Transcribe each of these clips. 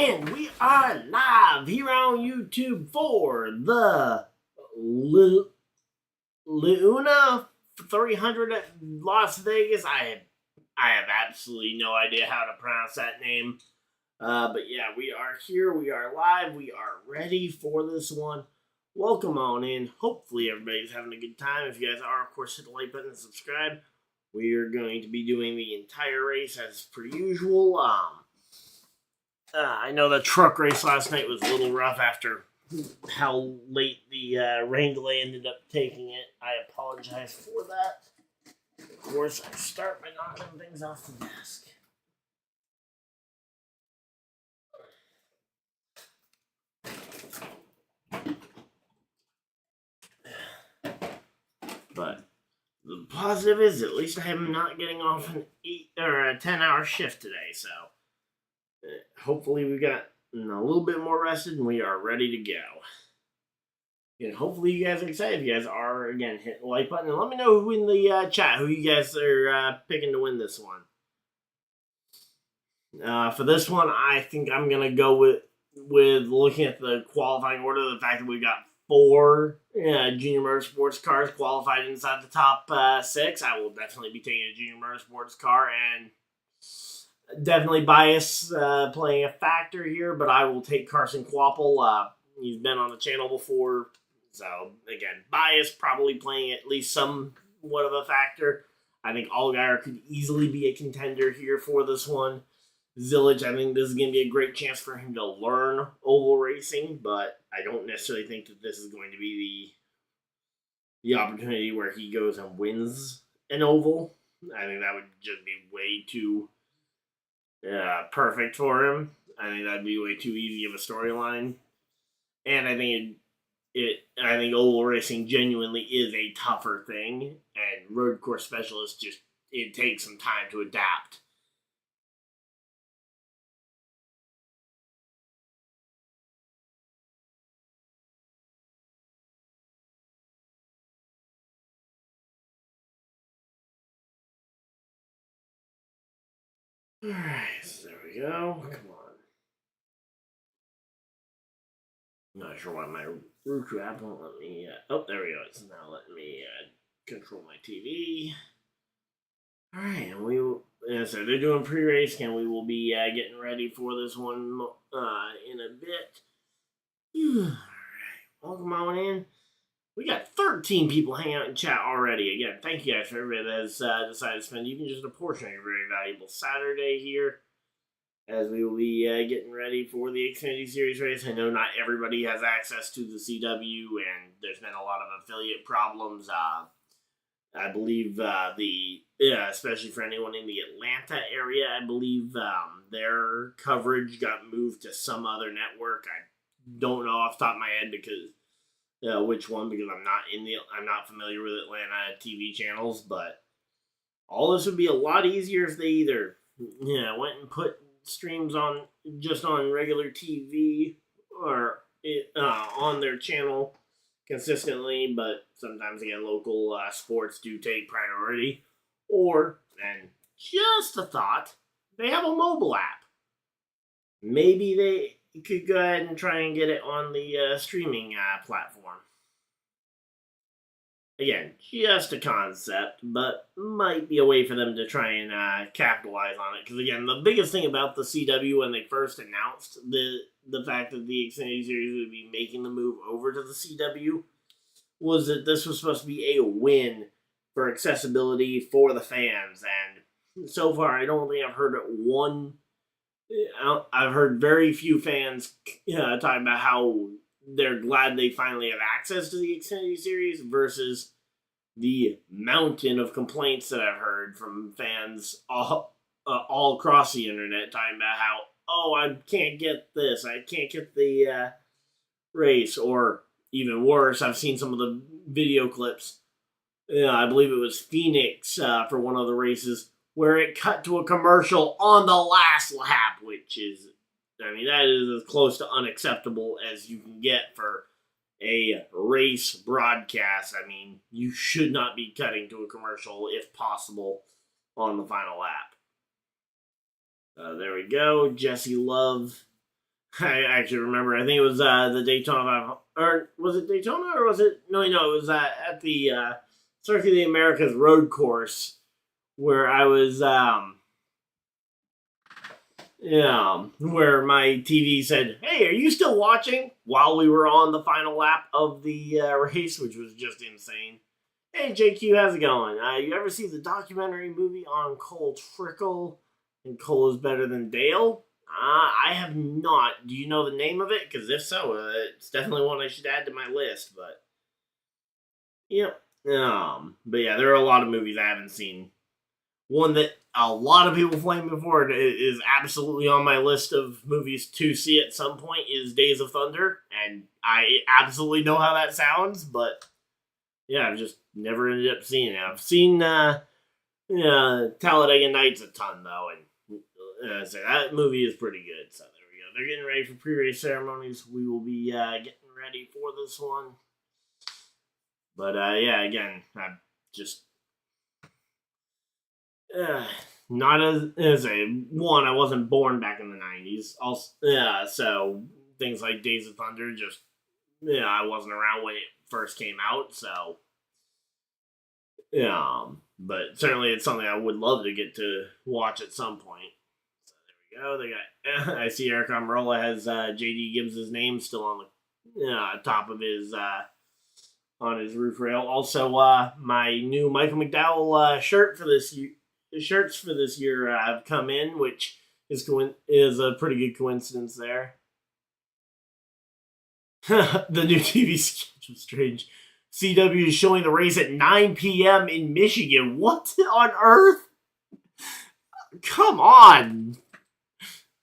And we are live here on YouTube for the Liuna 300 at Las Vegas. I have absolutely no idea how to pronounce that name. But yeah, we are here. We are live. We are ready for this one. Welcome on in. Hopefully everybody's having a good time. If you guys are, of course, hit the like button and subscribe. We are going to be doing the entire race as per usual. I know the truck race last night was a little rough after how late the rain delay ended up taking it. I apologize for that. Of course, I start by knocking things off the desk. But the positive is at least I am not getting off an 8 or a 10-hour shift today, so hopefully we got a little bit more rested and we are ready to go. And hopefully you guys are excited. If you guys are, again, hit the like button and let me know who in the chat who you guys are picking to win this one. For this one, I think I'm gonna go with looking at the qualifying order, the fact that we got 4 junior motorsports cars qualified inside the top 6. I will definitely be taking a junior motorsports car, and definitely bias playing a factor here, but I will take Carson Quapple. He's been on the channel before, so again, bias probably playing at least somewhat of a factor. I think Allgaier could easily be a contender here for this one. Zillage, I think this is going to be a great chance for him to learn oval racing, but I don't necessarily think that this is going to be the opportunity where he goes and wins an oval. I think that would just be way too perfect for him. I think that'd be way too easy of a storyline, and I think I think oval racing genuinely is a tougher thing, and road course specialists it takes some time to adapt. Alright, so there we go. Come on. I'm not sure why my Roku app won't let me. Oh, there we go. It's now letting me control my TV. Alright, and so they're doing pre-race, and we will be getting ready for this one in a bit. Alright, welcome on in. We got 13 people hanging out in chat already. Again, thank you guys for everybody that has decided to spend even just a portion of your very valuable Saturday here, as we will be getting ready for the Xfinity Series race. I know not everybody has access to the CW, and there's been a lot of affiliate problems. I believe especially for anyone in the Atlanta area, I believe their coverage got moved to some other network. I don't know off the top of my head because which one, because I'm not familiar with Atlanta TV channels, but all this would be a lot easier if they either went and put streams on just on regular TV or on their channel consistently, but sometimes again local sports do take priority, or, and just a thought, they have a mobile app. Maybe they could go ahead and try and get it on the streaming platform. Again, just a concept, but might be a way for them to try and capitalize on it. Because again, the biggest thing about the CW when they first announced the fact that the Xfinity Series would be making the move over to the CW was that this was supposed to be a win for accessibility for the fans. And so far, I don't think I've heard one. I've heard very few fans talking about how they're glad they finally have access to the Xfinity Series versus the mountain of complaints that I've heard from fans all across the internet talking about how, oh, I can't get this, I can't get the race, or even worse, I've seen some of the video clips. I believe it was Phoenix for one of the races, where it cut to a commercial on the last lap, which is, I mean, that is as close to unacceptable as you can get for a race broadcast. I mean, you should not be cutting to a commercial, if possible, on the final lap. There we go. Jesse Love I actually remember. I think it was the Daytona, or was it Daytona, or was it? No, no, it was at the Circuit of the Americas road course where I was. Yeah, where my TV said, "Hey, are you still watching?" While we were on the final lap of the race, which was just insane. Hey, JQ, how's it going? You ever see the documentary movie on Cole Trickle and Cole is better than Dale? I have not. Do you know the name of it? Because if so, it's definitely one I should add to my list. But yep. But yeah, there are a lot of movies I haven't seen. One that a lot of people flame me for is absolutely on my list of movies to see at some point is Days of Thunder, and I absolutely know how that sounds, but yeah, I've just never ended up seeing it. I've seen Talladega Nights a ton though, and so that movie is pretty good. So there we go. They're getting ready for pre-race ceremonies. We will be getting ready for this one. But yeah, again, I'm just not as a one. I wasn't born back in the '90s. Also, yeah, so things like Days of Thunder, just I wasn't around when it first came out. So yeah, but certainly it's something I would love to get to watch at some point. So there we go. They got. I see Eric Amarola has JD Gibbs' name still on the top of his on his roof rail. Also, my new Michael McDowell shirt for this year. The shirts for this year have come in, which is a pretty good coincidence there. The new TV schedule strange. CW is showing the race at 9 p.m. in Michigan. What on earth? Come on.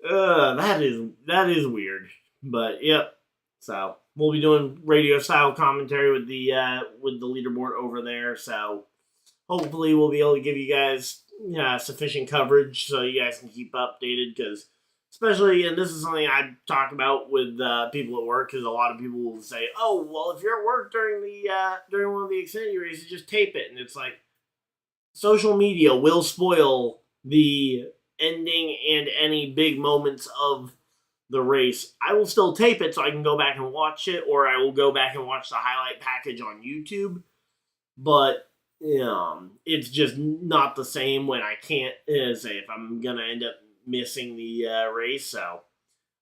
That is weird. But yep. So we'll be doing radio style commentary with the leaderboard over there. So hopefully we'll be able to give you guys sufficient coverage so you guys can keep updated, because especially, and this is something I talk about with people at work, because a lot of people will say, oh, well, if you're at work during during one of the Xfinity races, just tape it. And it's like, social media will spoil the ending and any big moments of the race. I will still tape it so I can go back and watch it, or I will go back and watch the highlight package on YouTube. But it's just not the same when I can't say if I'm gonna end up missing the race. So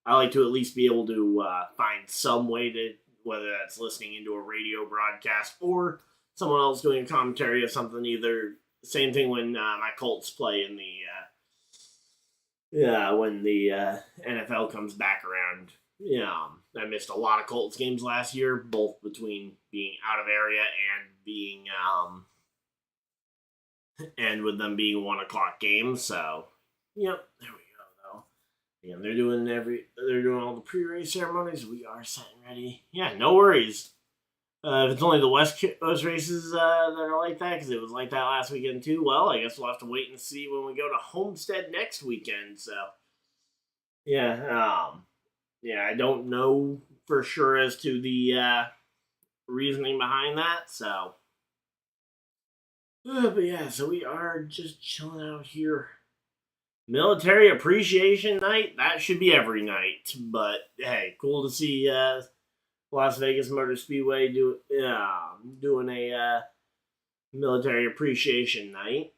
I like to at least be able to find some way to, whether that's listening into a radio broadcast or someone else doing a commentary of something. Either same thing when my Colts play in the when the NFL comes back around. I missed a lot of Colts games last year, both between being out of area and being and with them being 1 o'clock games. So, yep, there we go though. And they're doing all the pre-race ceremonies. We are set and ready. Yeah, no worries. If it's only the West Coast races that are like that, because it was like that last weekend too, well, I guess we'll have to wait and see when we go to Homestead next weekend. So, yeah, I don't know for sure as to the reasoning behind that. So, but yeah, so we are just chilling out here. Military Appreciation Night, that should be every night. But hey, cool to see Las Vegas Motor Speedway doing a Military Appreciation Night.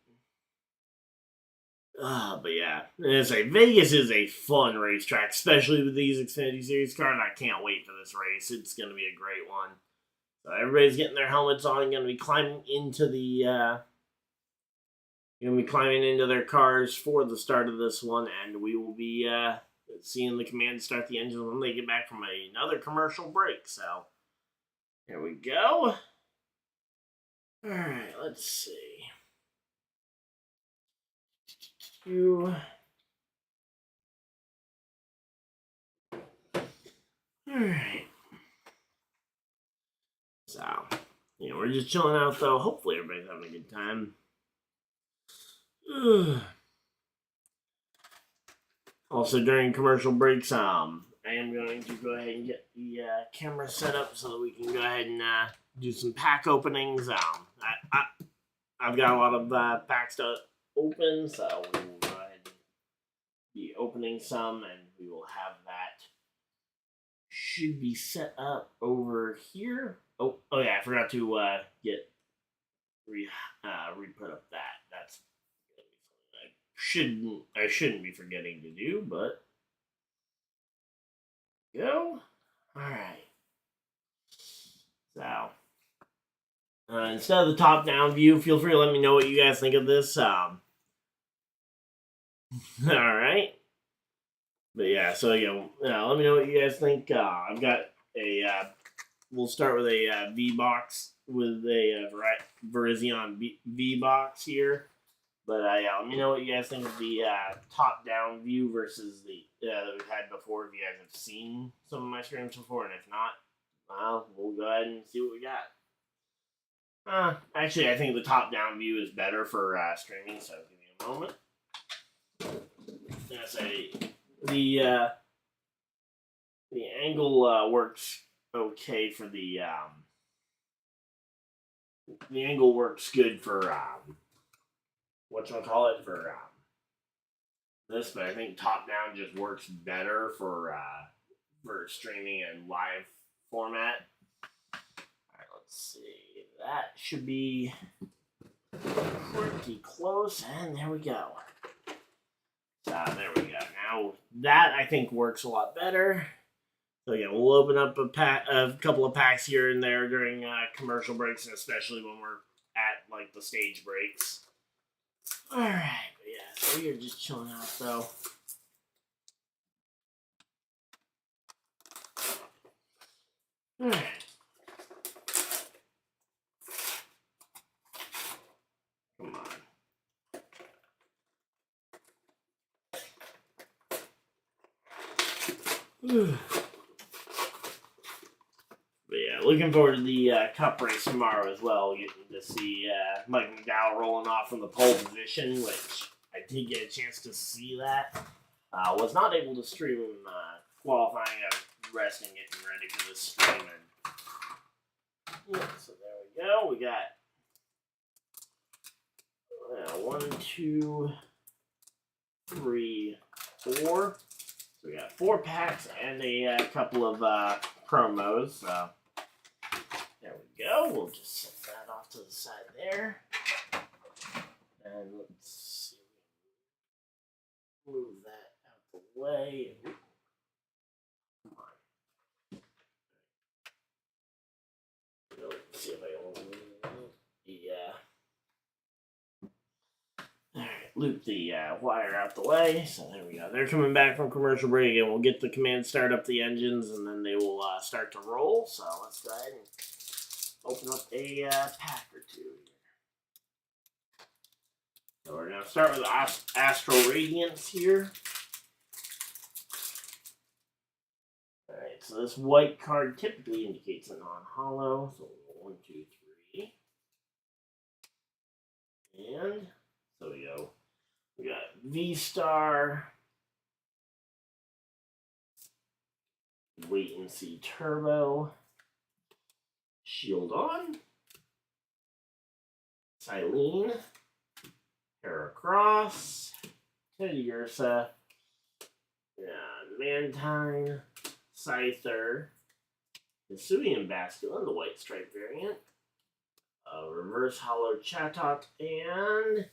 But yeah, as I say, Vegas is a fun racetrack, especially with these Xfinity Series cars. I can't wait for this race. It's going to be a great one. So everybody's getting their helmets on, going to be climbing into their cars for the start of this one, and we will be seeing the command start the engine when they get back from another commercial break. So here we go. All right, let's see. Alright. So, we're just chilling out though. Hopefully everybody's having a good time. Also, during commercial breaks, I am going to go ahead and get the camera set up so that we can go ahead and do some pack openings. I've got a lot of packs to open, so we will go ahead and be opening some, and we will have that should be set up over here. Oh yeah, I forgot to get re-put up that. That's I shouldn't be forgetting to do, but go. All right. So instead of the top-down view, feel free to let me know what you guys think of this. All right. But yeah, so let me know what you guys think. I've got a. We'll start with a V box with a Verizon V box here. But let me know what you guys think of the top-down view versus the that we've had before. If you guys have seen some of my streams before, and if not, well, we'll go ahead and see what we got. Actually, I think the top-down view is better for streaming. So give me a moment. I'm gonna say the angle works okay for the angle works good for whatchamacallit for this, but I think top down just works better for streaming and live format. Alright, let's see. That should be pretty close, and there we go. There we go. Now that I think works a lot better. So yeah, we'll open up a couple of packs here and there during commercial breaks, and especially when we're at like the stage breaks. All right, but yeah, so we are just chilling out though. All right. Come on. But yeah, looking forward to the cup race tomorrow as well. Getting to see Mike McDowell rolling off from the pole position, which I did get a chance to see that. Was not able to stream qualifying. I was resting, getting ready for this stream. And yeah, so there we go. We got 1, 2, 3, 4. So we got 4 packs and a couple of promos. So there we go. We'll just set that off to the side there. And let's see. Move that out the way. Come on. Let's see if I can loop the wire out the way. So there we go. They're coming back from commercial break, and we'll get the command start up the engines, and then they will start to roll. So let's go ahead and open up a pack or two here. So we're going to start with Astral Radiance here. Alright, so this white card typically indicates a non-hollow. So 1, 2, 3. And so we go. We got V-Star, Wait and See Turbo, Shield On, Silene, Heracross, Teddy Ursa, Mantine, Scyther, Hisuian Basculin, the white stripe variant, Reverse Hollow Chatot, and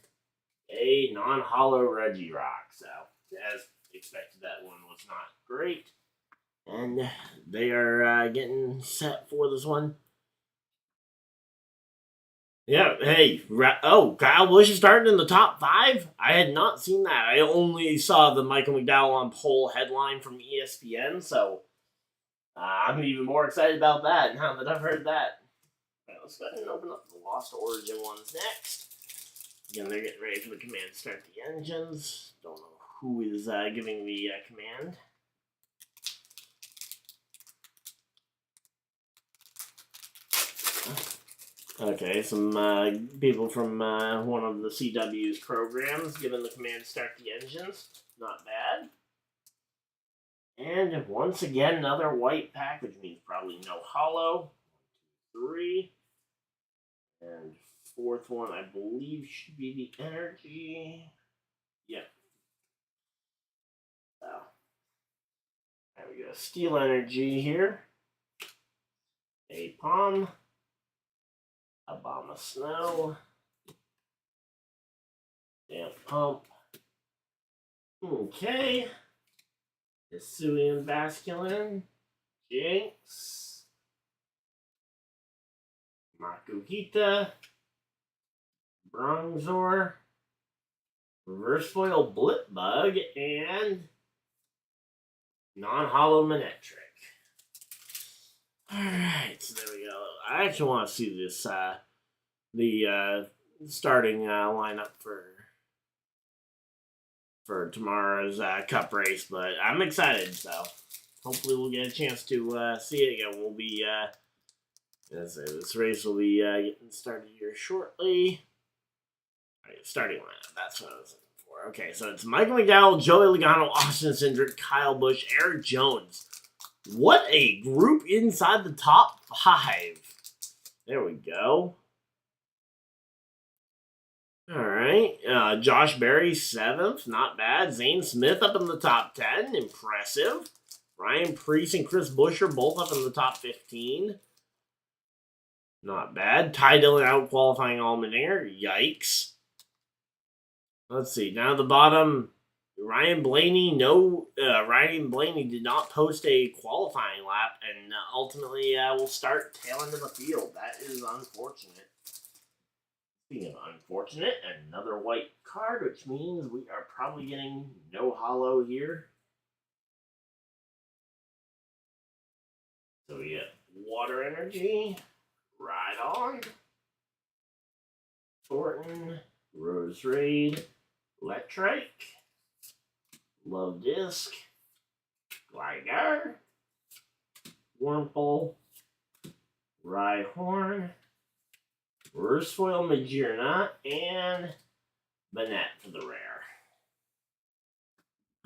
a non-hollow Regirock. So, as expected, that one was not great. And they are getting set for this one. Yeah, hey, Kyle Busch is starting in the top 5? I had not seen that. I only saw the Michael McDowell on pole headline from ESPN, so I'm even more excited about that now that I've heard that. All right, let's go ahead and open up the Lost Origin ones next. Again, they're getting ready for the command to start the engines. Don't know who is giving the command. Okay, some people from one of the CW's programs giving the command to start the engines. Not bad. And once again, another white pack, which means probably no hollow. 1, 2, 3. And fourth one, I believe, should be the energy. Yep. So, There we go. Steel Energy here. A Palm. Obama Snow. Damp Pump. Okay. Hisuian Basculin. Jinx. Makuhita. Bronzor. Reverse Foil Blipbug. And non-hollow Manectric. Alright, so there we go. I actually want to see this, the starting lineup for tomorrow's cup race, but I'm excited, so hopefully we'll get a chance to see it again. We'll be, this race will be getting started here shortly. Alright, starting lineup, that's what I was looking for. Okay, so it's Michael McDowell, Joey Logano, Austin Cindric, Kyle Busch, Eric Jones. What a group inside the top 5. There we go. All right. Josh Berry, 7th. Not bad. Zane Smith up in the top 10. Impressive. Ryan Preece and Chris Buescher both up in the top 15. Not bad. Ty Dillon out qualifying Allmendinger. Yikes. Let's see. Down at the bottom, Ryan Blaney. Ryan Blaney did not post a qualifying lap, and ultimately will start tail end of the field. That is unfortunate. Speaking of unfortunate, another white card, which means we are probably getting no hollow here. So we get Water Energy, Ride On, Thornton, Rose Raid, Electrike, Love Disc, Gligar, Wurmple, Rhyhorn, Reverse Foil Magearna, and Banette for the rare.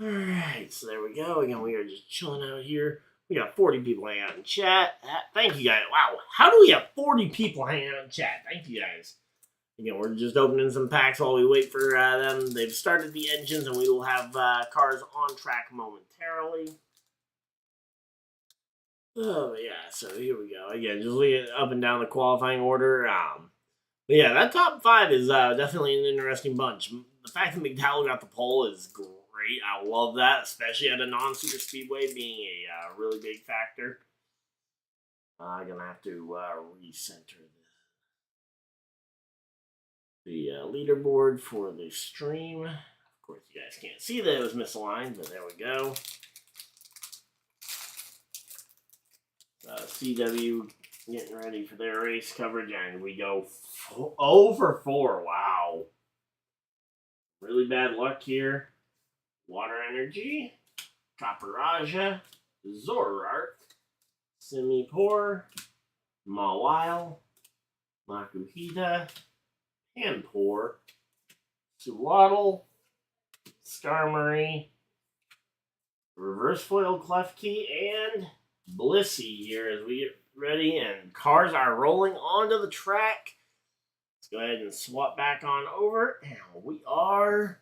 Alright, so there we go. Again, we are just chilling out here. We got 40 people hanging out in chat. Thank you guys. Wow, how do we have 40 people hanging out in chat? Thank you guys. Again, we're just opening some packs while we wait for them. They've started the engines, and we will have cars on track momentarily. Oh, yeah, so here we go. Again, just looking up and down the qualifying order. But yeah, that top 5 is definitely an interesting bunch. The fact that McDowell got the pole is great. I love that, especially at a non-super speedway being a really big factor. I'm going to have to recenter the leaderboard for the stream. Of course, you guys can't see that it was misaligned, but there we go. CW getting ready for their race coverage, and we go 0 for 4. Wow. Really bad luck here. Water Energy, Caparaja, Zorart, Simipour, Mawile, Makuhita, Panpour, Suwaddle, Skarmory, Reverse Foil Klefki, and Blissey here as we get ready, and cars are rolling onto the track. Let's go ahead and swap back on over, and we are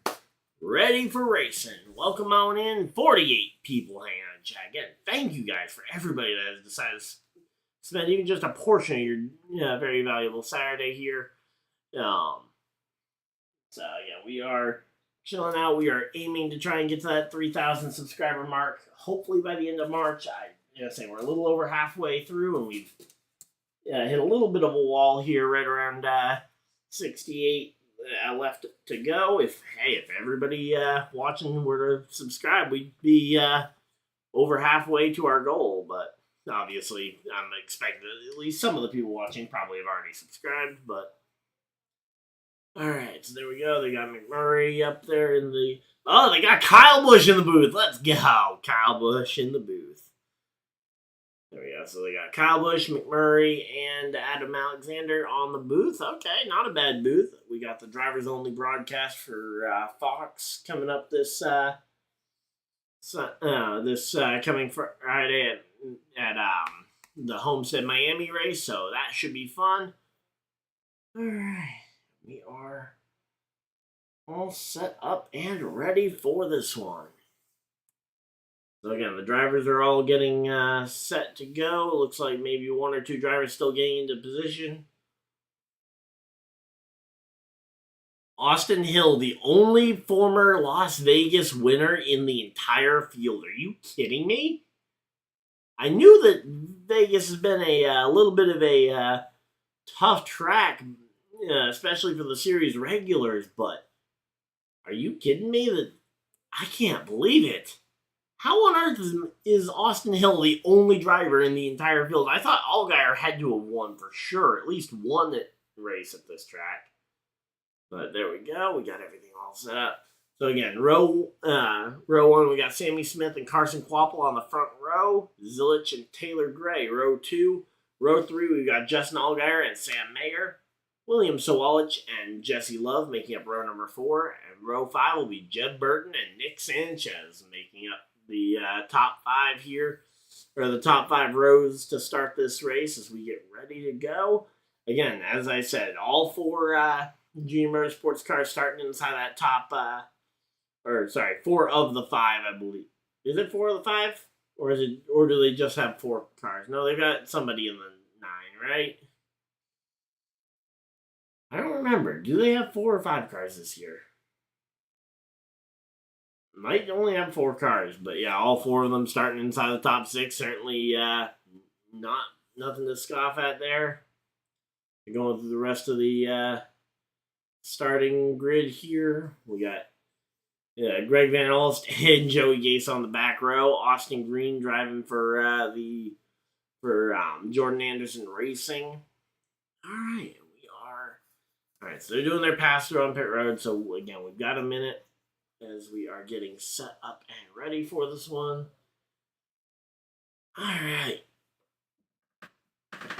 ready for racing. Welcome on in. 48 people hanging out in chat. Again, thank you guys for everybody that has decided to spend even just a portion of your very valuable Saturday here. So yeah, we are chilling out. We are aiming to try and get to that 3,000 subscriber mark. Hopefully by the end of March. We're a little over halfway through, and we've hit a little bit of a wall here, right around 68 left to go. If everybody watching were to subscribe, we'd be over halfway to our goal. But obviously, I'm expecting at least some of the people watching probably have already subscribed. But all right, so there we go. They got McMurray up there in the. Oh, they got Kyle Busch in the booth. Let's go, Kyle Busch in the booth. There we go. So they got Kyle Busch, McMurray, and Adam Alexander on the booth. Okay, not a bad booth. We got the drivers only broadcast for Fox coming up this coming Friday at the Homestead Miami race. So that should be fun. All right, we are all set up and ready for this one. So again, the drivers are all getting set to go. It looks like maybe 1 or 2 drivers still getting into position. Austin Hill, the only former Las Vegas winner in the entire field. Are you kidding me? I knew that Vegas has been a little bit of a tough track, especially for the series regulars, but are you kidding me? That I can't believe it. How on earth is Austin Hill the only driver in the entire field? I thought Allgaier had to have won for sure, at least one race at this track. But there we go. We got everything all set up. So again, row 1, we got Sammy Smith and Carson Kvapil on the front row. Zilich and Taylor Gray. Row 2. Row 3, we got Justin Allgaier and Sam Mayer. William Sawalich and Jesse Love making up row number 4. And row 5 will be Jeb Burton and Nick Sanchez making up the top 5 here. Or the top 5 rows to start this race as we get ready to go. Again, as I said, all 4 Junior Motorsports cars starting inside that top, 4 of the 5, I believe. Is it 4 of the 5? Or do they just have 4 cars? No, they've got somebody in the 9, right? I don't remember. Do they have 4 or 5 cars this year? Might only have 4 cars, but yeah, all 4 of them starting inside the top 6. Certainly nothing to scoff at there. Going through the rest of the starting grid here. We got Greg Van Alst and Joey Gase on the back row. Austin Green driving for Jordan Anderson Racing. All right, so they're doing their pass through on pit road. So again, we've got a minute as we are getting set up and ready for this one. All right,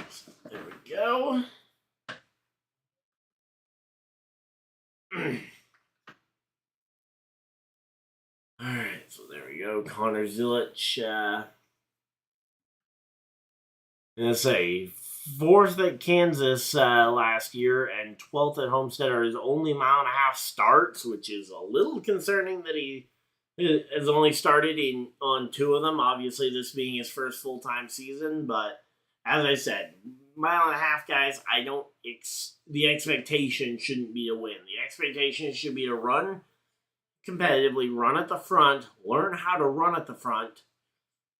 so there we go. Alright, so there we go. Connor Zilich. I'm going to say 4th at Kansas last year and 12th at Homestead are his only 1.5 starts, which is a little concerning that he has only started on 2 of them. Obviously, this being his first full-time season, but as I said, 1.5 guys, the expectation shouldn't be to win. The expectation should be to run competitively, run at the front, learn how to run at the front,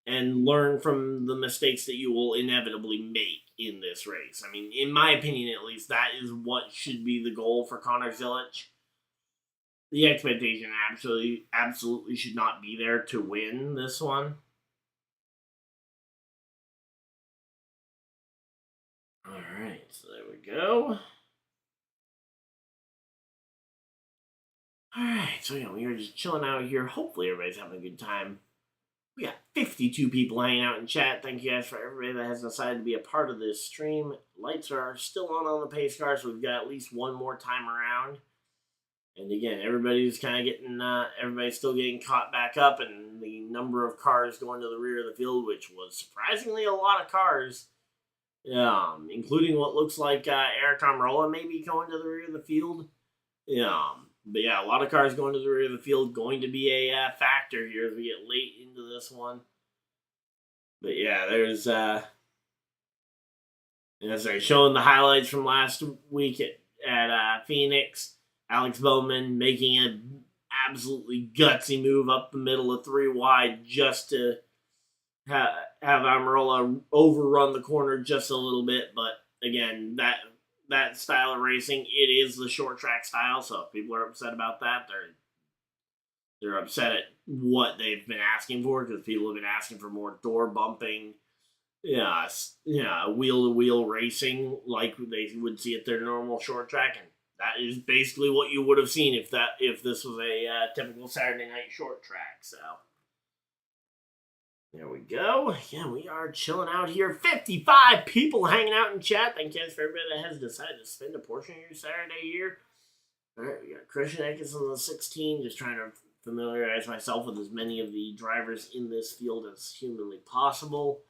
and learn from the mistakes that you will inevitably make in this race. I mean, in my opinion at least, that is what should be the goal for Connor Zilich. The expectation absolutely should not be there to win this one. Alright, so there we go. Alright, so we are just chilling out here. Hopefully everybody's having a good time. We got 52 people hanging out in chat. Thank you guys for everybody that has decided to be a part of this stream. Lights are still on the pace car, so we've got at least one more time around. And again, everybody's kind of getting, everybody's still getting caught back up, and the number of cars going to the rear of the field, which was surprisingly a lot of cars, including what looks like Eric Almirola maybe going to the rear of the field. But yeah, a lot of cars going to the rear of the field, going to be a factor here as we get late into this one. But yeah, there's showing the highlights from last week at Phoenix. Alex Bowman making an absolutely gutsy move up the middle of 3 wide just to have Almirola overrun the corner just a little bit. But again, that style of racing, it is the short track style. So if people are upset about that, they're upset at what they've been asking for, because people have been asking for more door bumping, wheel to wheel racing like they would see at their normal short track, and that is basically what you would have seen if this was a typical Saturday night short track. So there we go. Yeah, we are chilling out here. 55 people hanging out in chat. Thank you guys for everybody that has decided to spend a portion of your Saturday here. All right, we got Christian Eckes on the 16, just trying to familiarize myself with as many of the drivers in this field as humanly possible.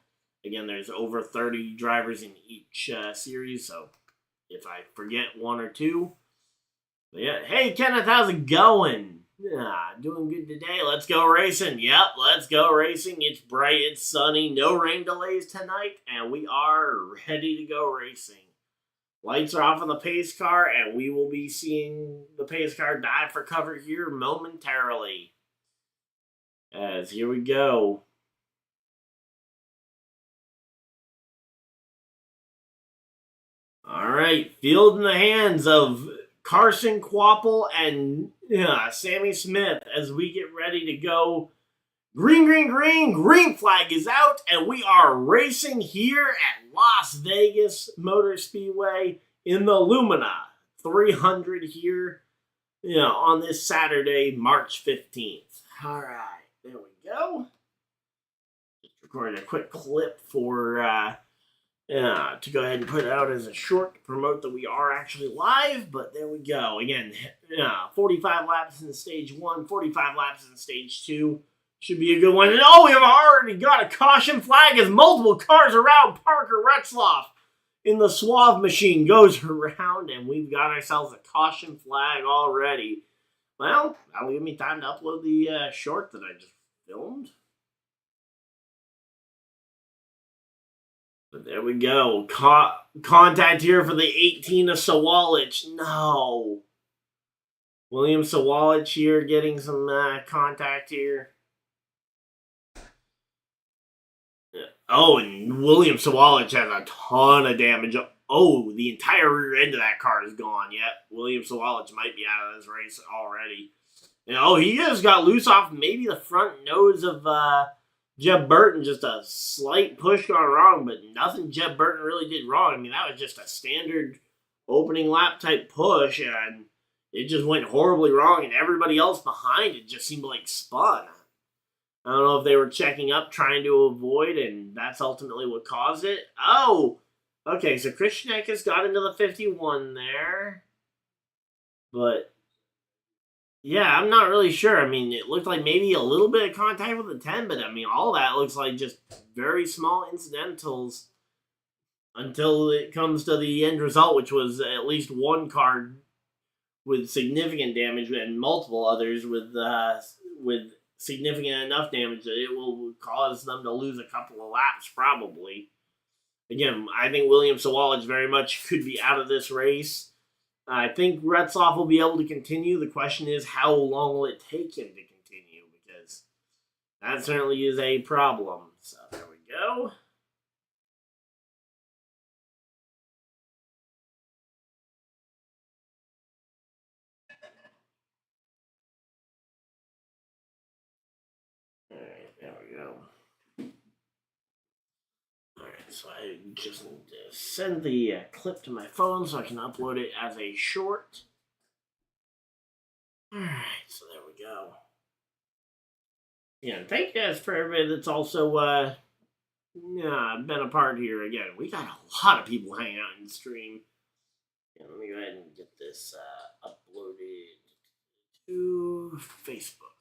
Again, there's over 30 drivers in each series, so if I forget 1 or 2. But yeah, hey Kenneth, how's it going? doing good today. Let's go racing. Yep, let's go racing. It's bright, it's sunny, no rain delays tonight, and we are ready to go racing. Lights are off on the pace car, and we will be seeing the pace car dive for cover here momentarily. As here we go. All right, field in the hands of Carson Quapple and Sammy Smith as we get ready to go. Green, green, green, green flag is out, and we are racing here at Las Vegas Motor Speedway in the Liuna 300 here, on this Saturday, March 15th. All right, there we go. Just recording a quick clip for to go ahead and put it out as a short to promote that we are actually live, but there we go. Again, 45 laps in stage 1, 45 laps in stage 2. Should be a good one. And we have already got a caution flag as multiple cars around Parker Retzloff in the Suave machine goes around, and we've got ourselves a caution flag already. Well, that'll give me time to upload the short that I just filmed. But there we go. Contact here for the 18 of Sawalich. No. William Sawalich here getting some contact here. Oh, and William Sawalich has a ton of damage. Oh, the entire rear end of that car is gone. Yep, William Sawalich might be out of this race already. And he just got loose off maybe the front nose of Jeb Burton. Just a slight push gone wrong, but nothing Jeb Burton really did wrong. I mean, that was just a standard opening lap type push, and it just went horribly wrong, and everybody else behind it just seemed like spun. I don't know if they were checking up, trying to avoid, and that's ultimately what caused it. Oh! Okay, so Christian Eckes got into the 51 there. But, yeah, I'm not really sure. I mean, it looked like maybe a little bit of contact with the 10, but, I mean, all that looks like just very small incidentals until it comes to the end result, which was at least one car with significant damage and multiple others with significant enough damage that it will cause them to lose a couple of laps, probably. Again, I think William Sawalich very much could be out of this race. I think Retzloff will be able to continue. The question is, how long will it take him to continue? Because that certainly is a problem. So there we go. Alright, there we go. Alright, so I just need to send the clip to my phone so I can upload it as a short. Alright, so there we go. Yeah, and thank you guys for everybody that's also been a part here. Again, we got a lot of people hanging out in the stream. Yeah, let me go ahead and get this uploaded to Facebook.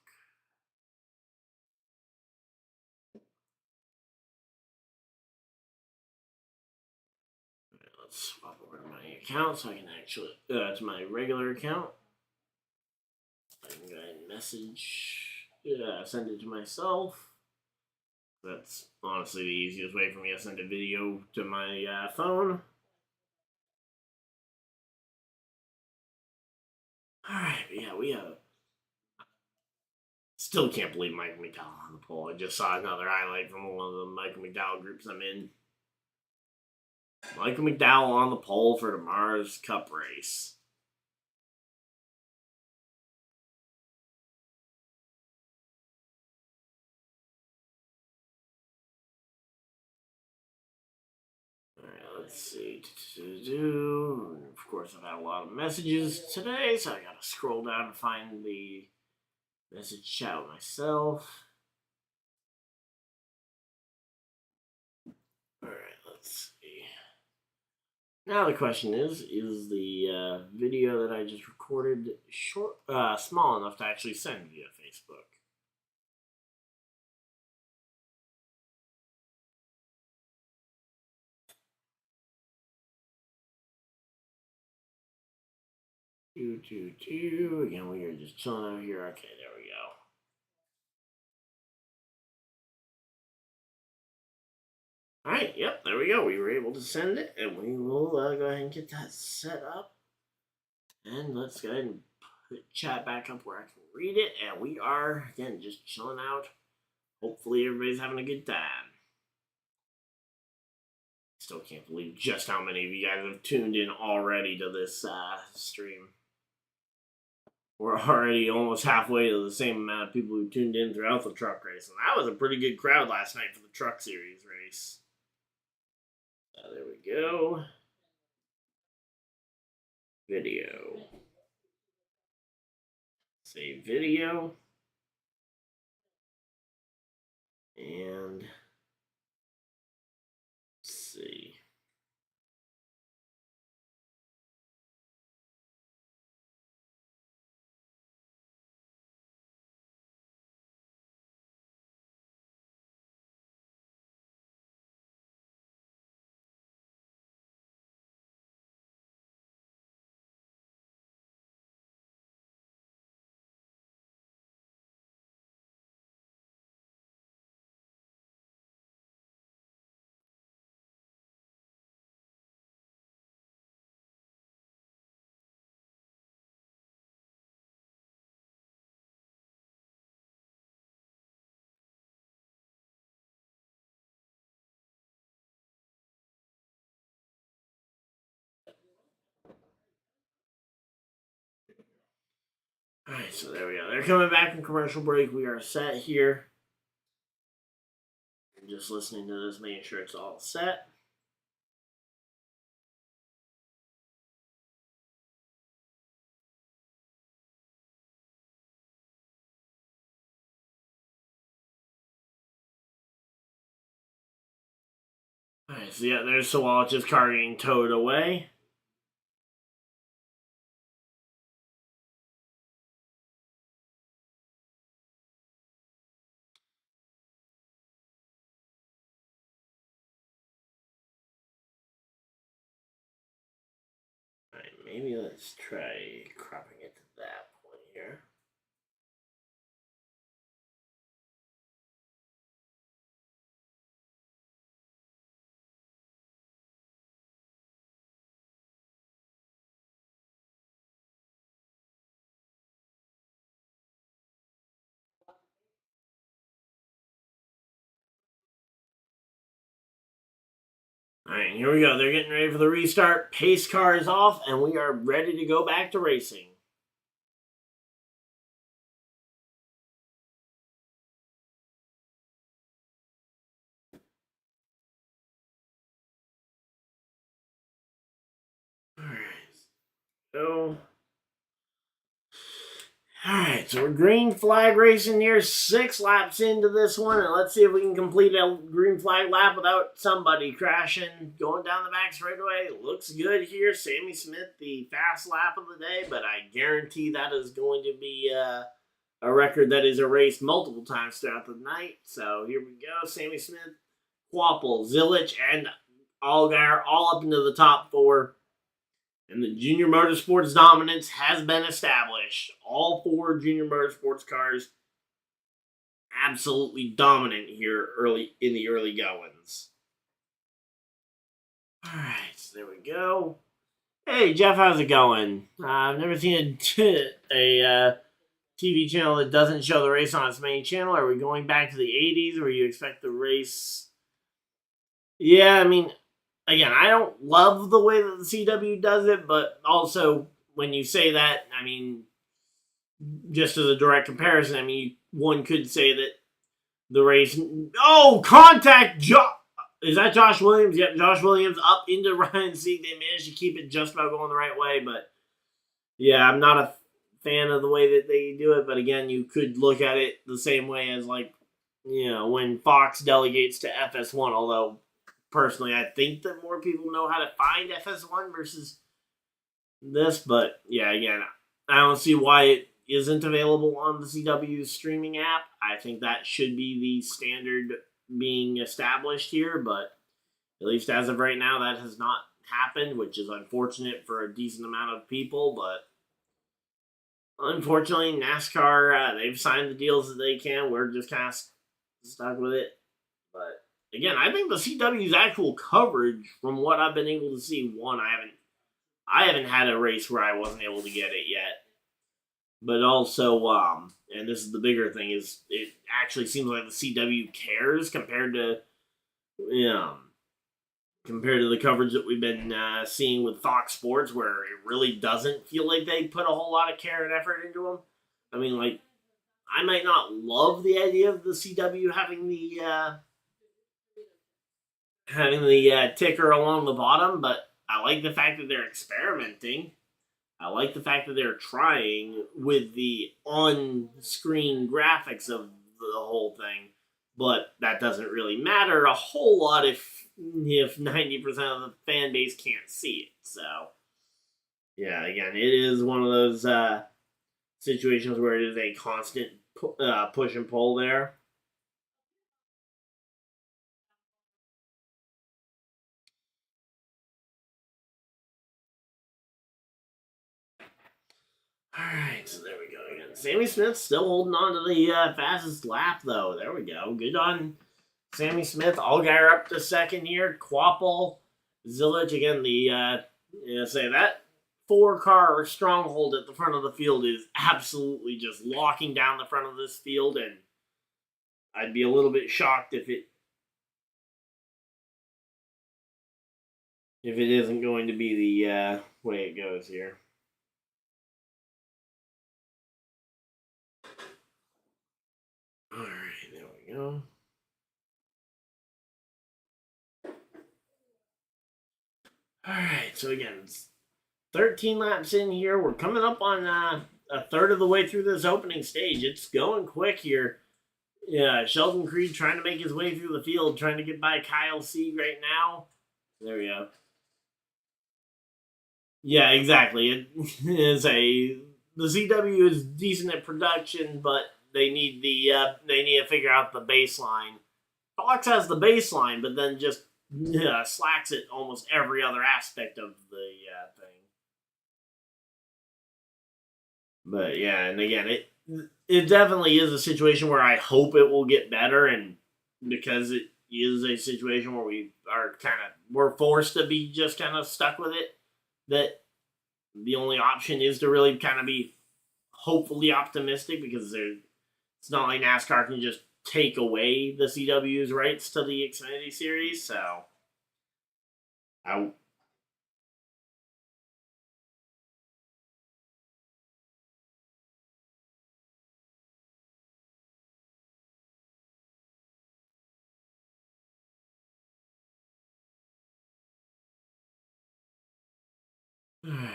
Right, let's swap over to my account so I can actually, to my regular account. I can go ahead and send it to myself. That's honestly the easiest way for me to send a video to my phone. Alright, yeah, we have. Still can't believe Michael McDowell on the pole. I just saw another highlight from one of the Michael McDowell groups I'm in. Michael McDowell on the pole for tomorrow's Cup race. Alright, let's see. Of course, I've had a lot of messages today, so I gotta scroll down and find the message chat with myself. Alright, let's see. Now the question is the video that I just recorded small enough to actually send via Facebook? Again, we are just chilling out here. Okay, there we go. Alright, yep, there we go. We were able to send it, and we will go ahead and get that set up. And let's go ahead and put chat back up where I can read it. And we are, again, just chilling out. Hopefully everybody's having a good time. Still can't believe just how many of you guys have tuned in already to this stream. We're already almost halfway to the same amount of people who tuned in throughout the truck race. And that was a pretty good crowd last night for the Truck Series race. There we go. Video. Save video. And let's see. Alright, so there we go. They're coming back from commercial break. We are set here. I'm just listening to this, making sure it's all set. Alright, so yeah, there's Sawalch's car getting towed away. Alright, maybe let's try cropping it to that point here. Alright, here we go. They're getting ready for the restart. Pace car is off, and we are ready to go back to racing. Alright, so... Alright, so we're green flag racing here, 6 laps into this one, and let's see if we can complete a green flag lap without somebody crashing, going down the back straightaway. Looks good here. Sammy Smith, the fast lap of the day, but I guarantee that is going to be a record that is erased multiple times throughout the night. So here we go. Sammy Smith, Quapple, Zilich, and Allgaier all up into the top 4. And the Junior Motorsports dominance has been established. All 4 Junior Motorsports cars absolutely dominant here early in the early goings. Alright, so there we go. Hey, Jeff, how's it going? I've never seen a TV channel that doesn't show the race on its main channel. Are we going back to the 80s where you expect the race? Yeah, I mean... Again, I don't love the way that the CW does it, but also when you say that, I mean, just as a direct comparison, I mean, one could say that the race... Oh, contact! Is that Josh Williams? Yep, Josh Williams up into Ryan's seat. They managed to keep it just about going the right way, but yeah, I'm not a fan of the way that they do it, but again, you could look at it the same way as, like, you know, when Fox delegates to FS1, although... Personally, I think that more people know how to find FS1 versus this, but yeah, again, I don't see why it isn't available on the CW streaming app. I think that should be the standard being established here, but at least as of right now, that has not happened, which is unfortunate for a decent amount of people, but unfortunately, NASCAR, they've signed the deals that they can. We're just kind of stuck with it. But again, I think the CW's actual coverage, from what I've been able to see, one, I haven't had a race where I wasn't able to get it yet. But also, and this is the bigger thing, is it actually seems like the CW cares compared to the coverage that we've been seeing with Fox Sports, where it really doesn't feel like they put a whole lot of care and effort into them. I mean, like, I might not love the idea of the CW having the ticker along the bottom, but I like the fact that they're experimenting. I like the fact that they're trying with the on-screen graphics of the whole thing, but that doesn't really matter a whole lot if 90% of the fan base can't see it. So, yeah, again, it is one of those situations where it is a constant push and pull there. All right, so there we go again. Sammy Smith still holding on to the fastest lap, though. There we go. Good on Sammy Smith. Allgaier up to second here. Quapple, Zillage again. Say that 4-car stronghold at the front of the field is absolutely just locking down the front of this field, and I'd be a little bit shocked if it isn't going to be the way it goes here. All right, there we go. All right, so again, 13 laps in here. We're coming up on a third of the way through this opening stage. It's going quick here. Yeah, Sheldon Creed trying to make his way through the field, trying to get by Kyle Sieg right now. There we go. Yeah, exactly. It is the CW is decent at production, but they need to figure out the baseline. Fox has the baseline, but then just slacks at almost every other aspect of the thing. But yeah, and again, it definitely is a situation where I hope it will get better, and because it is a situation where we're forced to be just kind of stuck with it, that the only option is to really kind of be hopefully optimistic, because it's not like NASCAR can just take away the CW's rights to the Xfinity Series, so I. Alright.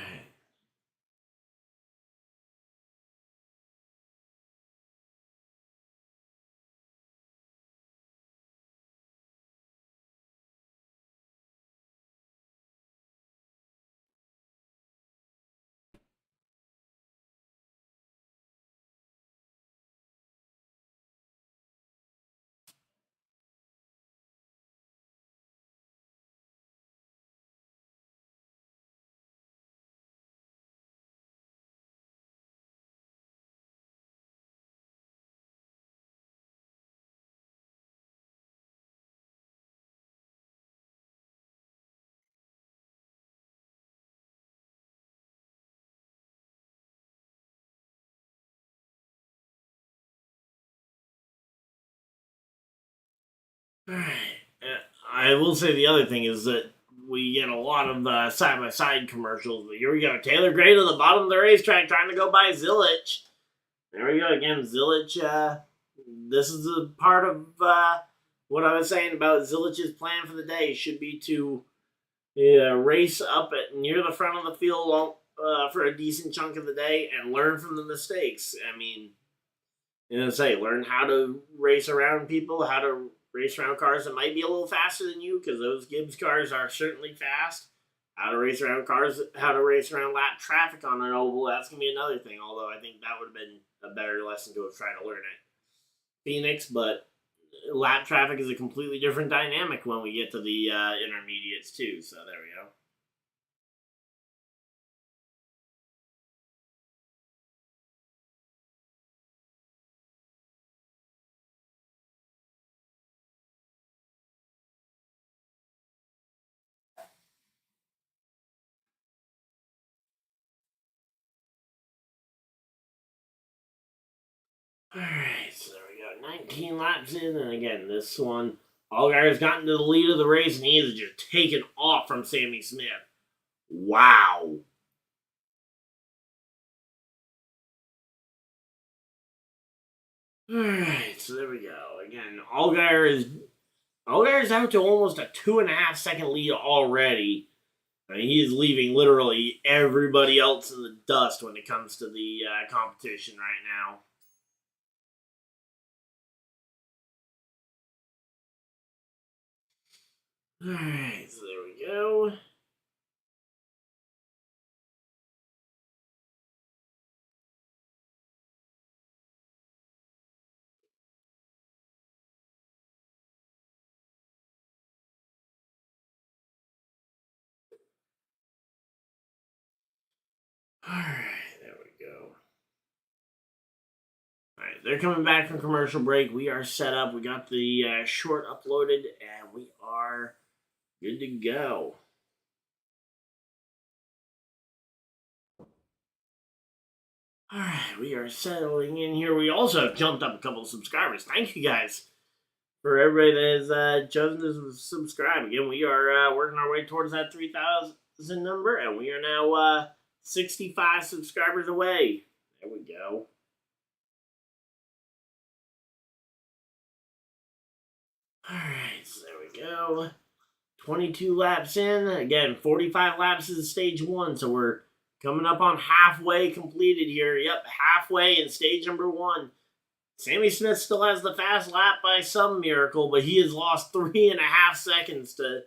Alright. I will say the other thing is that we get a lot of side-by-side commercials. But here we go. Taylor Gray to the bottom of the racetrack trying to go by Zillage. There we go again. Zillage, this is a part of what I was saying about Zillage's plan for the day. Should be to race up at near the front of the field for a decent chunk of the day and learn from the mistakes. I mean, learn how to race around people, how to race around cars that might be a little faster than you, because those Gibbs cars are certainly fast. How to race around cars, how to race around lap traffic on an oval, that's going to be another thing. Although I think that would have been a better lesson to have tried to learn at Phoenix, but lap traffic is a completely different dynamic when we get to the intermediates too, so there we go. Alright, so there we go. 19 laps in, and again, this one, Allgaier's gotten to the lead of the race, and he is just taken off from Sammy Smith. Wow. Alright, so there we go. Again, Allgaier's out to almost a 2.5 second lead already. I mean, he is leaving literally everybody else in the dust when it comes to the competition right now. Alright, so there we go. Alright, there we go. Alright, they're coming back from commercial break. We are set up. We got the short uploaded, and we are good to go. Alright, we are settling in here. We also have jumped up a couple of subscribers. Thank you guys for everybody that has chosen to subscribe. Again, we are working our way towards that 3,000 number, and we are now 65 subscribers away. There we go. Alright, so there we go. 22 laps in. Again, 45 laps is stage 1, so we're coming up on halfway completed here. Yep, halfway in stage number 1. Sammy Smith still has the fast lap by some miracle, but he has lost 3.5 seconds to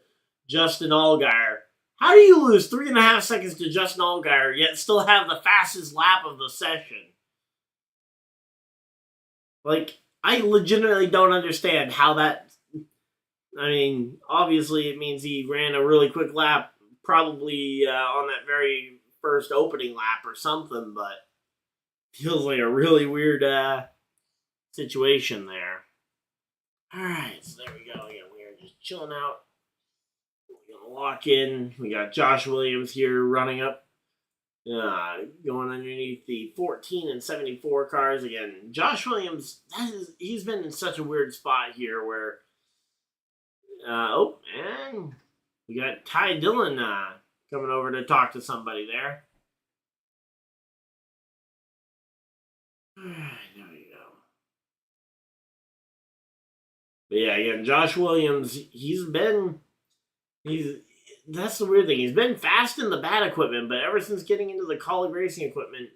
Justin Allgaier. How do you lose 3.5 seconds to Justin Allgaier, yet still have the fastest lap of the session? Like, I legitimately don't understand how that... I mean, obviously it means he ran a really quick lap, probably on that very first opening lap or something, but feels like a really weird situation there. Alright, so there we go. Again, we are just chilling out. We're going to lock in. We got Josh Williams here running up, going underneath the 14 and 74 cars. Again, Josh Williams, he's been in such a weird spot here where and we got Ty Dillon coming over to talk to somebody there. There we go. But yeah, again, Josh Williams, that's the weird thing. He's been fast in the bad equipment, but ever since getting into the Kaulig racing equipment,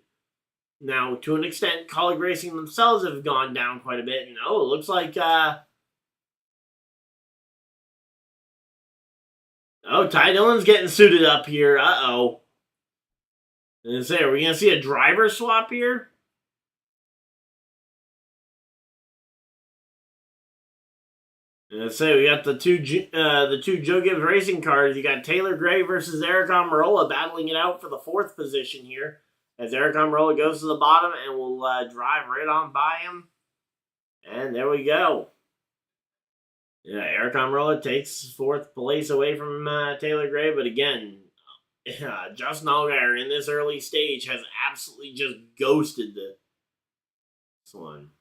now to an extent, Kaulig racing themselves have gone down quite a bit. And it looks like Ty Dillon's getting suited up here. Uh-oh. And say, are we going to see a driver swap here? And say we got the two Joe Gibbs racing cars. You got Taylor Gray versus Eric Almirola battling it out for the 4th position here. As Eric Almirola goes to the bottom and will drive right on by him. And there we go. Yeah, Eric Almirola takes 4th place away from Taylor Gray, but again, Justin Allgaier in this early stage has absolutely just ghosted this one.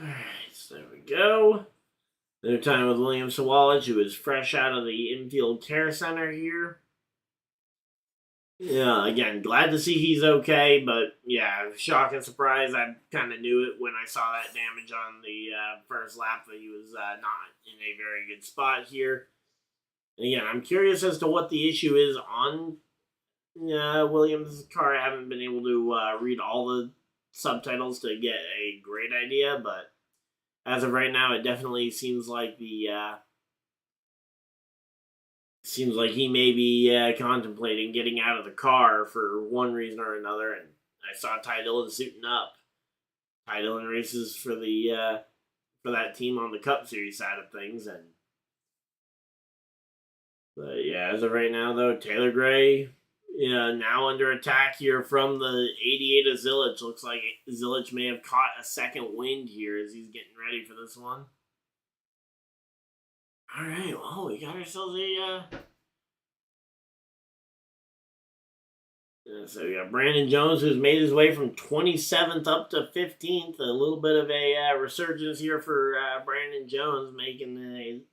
Alright, so there we go. Another time with William Sawalich, who is fresh out of the infield care center here. Yeah, again, glad to see he's okay, but yeah, shock and surprise. I kind of knew it when I saw that damage on the first lap that he was not in a very good spot here. And again, I'm curious as to what the issue is on Williams' car. I haven't been able to read all the subtitles to get a great idea, but as of right now, it definitely seems like he may be contemplating getting out of the car for one reason or another. And I saw Ty Dillon suiting up. Ty Dillon races for that team on the Cup Series side of things, but yeah, as of right now though, Taylor Gray, now under attack here from the 88 of Zilich. Looks like Zilich may have caught a second wind here as he's getting ready for this one. All right, well, we got ourselves a. So we got Brandon Jones, who's made his way from 27th up to 15th. A little bit of a resurgence here for Brandon Jones, making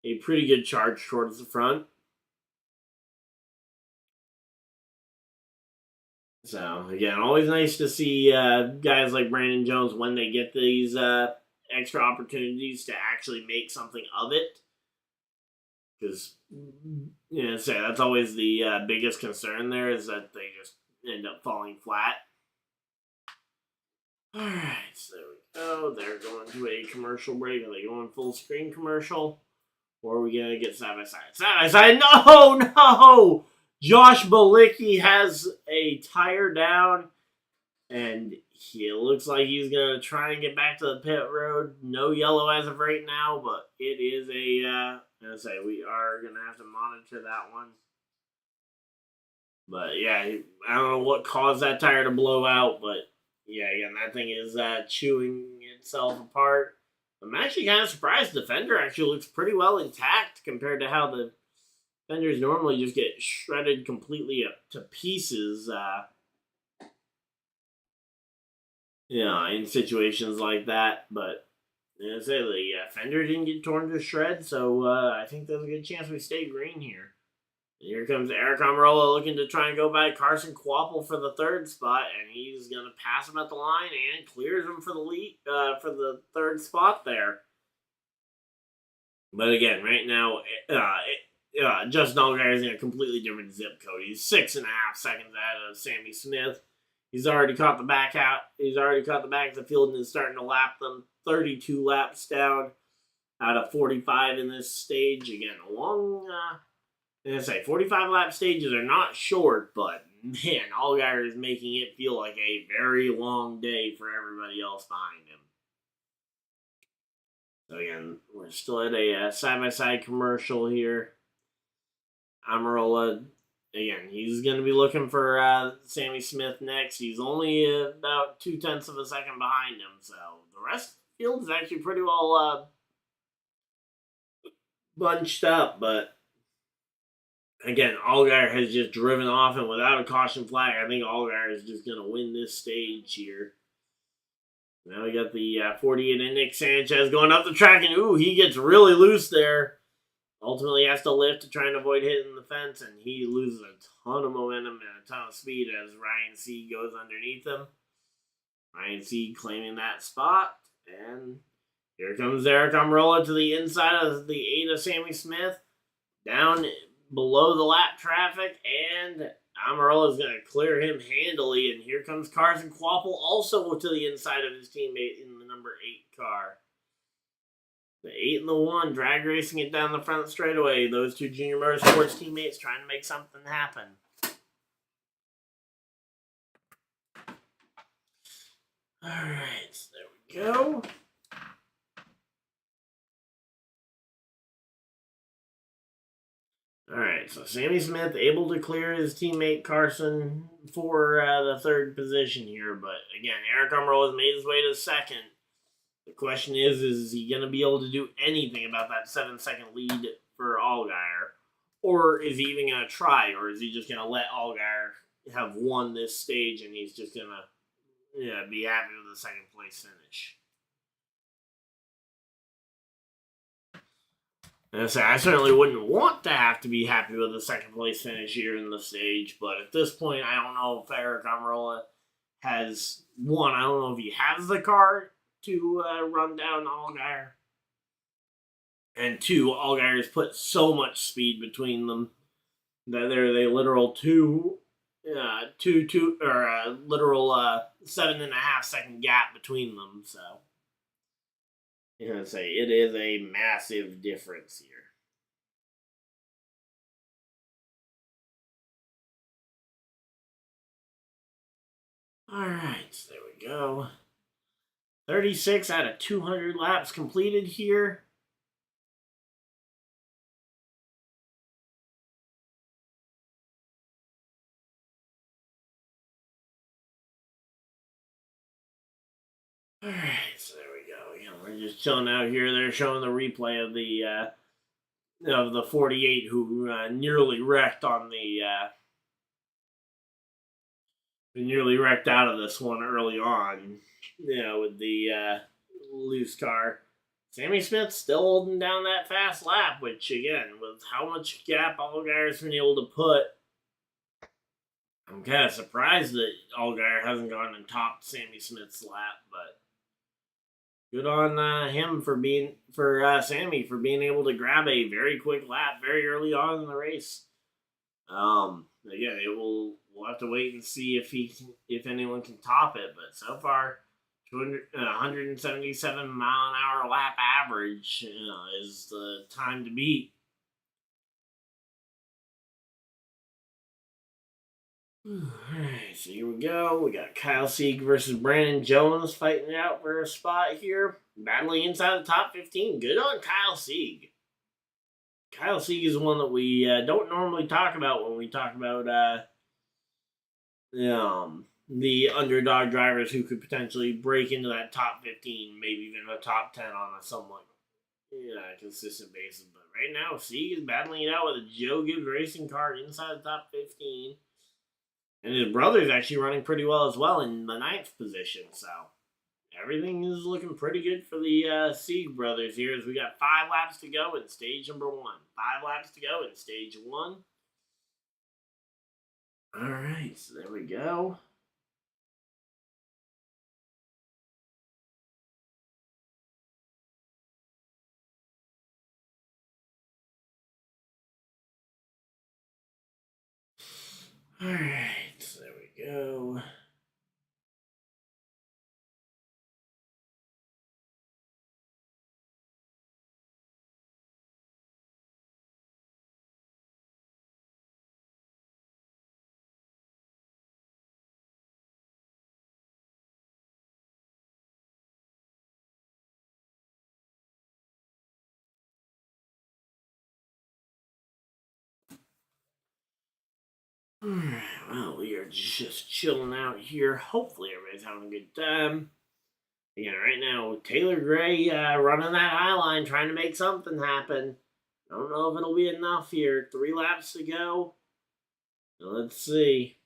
a pretty good charge towards the front. So, again, always nice to see guys like Brandon Jones when they get these extra opportunities to actually make something of it. Because, say that's always the biggest concern there is that they just end up falling flat. Alright, so there we go. They're going to a commercial break. Are they going full screen commercial? Or are we going to get side by side? Side by side? No! Josh Balicki has a tire down, and it looks like he's going to try and get back to the pit road. No yellow as of right now, but it is we are going to have to monitor that one. But yeah, I don't know what caused that tire to blow out, but yeah, again, that thing is chewing itself apart. I'm actually kind of surprised the fender actually looks pretty well intact compared to how the fenders normally just get shredded completely up to pieces. In situations like that. But as I say, the fender didn't get torn to shreds, so I think there's a good chance we stay green here. And here comes Eric Almirola looking to try and go by Carson Kvapil for the third spot, and he's going to pass him at the line and clears him for the lead for the third spot there. But again, right now, Justin Allgaier is in a completely different zip code. He's 6.5 seconds ahead of Sammy Smith. He's already caught the back out. He's already caught the back of the field and is starting to lap them. 32 laps down out of 45 in this stage. Again, a long. 45 lap stages are not short, but man, Allgaier is making it feel like a very long day for everybody else behind him. So again, we're still at a side-by-side commercial here. Almirola, again, he's going to be looking for Sammy Smith next. He's only about 0.2 of a second behind him, so the rest of the field is actually pretty well bunched up, but again, Allgaier has just driven off, and without a caution flag, I think Allgaier is just going to win this stage here. Now we got the 48 and Nick Sanchez going up the track, and he gets really loose there. Ultimately has to lift to try and avoid hitting the fence, and he loses a ton of momentum and a ton of speed as Ryan Sieg goes underneath him. Ryan Sieg claiming that spot, and here comes Eric Almirola to the inside of the 8 of Sammy Smith, down below the lap traffic, and Almirola is going to clear him handily, and here comes Carson Kvapil also to the inside of his teammate in the number 8 car. The 8 and the 1 drag racing it down the front straightaway. Those two Junior Motorsports teammates trying to make something happen. Alright, so there we go. Alright, so Sammy Smith able to clear his teammate Carson for the third position here. But again, Eric Almirola has made his way to second. The question is he going to be able to do anything about that 7-second lead for Allgaier? Or is he even going to try? Or is he just going to let Allgaier have won this stage and he's just going to be happy with the second place finish? And I certainly wouldn't want to have to be happy with the second place finish here in the stage, but at this point, I don't know if Eric Almirola has won. I don't know if he has the car to run down Allgaier. And 2, Allgaier has put so much speed between them that they're a literal literal 7.5 second gap between them. So, I'm gonna say it is a massive difference here. All right, so there we go. 36 out of 200 laps completed here. Alright, so there we go. We're just chilling out here. They're showing the replay of the of the 48 who nearly wrecked on nearly wrecked out of this one early on, with the loose car. Sammy Smith still holding down that fast lap, which again, with how much gap Allgaier's been able to put, I'm kind of surprised that Allgaier hasn't gone and topped Sammy Smith's lap, but good on him for Sammy for being able to grab a very quick lap very early on in the race. Again, we'll have to wait and see if anyone can top it. But so far, 177 mile an hour lap average is the time to beat. Alright, so here we go. We got Kyle Sieg versus Brandon Jones fighting it out for a spot here. Battling inside the top 15. Good on Kyle Sieg. Kyle Sieg is one that we don't normally talk about when we talk about the underdog drivers who could potentially break into that top 15, maybe even a top 10 on a somewhat consistent basis. But right now, Sieg is battling it out with a Joe Gibbs racing car inside the top 15. And his brother's actually running pretty well as well in the 9th position. So everything is looking pretty good for the Sieg brothers here as we got 5 laps to go in stage number 1. 5 laps to go in stage 1. All right, so there we go. All right, so there we go. Alright, well, we are just chilling out here. Hopefully everybody's having a good time. Again, right now, Taylor Gray running that high line, trying to make something happen. I don't know if it'll be enough here. 3 laps to go. Let's see.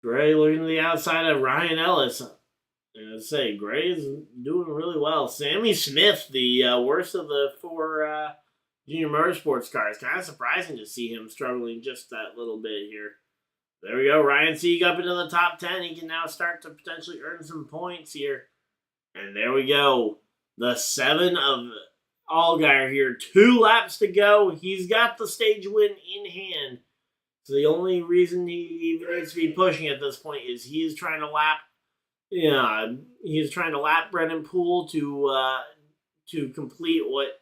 Gray looking to the outside of Ryan Ellis. And I'd say Gray is doing really well. Sammy Smith, the worst of the 4 junior motorsports cars. Kind of surprising to see him struggling just that little bit here. There we go. Ryan Sieg up into the top 10. He can now start to potentially earn some points here. And there we go. The 7 of Allgaier here. 2 laps to go. He's got the stage win in hand. So the only reason he even needs to be pushing at this point is he is trying to lap. He's trying to lap Brendan Poole to complete what.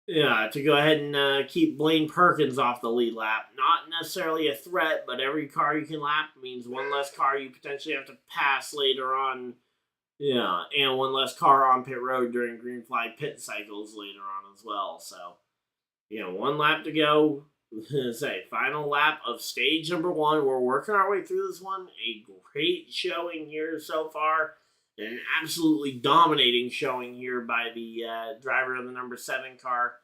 To go ahead and keep Blaine Perkins off the lead lap. Not necessarily a threat, but every car you can lap means one less car you potentially have to pass later on. And one less car on pit road during green flag pit cycles later on as well. So, 1 lap to go. Final lap of stage number 1. We're working our way through this one. A great showing here so far. An absolutely dominating showing here by the driver of the number 7 car.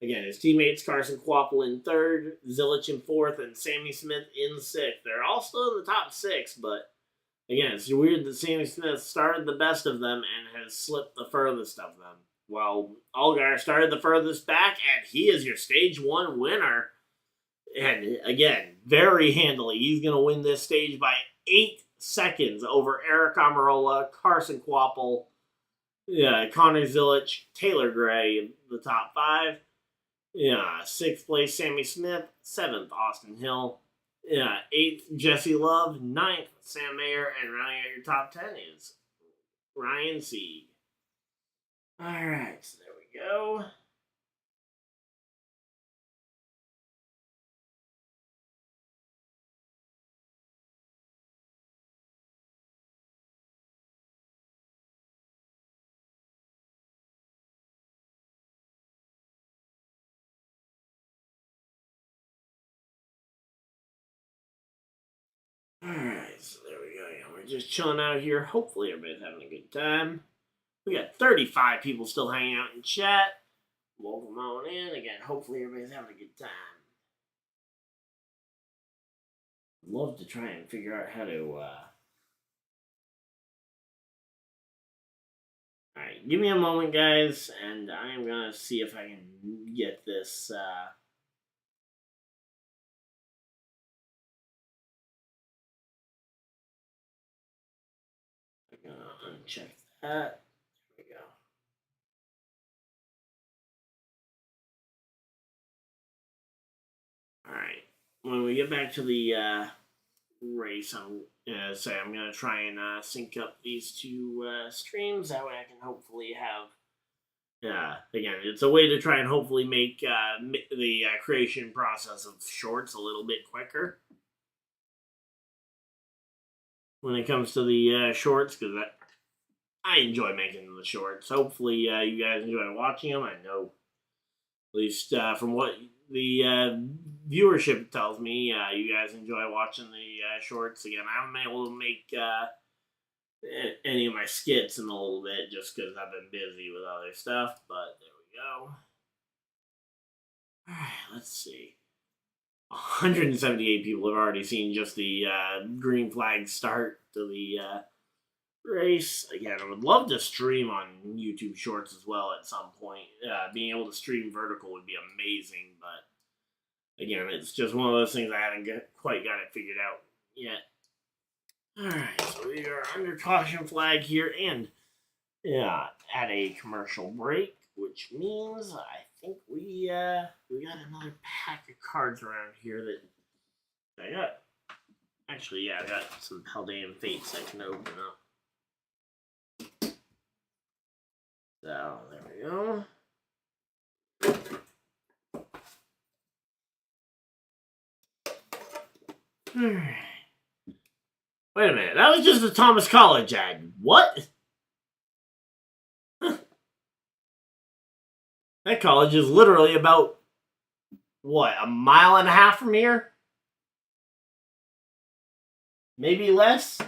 Again, his teammates Carson Kvapil in 3rd, Zilich in 4th, and Sammy Smith in 6th. They're all still in the top 6, but again, it's weird that Sammy Smith started the best of them and has slipped the furthest of them. While Allgaier started the furthest back, and he is your stage 1 winner. And again, very handily. He's going to win this stage by 8 seconds over Eric Amarola, Carson Kvapil, Connor Zilich, Taylor Gray, the top 5. 6th place, Sammy Smith. 7th, Austin Hill. 8th, Jesse Love. 9th, Sam Mayer. And rounding out your top 10 is Ryan Sieg. Alright, so there we go. Alright, so there we go. We're just chilling out here. Hopefully everybody's having a good time. We got 35 people still hanging out in chat. welcome on in. Again, hopefully everybody's having a good time. I'd love to try and figure out how to, Alright, give me a moment, guys, and I'm gonna see if I can get this, I'm gonna uncheck that. There we go. Alright, when we get back to the, race, I'm gonna try and sync up these two streams. That way, I can hopefully have. Again, it's a way to try and hopefully make the creation process of shorts a little bit quicker when it comes to the shorts, because I enjoy making the shorts. Hopefully, you guys enjoy watching them. I know, at least from what the viewership tells me, you guys enjoy watching the shorts. Again, I haven't been able to make any of my skits in a little bit just because I've been busy with other stuff, but there we go. Alright, let's see. 178 people have already seen just the green flag start to the race. Again, I would love to stream on YouTube Shorts as well at some point. Being able to stream vertical would be amazing, but again, it's just one of those things I haven't quite got it figured out yet. Alright, so we are under caution flag here and at a commercial break, which means I think we got another pack of cards around here that I got. Actually, I got some Paldean Fates I can open up. So, there we go. Alright. Wait a minute, that was just a Thomas College ad. What? That college is literally about, what, a mile and a half from here? Maybe less?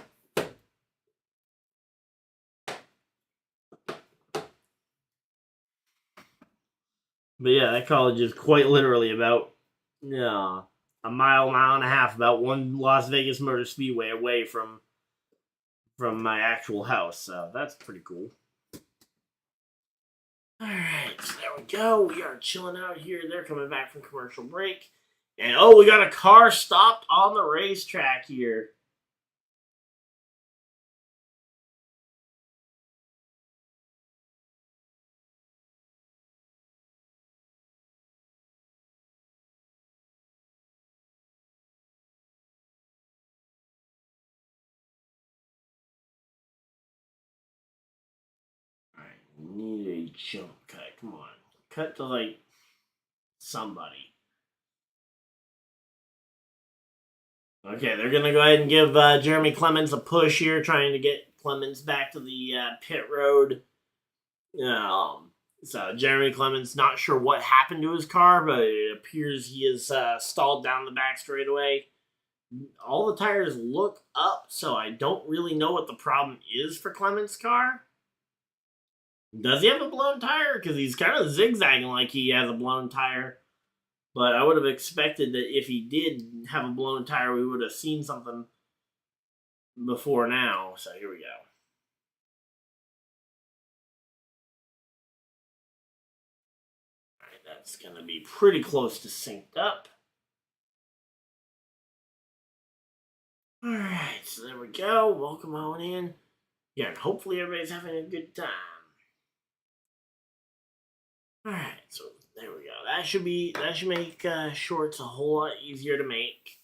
But yeah, that college is quite literally about a mile and a half, about one Las Vegas Motor Speedway away from my actual house. So that's pretty cool. Alright, so there we go. We are chilling out here. They're coming back from commercial break. And we got a car stopped on the racetrack here. Need a jump cut. Come on. Cut to, like, somebody. Okay, they're going to go ahead and give Jeremy Clements a push here, trying to get Clements back to the pit road. So Jeremy Clements, not sure what happened to his car, but it appears he is stalled down the back straightaway. All the tires look up, so I don't really know what the problem is for Clements' car. Does he have a blown tire? Because he's kind of zigzagging like he has a blown tire. But I would have expected that if he did have a blown tire, we would have seen something before now. So here we go. Alright, that's going to be pretty close to synced up. Alright, so there we go. Welcome on in. Again, hopefully everybody's having a good time. Alright, so there we go. That should make shorts a whole lot easier to make.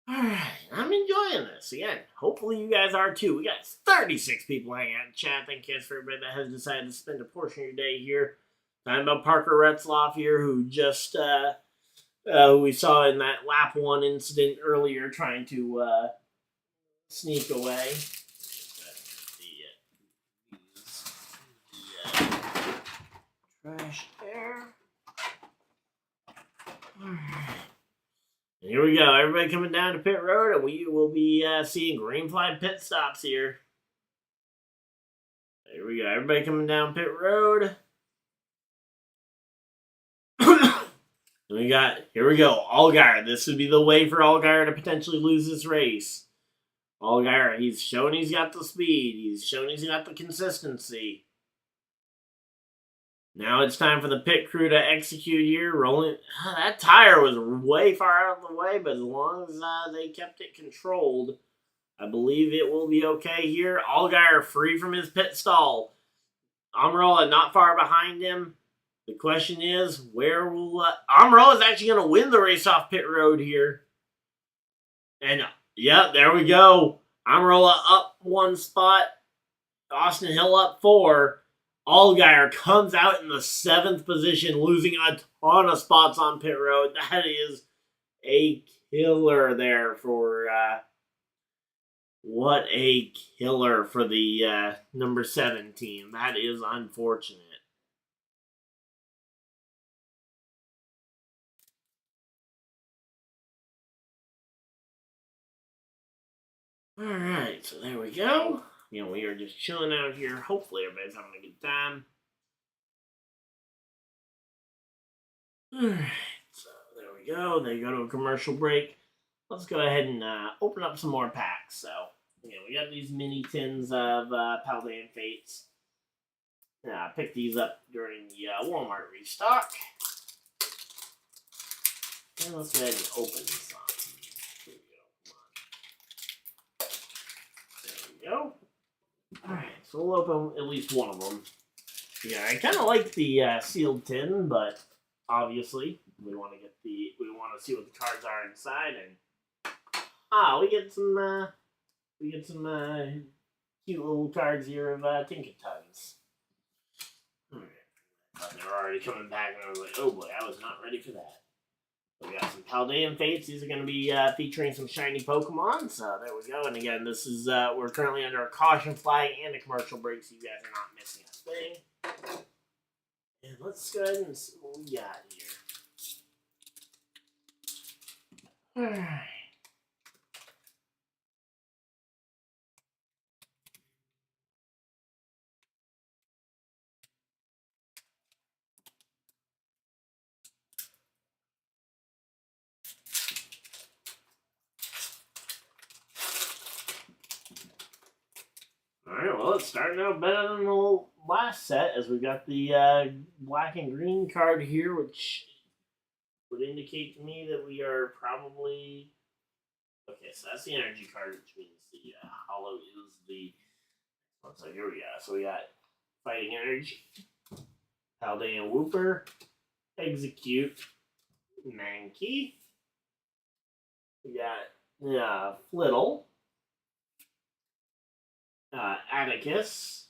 Alright, I'm enjoying this. Again, hopefully you guys are too. We got 36 people hanging out in chat. Thank you guys for everybody that has decided to spend a portion of your day here. Talking about Parker Retzloff here, who just we saw in that lap 1 incident earlier trying to sneak away. Trash there. Alright. Here we go. Everybody coming down to pit road, and we will be seeing green flag pit stops here. Here we go. Everybody coming down pit road. Here we go, Allgaier. This would be the way for Allgaier to potentially lose this race. Allgaier, he's shown he's got the speed. He's shown he's got the consistency. Now it's time for the pit crew to execute here. Rolling. That tire was way far out of the way, but as long as they kept it controlled, I believe it will be okay here. Allgaier free from his pit stall. Almirola not far behind him. The question is, where will... Almirola is actually going to win the race off pit road here. And, yeah, there we go. Almirola up 1 spot. Austin Hill up 4. Allgaier comes out in the 7th position, losing a ton of spots on pit road. That is a killer there for... what a killer for the number 7 team. That is unfortunate. Alright, so there we go. You know, we are just chilling out here. Hopefully everybody's having a good time. Alright, so there we go. They go to a commercial break. Let's go ahead and open up some more packs. So, you know, we got these mini tins of Paldean Fates. I picked these up during the Walmart restock. And let's go ahead and open this up. Here we go. Come on. There we go. Alright, so we'll open at least one of them. Yeah, I kind of like the sealed tin, but obviously we want to see what the cards are inside, and we get some cute little cards here of Tinkertuns. Alright, they're already coming back, and I was like, oh boy, I was not ready for that. We got some Paldean Fates. These are going to be featuring some shiny Pokemon. So there we go. And again, this is we're currently under a caution flag and a commercial break, so you guys are not missing a thing. And let's go ahead and see what we got here. All right. Alright, well, it's starting out better than the last set, as we got the black and green card here, which would indicate to me that we are probably... Okay, so that's the energy card, which means the hollow is the... So here we go. So we got Fighting Energy, Paldean Wooper, Execute, Mankey. We got Flittle, Atticus.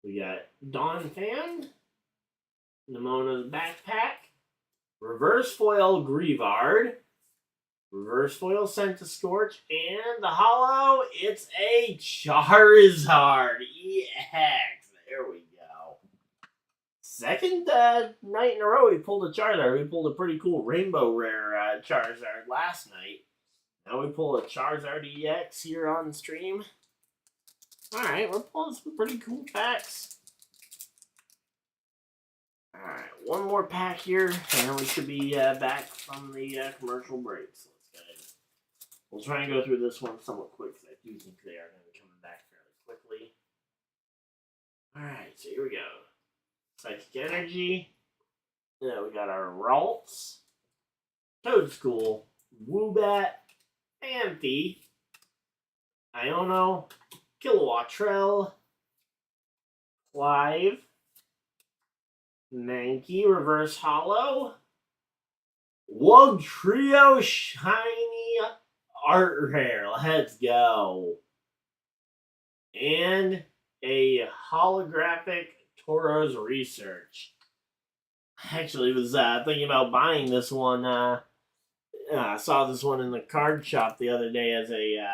We got Donphan, Nemona's Backpack, Reverse Foil Grievard, Reverse Foil Scentiscorch, and the hollow, it's a Charizard EX. There we go. Second night in a row we pulled a Charizard. We pulled a pretty cool Rainbow Rare Charizard last night. Now we pull a Charizard EX here on stream. Alright, we're pulling some pretty cool packs. Alright, one more pack here, and then we should be back from the commercial break. So let's go ahead. We'll try and go through this one somewhat quick, because I do think they are going to be coming back fairly quickly. Alright, so here we go. Psychic Energy. Yeah, we got our Ralts, Toadschool, Woobat, Anthe, Iono, Kilowattrel, Clive, Mankey Reverse Hollow, Wugtrio Shiny Art Rare. Let's go. And a holographic Tauros Research. I actually was thinking about buying this one. I saw this one in the card shop the other day as a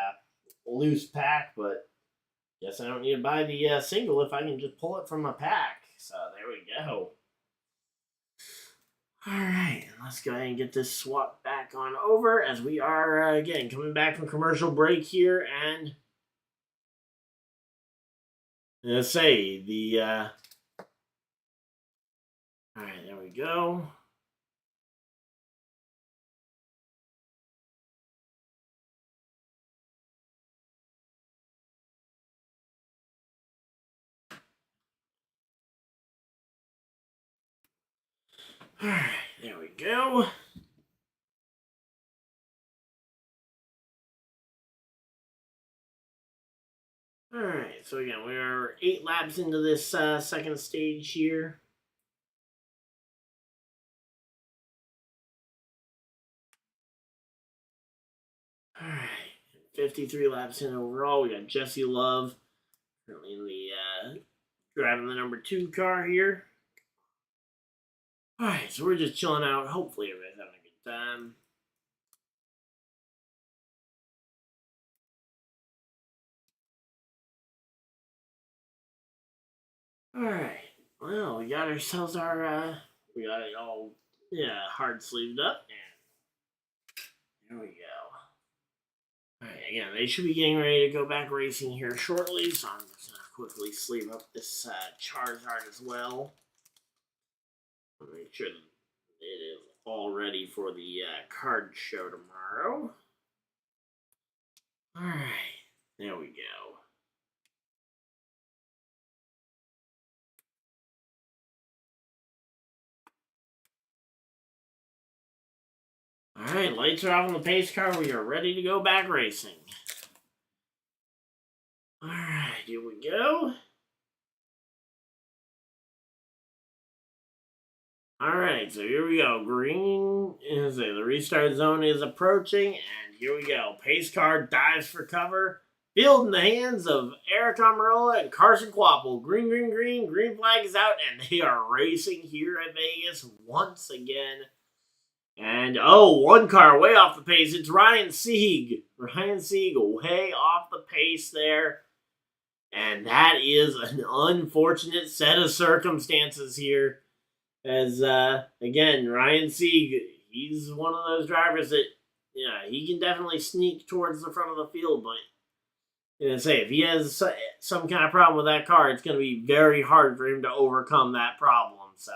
loose pack, but guess I don't need to buy the single if I can just pull it from a pack. So there we go. Alright, let's go ahead and get this swap back on over as we are, again, coming back from commercial break here, and let's say the, alright, there we go. Alright, there we go. Alright, so again, we are 8 laps into this second stage here. Alright, 53 laps in overall. We got Jesse Love currently in the driving the number 2 car here. Alright, so we're just chilling out. Hopefully everybody's having a good time. Alright, well, we got ourselves our, we got it all, hard sleeved up, and there we go. Alright, again, they should be getting ready to go back racing here shortly, so I'm just going to quickly sleeve up this Charizard as well. I'll make sure that it is all ready for the card show tomorrow. Alright, there we go. Alright, lights are off on the pace car. We are ready to go back racing. Alright, here we go. Alright, so here we go. Green is it. The restart zone is approaching, and here we go. Pace car dives for cover. Field in the hands of Eric Amarola and Carson Quapple. Green, green, green. Green flag is out, and they are racing here at Vegas once again. And, one car way off the pace. It's Ryan Sieg. Ryan Sieg way off the pace there. And that is an unfortunate set of circumstances here. As, again, Ryan Sieg, he's one of those drivers that, he can definitely sneak towards the front of the field, but, if he has some kind of problem with that car, it's going to be very hard for him to overcome that problem, so...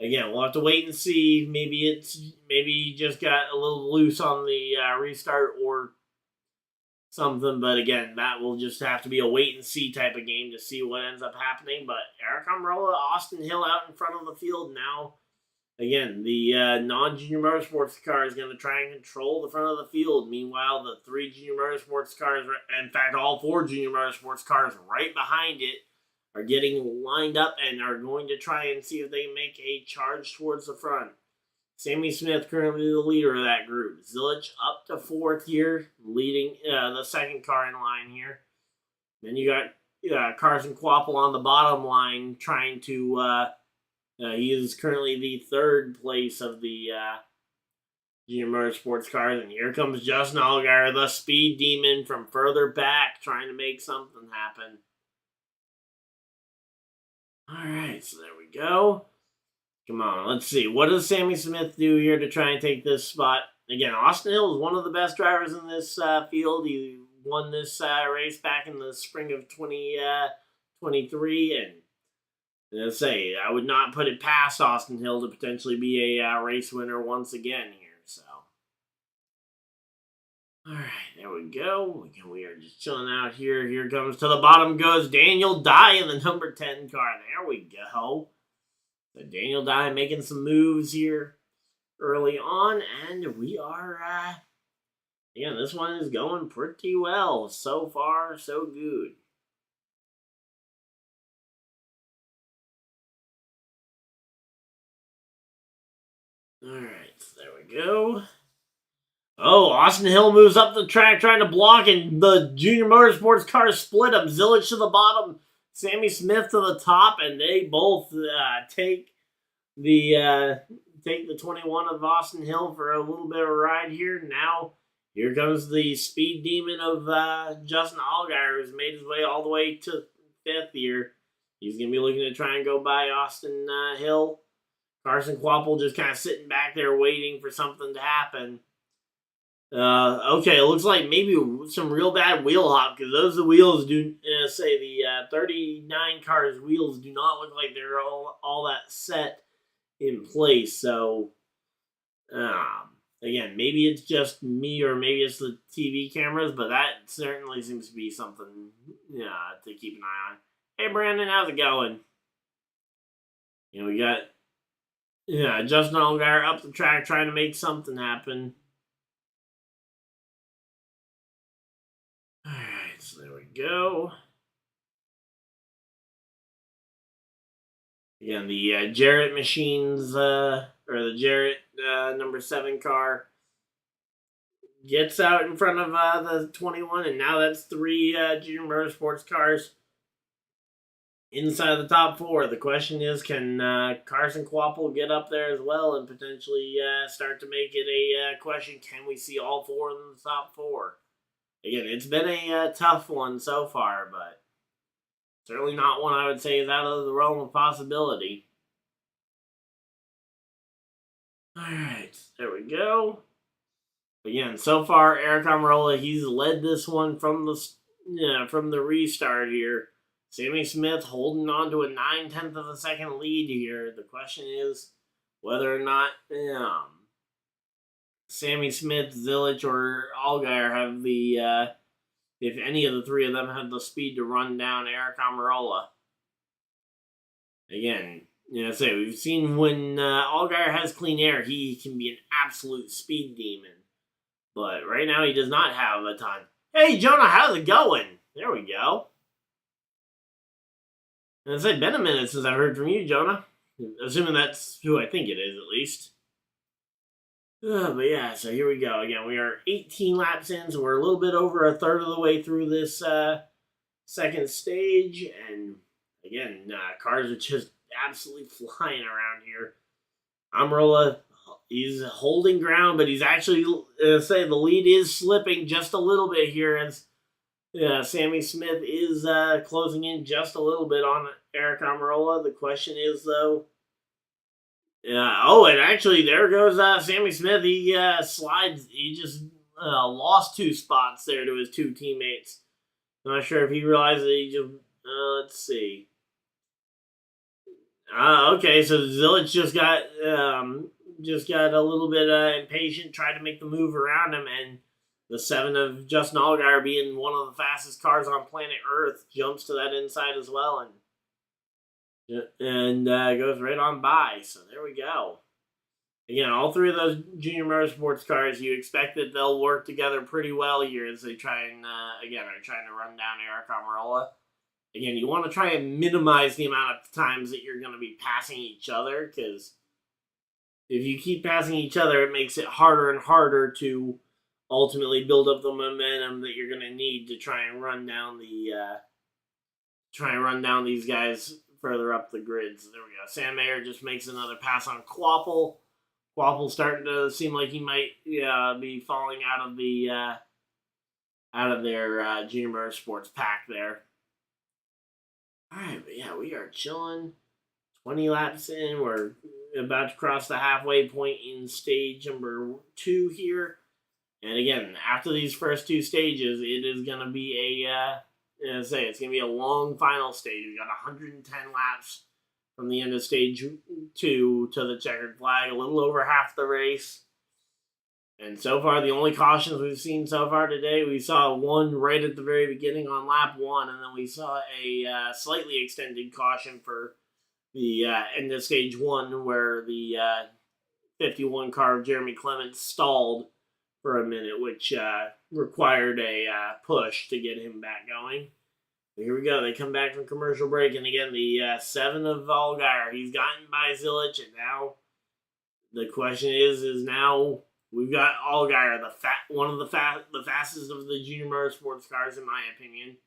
Again, we'll have to wait and see. Maybe he just got a little loose on the restart or something. But again, that will just have to be a wait and see type of game to see what ends up happening. But Eric Amarola, Austin Hill out in front of the field now. Again, the non-junior motorsports car is going to try and control the front of the field. Meanwhile, the 3 junior motorsports cars, in fact, all 4 junior motorsports cars right behind it, are getting lined up and are going to try and see if they make a charge towards the front. Sammy Smith currently the leader of that group. Zilich up to 4th here, leading the second car in line here. Then you got Carson Quapple on the bottom line trying to... he is currently the 3rd place of the junior motorsports cars. And here comes Justin Allgaier, the speed demon from further back, trying to make something happen. Alright, so there we go. Come on, let's see. What does Sammy Smith do here to try and take this spot? Again, Austin Hill is one of the best drivers in this field. He won this race back in the spring of 2023. And let's say, I would not put it past Austin Hill to potentially be a race winner once again here. So, alright, there we go. We are just chilling out here. Here comes to the bottom goes Daniel Dye in the number 10 car. There we go. So Daniel Dye making some moves here early on. And we are, again, this one is going pretty well. So far, so good. Alright, so there we go. Oh, Austin Hill moves up the track trying to block, and the junior motorsports cars split up. Zilich to the bottom, Sammy Smith to the top, and they both take the 21 of Austin Hill for a little bit of a ride here. Now, here comes the speed demon of Justin Allgaier, who's made his way all the way to 5th here. He's going to be looking to try and go by Austin Hill. Carson Quapple just kind of sitting back there waiting for something to happen. Okay, it looks like maybe some real bad wheel hop, because those wheels do, say the 39 car's wheels do not look like they're all that set in place. So, again, maybe it's just me or maybe it's the TV cameras, but that certainly seems to be something to keep an eye on. Hey, Brandon, how's it going? We got Yeah, Justin Allgaier up the track trying to make something happen. Alright, so there we go. Again, the Jarrett machines, or the Jarrett number 7 car gets out in front of the 21, and now that's 3 Junior Motorsports cars inside the top 4. The question is, can Carson Kvapil get up there as well and potentially start to make it a question? Can we see all 4 in the top 4? Again, it's been a tough one so far, but certainly not one I would say is out of the realm of possibility. Alright, there we go. Again, so far, Eric Almirola, he's led this one from the restart here. Sammy Smith holding on to a 9/10 of a second lead here. The question is whether or not Sammy Smith, Zilich, or Allgaier have the, if any of the 3 of them have the speed to run down Eric Almirola. Again, we've seen when Allgaier has clean air, he can be an absolute speed demon. But right now he does not have a ton. Hey, Jonah, how's it going? There we go. And it's been a minute since I've heard from you, Jonah. Assuming that's who I think it is, at least. But yeah, so here we go. Again, we are 18 laps in, so we're a little bit over a third of the way through this second stage. And again, cars are just absolutely flying around here. Almirola, he's holding ground, but he's actually, the lead is slipping just a little bit here as Sammy Smith is closing in just a little bit on Eric Almirola. The question is, though, and actually, there goes Sammy Smith. He slides. He just lost 2 spots there to his 2 teammates. I'm not sure if he realized that he just, let's see. Okay, so Zilich just got a little bit impatient, tried to make the move around him, and the 7 of Justin Allgaier, being one of the fastest cars on planet Earth, jumps to that inside as well, and goes right on by. So there we go. Again, all 3 of those Junior Motorsports cars, you expect that they'll work together pretty well here as they try and are trying to run down Eric Almirola. Again, you want to try and minimize the amount of times that you're going to be passing each other, because if you keep passing each other, it makes it harder and harder to ultimately build up the momentum that you're going to need to try and run down these guys further up the grid. So there we go. Sam Mayer just makes another pass on Kvapil. Kvapil starting to seem like he might be falling out of their Junior Motorsports pack there. Alright, but yeah, we are chilling. 20 laps in. We're about to cross the halfway point in stage number 2 here. And again, after these first 2 stages, it is going to be it's going to be a long final stage. We got 110 laps from the end of stage 2 to the checkered flag, a little over half the race. And so far, the only cautions we've seen so far today, we saw one right at the very beginning on lap 1, and then we saw a slightly extended caution for the end of stage 1, where the 51 car of Jeremy Clements stalled for a minute, which required a push to get him back going. But here we go. They come back from commercial break, and again, the 7 of Allgaier, he's gotten by Zilich, and now the question is now we've got Allgaier, one of the fastest of the Junior Motorsports cars, in my opinion.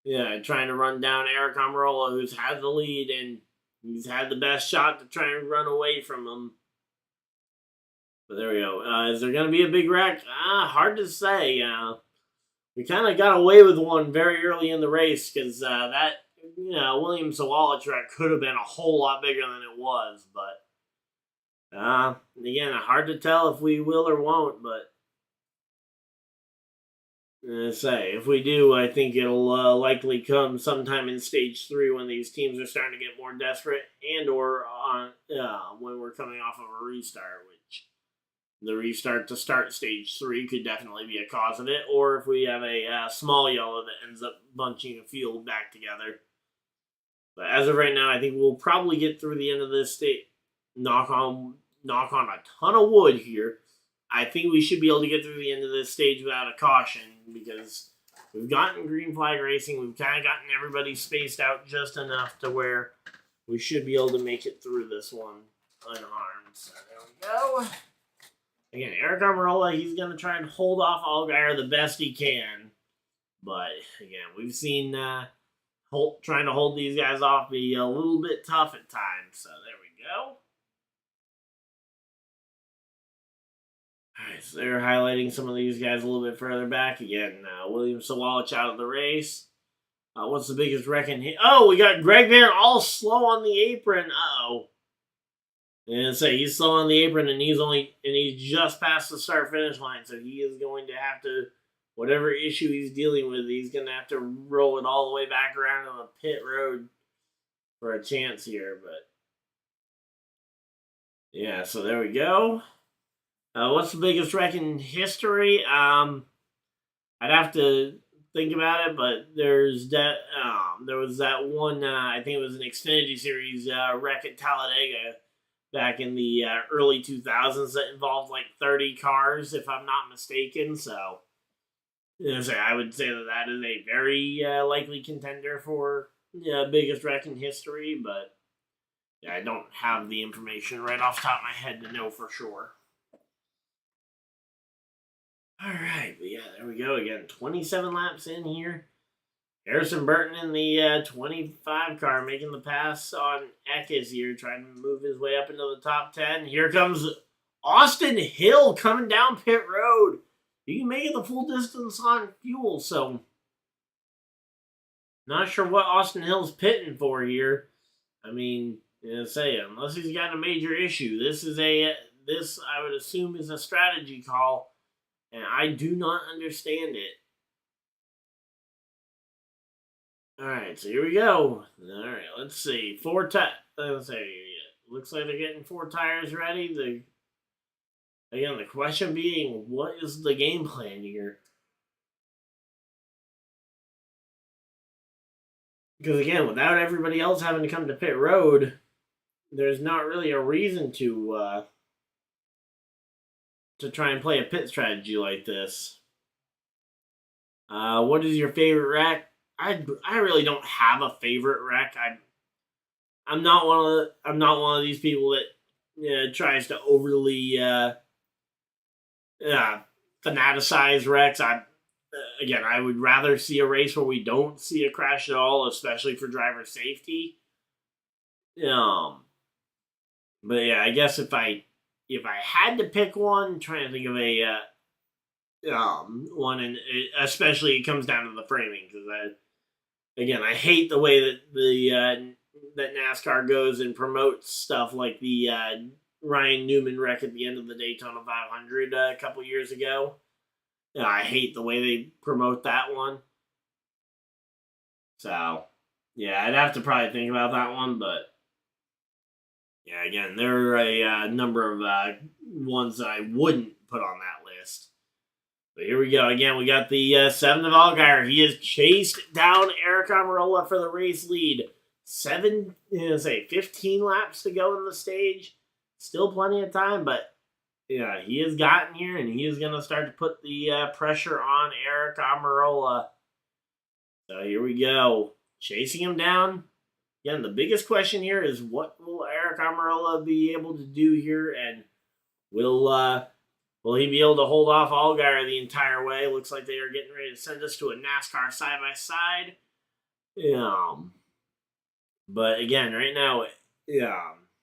Yeah, trying to run down Eric Almirola, who's had the lead, and he's had the best shot to try and run away from him. But there we go. Is there going to be a big wreck? Hard to say. We kind of got away with one very early in the race, because that Williams Sawalich wreck could have been a whole lot bigger than it was. But again, hard to tell if we will or won't. But if we do, I think it'll likely come sometime in stage 3 when these teams are starting to get more desperate, and or when we're coming off of a restart, which the restart to start stage 3 could definitely be a cause of it, or if we have a small yellow that ends up bunching a field back together. But as of right now, I think we'll probably get through the end of this stage. knock on a ton of wood here. I think we should be able to get through the end of this stage without a caution because we've gotten green flag racing. We've kind of gotten everybody spaced out just enough to where we should be able to make it through this one unharmed. So there we go. Again, Eric Almirola, he's going to try and hold off Allgaier the best he can. But, again, we've seen trying to hold these guys off be a little bit tough at times. So there we go. Alright, so they're highlighting some of these guys a little bit further back. Again, William Sawalich out of the race. What's the biggest wreck in here? Oh, we got Greg Van all slow on the apron. Uh-oh. And say he's slow on the apron, and he's just past the start-finish line, so he is going to have to, whatever issue he's dealing with, he's going to have to roll it all the way back around on the pit road for a chance here. But yeah, so there we go. What's the biggest wreck in history? I'd have to think about it, but there was that one. I think it was an Xfinity Series wreck at Talladega back in the early 2000s that involved like 30 cars, if I'm not mistaken. So, I would say that is a very likely contender for biggest wreck in history, but I don't have the information right off the top of my head to know for sure. Alright, but yeah, there we go again. 27 laps in here. Harrison Burton in the 25 car making the pass on Eckes here, trying to move his way up into the top 10. Here comes Austin Hill coming down pit road. He can make it the full distance on fuel, so not sure what Austin Hill's pitting for here. I mean, unless he's got a major issue, this I would assume is a strategy call, and I do not understand it. Alright, so here we go. Alright, let's see. Looks like they're getting 4 tires ready. Again, the question being, what is the game plan here? Because again, without everybody else having to come to pit road, there's not really a reason to try and play a pit strategy like this. What is your favorite wreck? I really don't have a favorite wreck. I'm not one of these people that tries to overly fanaticize wrecks. I would rather see a race where we don't see a crash at all, especially for driver safety. But yeah, I guess if I had to pick one, I'm trying to think of a one, and especially it comes down to the framing because I hate the way that that NASCAR goes and promotes stuff like the Ryan Newman wreck at the end of the Daytona 500 a couple years ago. I hate the way they promote that one. So, yeah, I'd have to probably think about that one, but yeah, again, there are a number of ones that I wouldn't put on that list. But here we go. Again, we got the 7 of Allgaier. He has chased down Eric Almirola for the race lead. 15 laps to go in the stage. Still plenty of time, but yeah, he has gotten here, and he is going to start to put the pressure on Eric Almirola. So here we go. Chasing him down. Again, the biggest question here is what will Eric Almirola be able to do here, and will he be able to hold off Allgaier the entire way? Looks like they are getting ready to send us to a NASCAR side-by-side. But again, right now,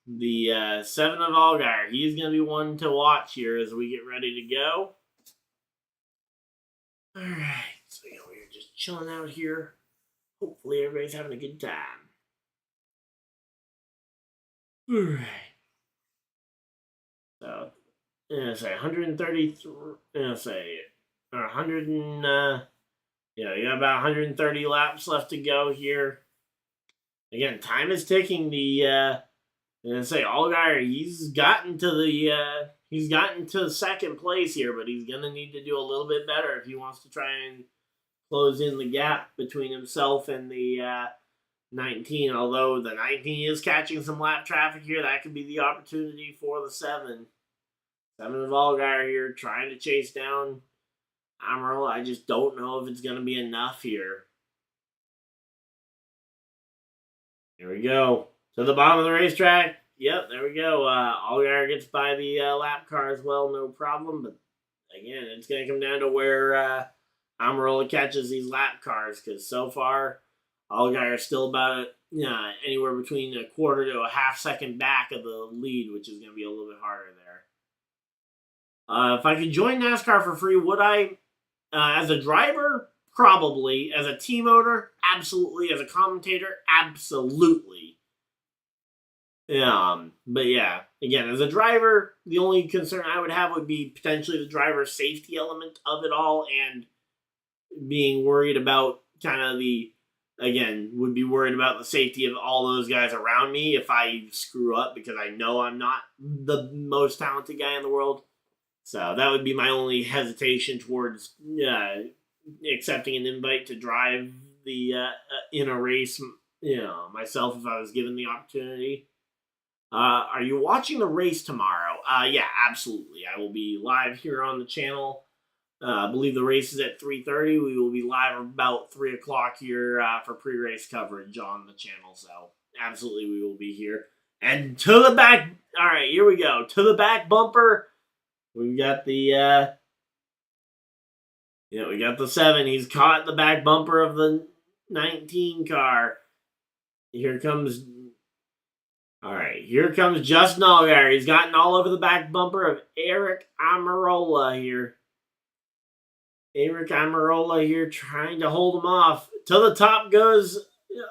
the 7 of Allgaier, he's going to be one to watch here as we get ready to go. Alright, so we're just chilling out here. Hopefully everybody's having a good time. Alright. So, 133, or 100 and, you got about 130 laps left to go here. Again, time is ticking. Allgaier, he's gotten to second place here, but he's gonna need to do a little bit better if he wants to try and close in the gap between himself and the 19. Although the 19 is catching some lap traffic here, that could be the opportunity for the 7. 7 of Allgaier here trying to chase down Amarillo. I just don't know if it's going to be enough here. Here we go. To the bottom of the racetrack. Yep, there we go. Allgaier gets by the lap car as well, no problem. But again, it's going to come down to where Amarillo catches these lap cars, because so far, Allgaier is still about anywhere between a quarter to a half second back of the lead, which is going to be a little bit harder there. If I could join NASCAR for free, would I? As a driver, probably. As a team owner, absolutely. As a commentator, absolutely. But yeah, again, as a driver, the only concern I would have would be potentially the driver safety element of it all, and being worried about would be worried about the safety of all those guys around me if I screw up, because I know I'm not the most talented guy in the world. So that would be my only hesitation towards accepting an invite to drive the in a race, myself, if I was given the opportunity. Are you watching the race tomorrow? Yeah, absolutely. I will be live here on the channel. I believe the race is at 3:30. We will be live about 3 o'clock here for pre-race coverage on the channel. So absolutely, we will be here. And to the back. All right, here we go. To the back bumper. We've got the we got the 7. He's caught the back bumper of the 19 car. Here comes Justin Allgaier. He's gotten all over the back bumper of Eric Almirola here. Eric Almirola here trying to hold him off. To the top goes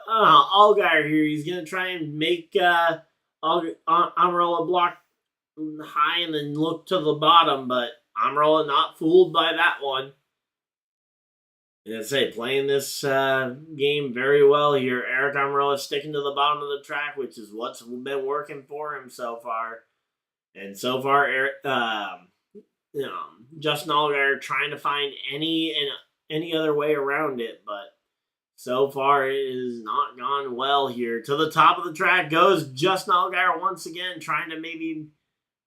Allgaier here. He's going to try and make Almirola block high and then look to the bottom, but Almirola not fooled by that one. And I say, playing this game very well here. Eric Almirola sticking to the bottom of the track, which is what's been working for him so far. And so far, Justin Allgaier trying to find any other way around it, but so far it has not gone well here. To the top of the track goes Justin Allgaier once again, trying to maybe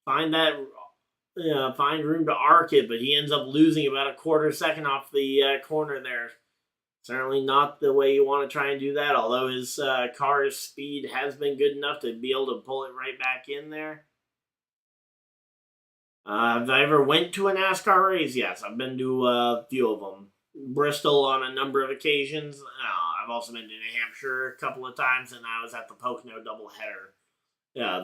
find room to arc it, but he ends up losing about a quarter second off the corner there. Certainly not the way you want to try and do that, although his car's speed has been good enough to be able to pull it right back in there. Have I ever went to a NASCAR race? Yes, I've been to a few of them. Bristol on a number of occasions. I've also been to New Hampshire a couple of times, and I was at the Pocono doubleheader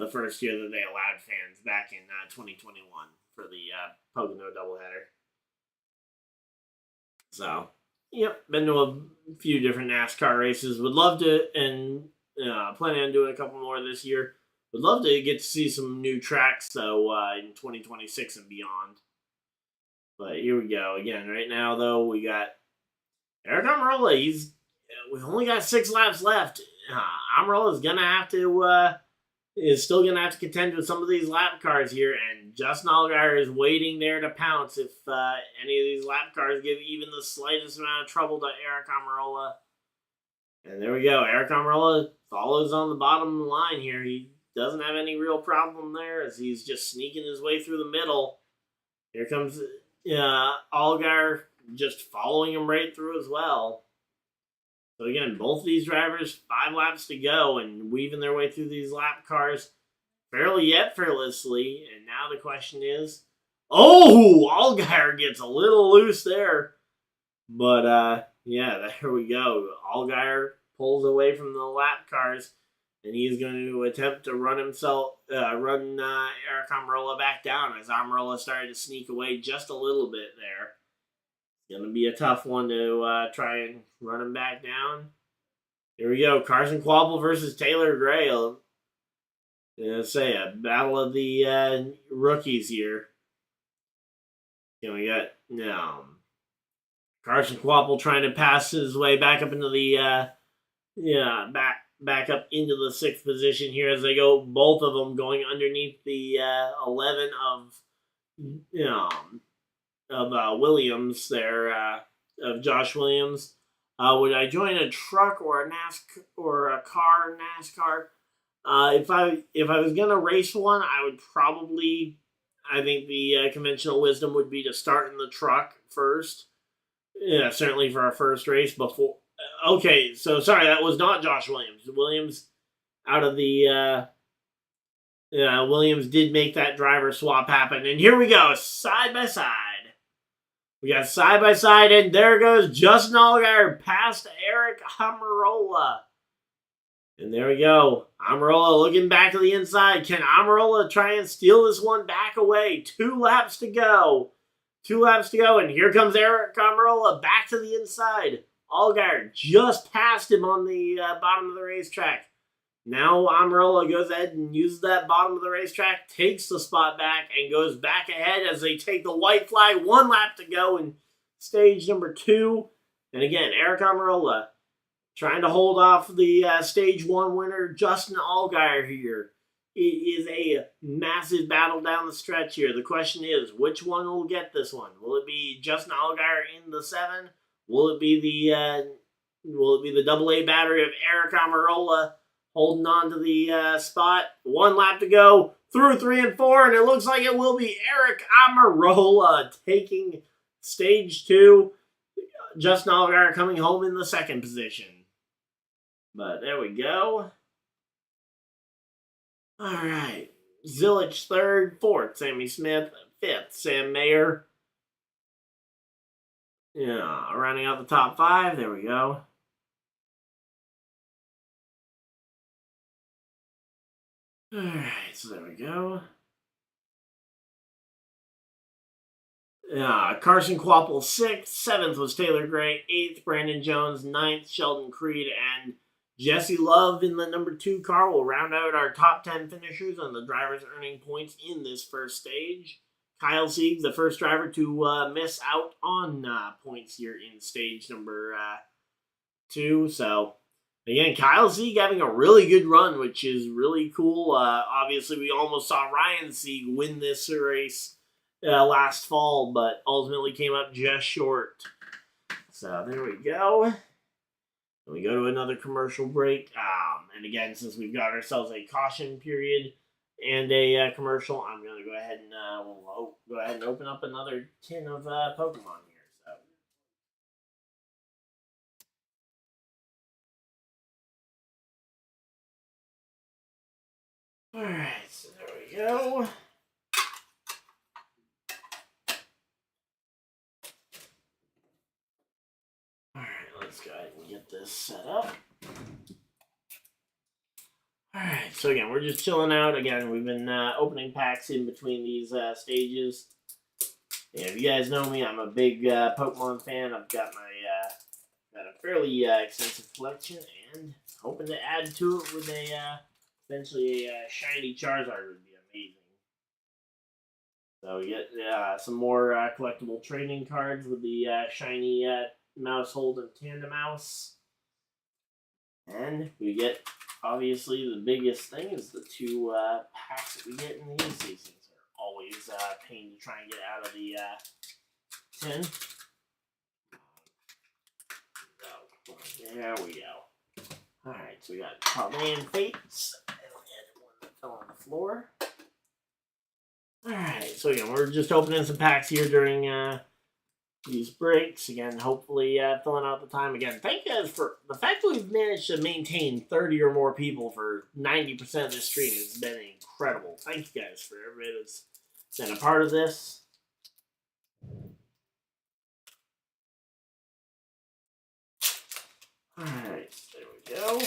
the first year that they allowed fans back in 2021 for the Pocono doubleheader. So, yep, been to a few different NASCAR races. Would love to, and planning on doing a couple more this year. Would love to get to see some new tracks, though, in 2026 and beyond. But here we go. Again, right now, though, we got Eric Almirola. We only got 6 laps left. Almirola is still going to have to contend with some of these lap cars here, and Justin Allgaier is waiting there to pounce if any of these lap cars give even the slightest amount of trouble to Eric Almirola. And there we go. Eric Almirola follows on the bottom line here. He doesn't have any real problem there as he's just sneaking his way through the middle. Here comes Allgaier just following him right through as well. So again, both of these drivers, 5 laps to go and weaving their way through these lap cars fairly yet fearlessly. And now the question is, Allgaier gets a little loose there. But there we go. Allgaier pulls away from the lap cars, and he's going to attempt to run Eric Almirola back down as Almirola started to sneak away just a little bit there. It's going to be a tough one to try and run him back down. Here we go. Carson Kvapil versus Taylor Gray. A battle of the rookies here. We got Carson Kvapil trying to pass his way back up into the back up into the 6th position here as they go, both of them going underneath the 11 of Williams there, of Josh Williams. Would I join a truck or a NASCAR or a car NASCAR? If I was gonna race one, I would probably. I think the conventional wisdom would be to start in the truck first. Yeah, certainly for our first race before. Okay, so sorry, that was not Josh Williams. Williams out of the. Williams did make that driver swap happen, and here we go, side by side. We got side by side, and there goes Justin Allgaier past Eric Almirola. And there we go. Almirola looking back to the inside. Can Almirola try and steal this one back away? 2 laps to go. 2 laps to go, and here comes Eric Almirola back to the inside. Allgaier just passed him on the bottom of the racetrack. Now Almirola goes ahead and uses that bottom of the racetrack, takes the spot back, and goes back ahead as they take the white flag. 1 lap to go in stage number 2. And again, Eric Almirola trying to hold off the stage 1 winner, Justin Allgaier here. It is a massive battle down the stretch here. The question is, which one will get this one? Will it be Justin Allgaier in the 7? Will it be the AA battery of Eric Almirola holding on to the spot? 1 lap to go through 3 and 4, and it looks like it will be Eric Almirola taking stage 2. Justin Allgaier coming home in the 2nd position. But there we go. All right. Zilich 3rd, 4th, Sammy Smith, 5th, Sam Mayer. Yeah, rounding out the top 5. There we go. All right, so there we go. Carson Kvapil 6th, 7th was Taylor Gray, 8th Brandon Jones, 9th Sheldon Creed, and Jesse Love in the number 2 car will round out our top 10 finishers on the drivers earning points in this first stage. Kyle Sieg, the first driver to miss out on points here in stage number 2. So, again, Kyle Sieg having a really good run, which is really cool. Obviously, we almost saw Ryan Sieg win this race last fall, but ultimately came up just short. So, there we go. We go to another commercial break. And again, since we've got ourselves a caution period and a commercial, I'm going to go ahead and go ahead and open up another tin of Pokemon here. So, all right, so there we go. All right, let's go ahead and get this set up. Alright, so again, we're just chilling out. Again, we've been opening packs in between these stages. Yeah, if you guys know me, I'm a big Pokemon fan. I've got a fairly extensive collection, and hoping to add to it with eventually a shiny Charizard would be amazing. So we get some more collectible trading cards with the shiny Mousehold and Tandemaus. And we get, obviously, the biggest thing is the 2 packs that we get in these seasons. Are always a pain to try and get out of the tin. So, there we go. Alright, so we got Palmayan Fates. And we had one that fell on the floor. Alright, so again, we're just opening some packs here during these breaks. Again, hopefully filling out the time. Again, thank you guys for the fact that we've managed to maintain 30 or more people for 90% of this stream. Has been incredible. Thank you guys for everybody that's been a part of this. Alright, there we go.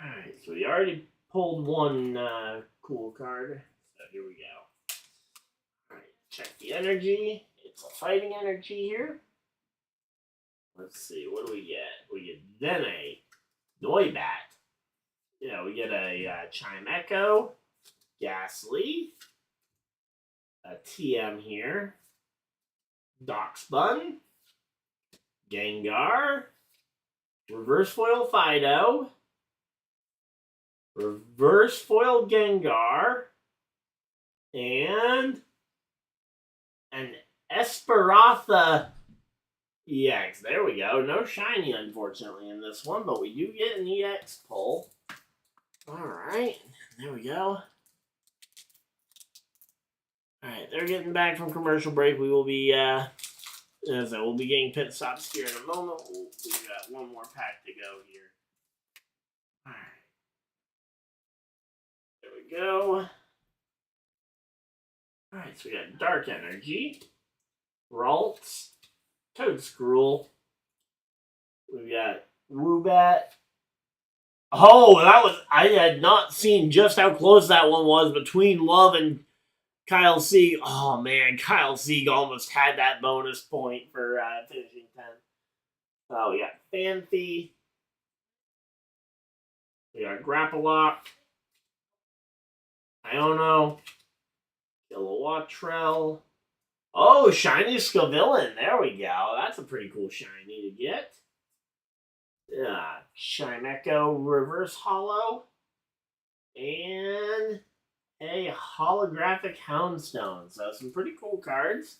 Alright, so we already pulled one cool card. So here we go. Alright, check the energy. It's a fighting energy here. Let's see, what do we get? We get then a Noibat. Yeah, we get a Chime Echo, Ghastly, a TM here, Doxbun, Gengar, Reverse Foil Fido, Reverse Foil Gengar, And an Esperanza EX. There we go. No shiny, unfortunately, in this one, but we do get an EX pull. Alright, there we go. Alright, they're getting back from commercial break. We will be, we'll be getting pit stops here in a moment. We've got one more pack to go here. Alright. There we go. Alright, so we got Dark Energy, Ralts, Toadskrull. We've got Woobat. Oh, I had not seen just how close that one was between Love and Kyle Sieg. Oh man, Kyle Sieg almost had that bonus point for finishing 10th. Oh, we got Phanpy. We got Grappalock. Iono. Kilowattrell. Oh, shiny Scavillain. There we go. That's a pretty cool shiny to get. Chimecho Reverse Hollow. And a holographic Houndstone. So some pretty cool cards.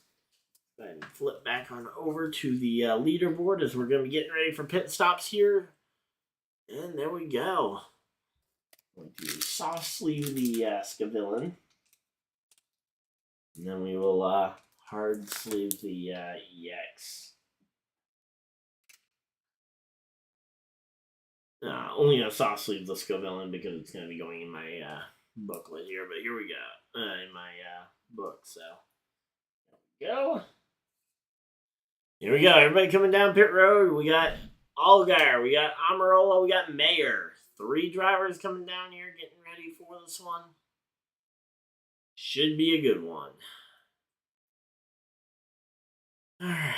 Go ahead and flip back on over to the leaderboard as we're going to be getting ready for pit stops here. And there we go. I'm going to soft sleeve the Scavillain. And then we will hard sleeve the EX. Only a soft sleeve the Scavillain because it's going to be going in my booklet here. But here we go. In my book. So there we go. Here we go. Everybody coming down pit road. We got Allgaier. We got Amarola. We got Mayer. 3 drivers coming down here getting ready for this one. Should be a good one. Alright.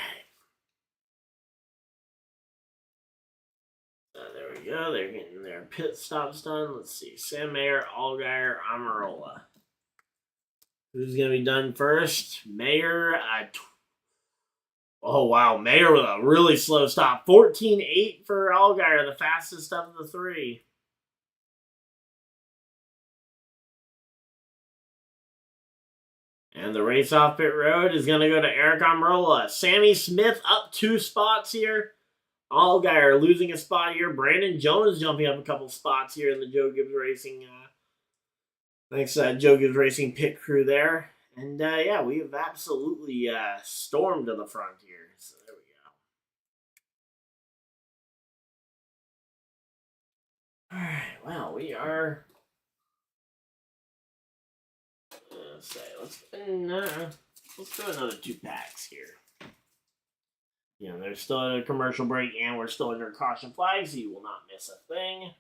There we go. They're getting their pit stops done. Let's see. Sam Mayer, Allgaier, Amarola. Who's going to be done first? Mayer. Oh, wow. Mayer with a really slow stop. 14.8 for Allgaier, the fastest of the 3. And the race off pit road is going to go to Eric Amarola. Sammy Smith up 2 spots here. Allgaier losing a spot here. Brandon Jones jumping up a couple spots here in the Joe Gibbs Racing. Thanks, Joe Gibbs Racing pit crew there. And yeah, we have absolutely stormed to the front here. So there we go. All right, well, we are. Let's do another 2 packs here. You know, there's still a commercial break, and we're still under caution flag, so you will not miss a thing.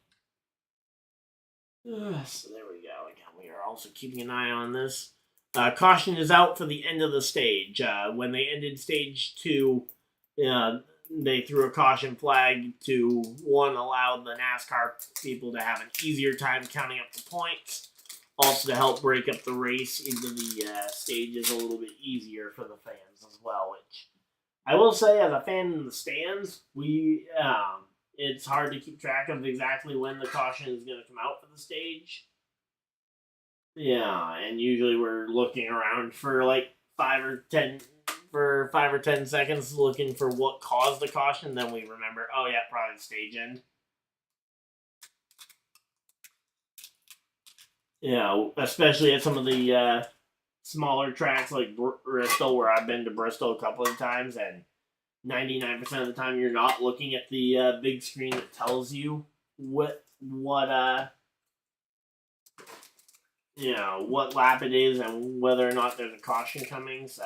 So there we go. Again, we are also keeping an eye on this. Caution is out for the end of the stage. When they ended stage 2, they threw a caution flag to, one, allow the NASCAR people to have an easier time counting up the points. Also to help break up the race into the stages a little bit easier for the fans as well, which I will say, as a fan in the stands, it's hard to keep track of exactly when the caution is going to come out for the stage. Yeah, and usually we're looking around for like 5 or 10 seconds looking for what caused the caution. Then we remember, oh yeah, probably the stage end. Yeah, especially at some of the smaller tracks like Bristol, where I've been to Bristol a couple of times, and 99% of the time you're not looking at the big screen that tells you what lap it is and whether or not there's a caution coming. So,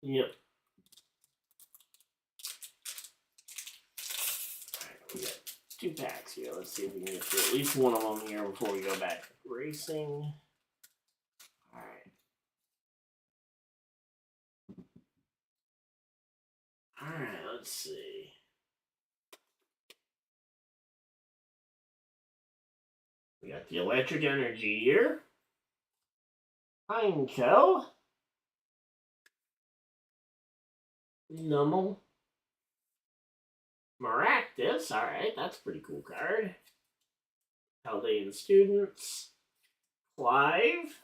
yep. Alright, we got 2 packs here. Let's see if we can get through at least one of them here before we go back to racing. Alright, let's see. We got the electric energy here. Pineco. Nummel. Maractus. Alright, that's a pretty cool card. Chaldean Students. Clive.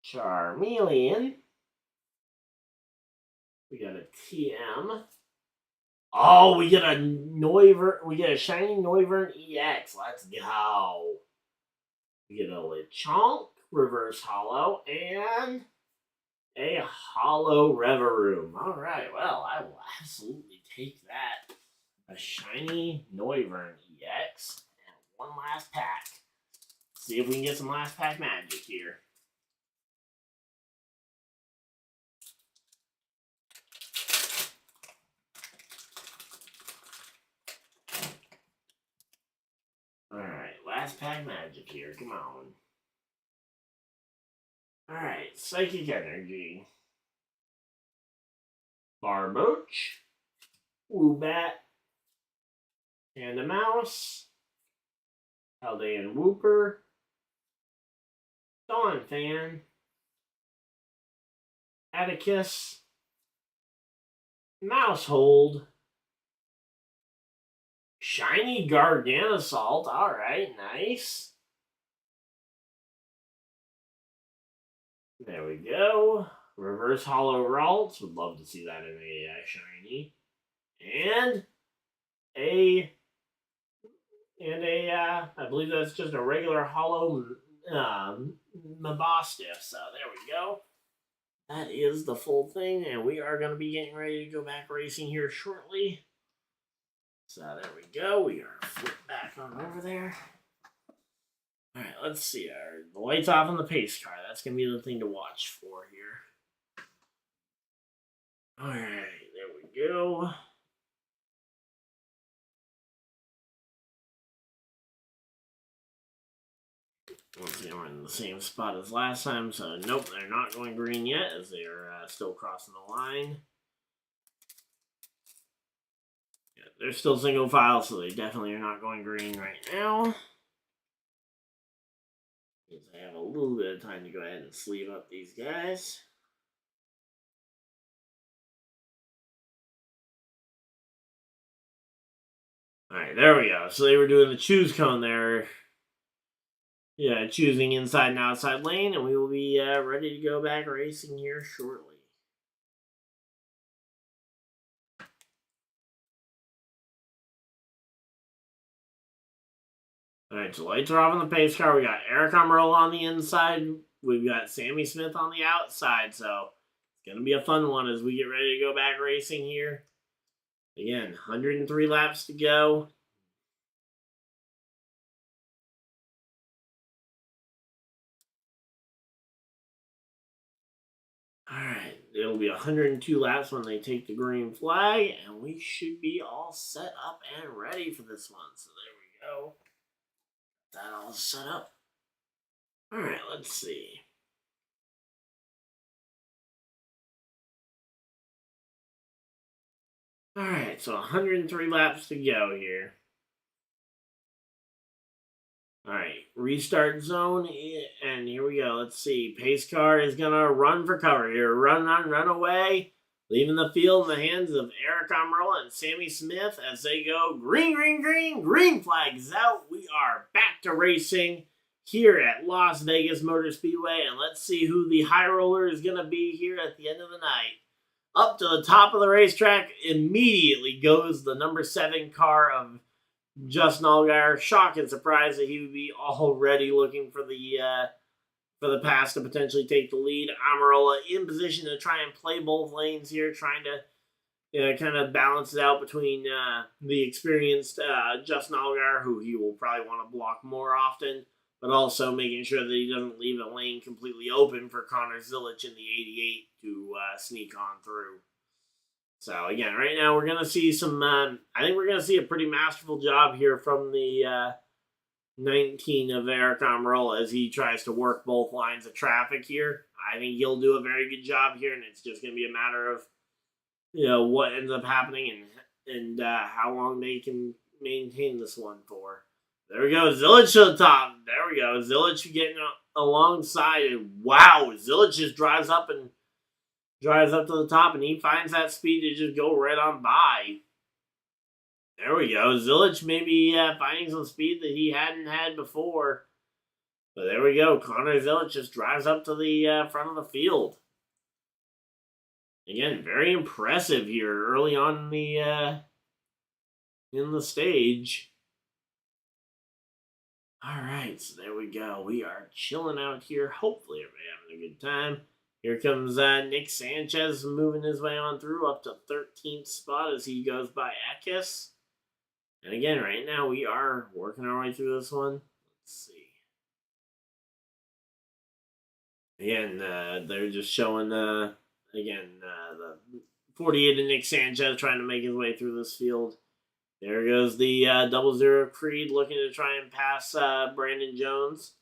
Charmeleon. We got a TM. Oh, we get a Noivern. We get a shiny Noivern EX. Let's go. We get a Lechonk reverse hollow and a hollow Reverum. All right. Well, I will absolutely take that. A shiny Noivern EX and one last pack. See if we can get some last pack magic here. Alright, last pack magic here. Come on. Alright, Psychic Energy. Barboach. Woobat. Panda Mouse. Haldean Wooper. Dawn Fan. Atticus. Mousehold. Shiny Garganasalt. Alright, nice. There we go. Reverse Hollow Ralts. Would love to see that in a shiny. And I believe that's just a regular hollow Mabostiff. So there we go. That is the full thing, and we are going to be getting ready to go back racing here shortly. So there we go. We are flipped back on over there. All right, let's see. The lights off on the pace car. That's going to be the thing to watch for here. All right, there we go. Once again, we're in the same spot as last time, so nope, they're not going green yet, as they are still crossing the line. Yeah, they're still single file, so they definitely are not going green right now. Means I have a little bit of time to go ahead and sleeve up these guys. Alright, there we go. So they were doing the choose cone there. Yeah, choosing inside and outside lane, and we will be ready to go back racing here shortly. Alright, so lights are off on the pace car. We got Eric Almirola on the inside. We've got Sammy Smith on the outside, so it's going to be a fun one as we get ready to go back racing here. Again, 103 laps to go. Alright, it'll be 102 laps when they take the green flag, and we should be all set up and ready for this one. So there we go. That all set up. Alright, let's see. Alright, so 103 laps to go here. Alright, restart zone, and here we go. Let's see. Pace car is going to run for cover here. Run away. Leaving the field in the hands of Eric Almirola and Sammy Smith as they go green, green, green. Green flags out. We are back to racing here at Las Vegas Motor Speedway, and let's see who the high roller is going to be here at the end of the night. Up to the top of the racetrack immediately goes the number 7 car of Justin Allgaier. Shock and surprise that he would be already looking for the pass to potentially take the lead. Almirola in position to try and play both lanes here, trying to kind of balance it out between the experienced Justin Allgaier, who he will probably want to block more often, but also making sure that he doesn't leave a lane completely open for Connor Zilic in the 88 to sneak on through. So again, right now we're going to see some, I think we're going to see a pretty masterful job here from the 19 of Eric Almirola as he tries to work both lines of traffic here. I think he'll do a very good job here, and it's just going to be a matter of, what ends up happening and how long they can maintain this one for. There we go, Zilic to the top. There we go, Zilic getting alongside, and wow, Zilic just drives up to the top, and he finds that speed to just go right on by. There we go. Zilich maybe finding some speed that he hadn't had before. But there we go. Connor Zilich just drives up to the front of the field. Again, very impressive here early on in the stage. All right, so there we go. We are chilling out here. Hopefully, everybody having a good time. Here comes Nick Sanchez moving his way on through up to 13th spot as he goes by Eckes. And again, right now we are working our way through this one. Let's see. Again, they're just showing the 48 of Nick Sanchez trying to make his way through this field. There goes the 00 Creed looking to try and pass Brandon Jones.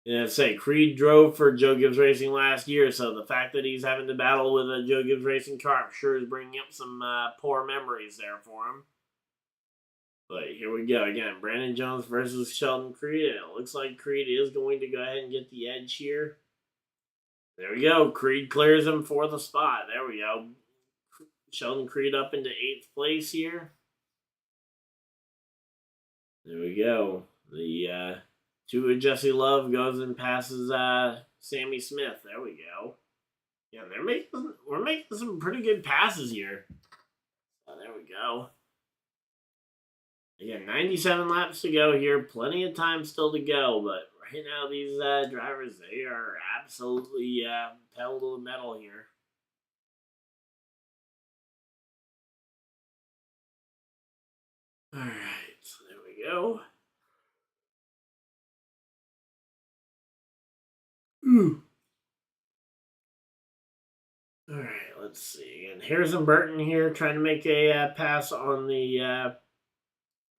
Yeah, say Creed drove for Joe Gibbs Racing last year, so the fact that he's having to battle with a Joe Gibbs Racing car, I'm sure is bringing up some poor memories there for him. But here we go again. Brandon Jones versus Sheldon Creed. And it looks like Creed is going to go ahead and get the edge here. There we go. Creed clears him for the spot. There we go. Sheldon Creed up into 8th place here. There we go. The two of Jesse Love goes and passes Sammy Smith. There we go. Yeah, we're making some pretty good passes here. Oh, there we go. Again, 97 laps to go here. Plenty of time still to go, but right now these drivers, they are absolutely pedal to the metal here. All right, so there we go. All right, let's see. And Harrison Burton here trying to make a pass on the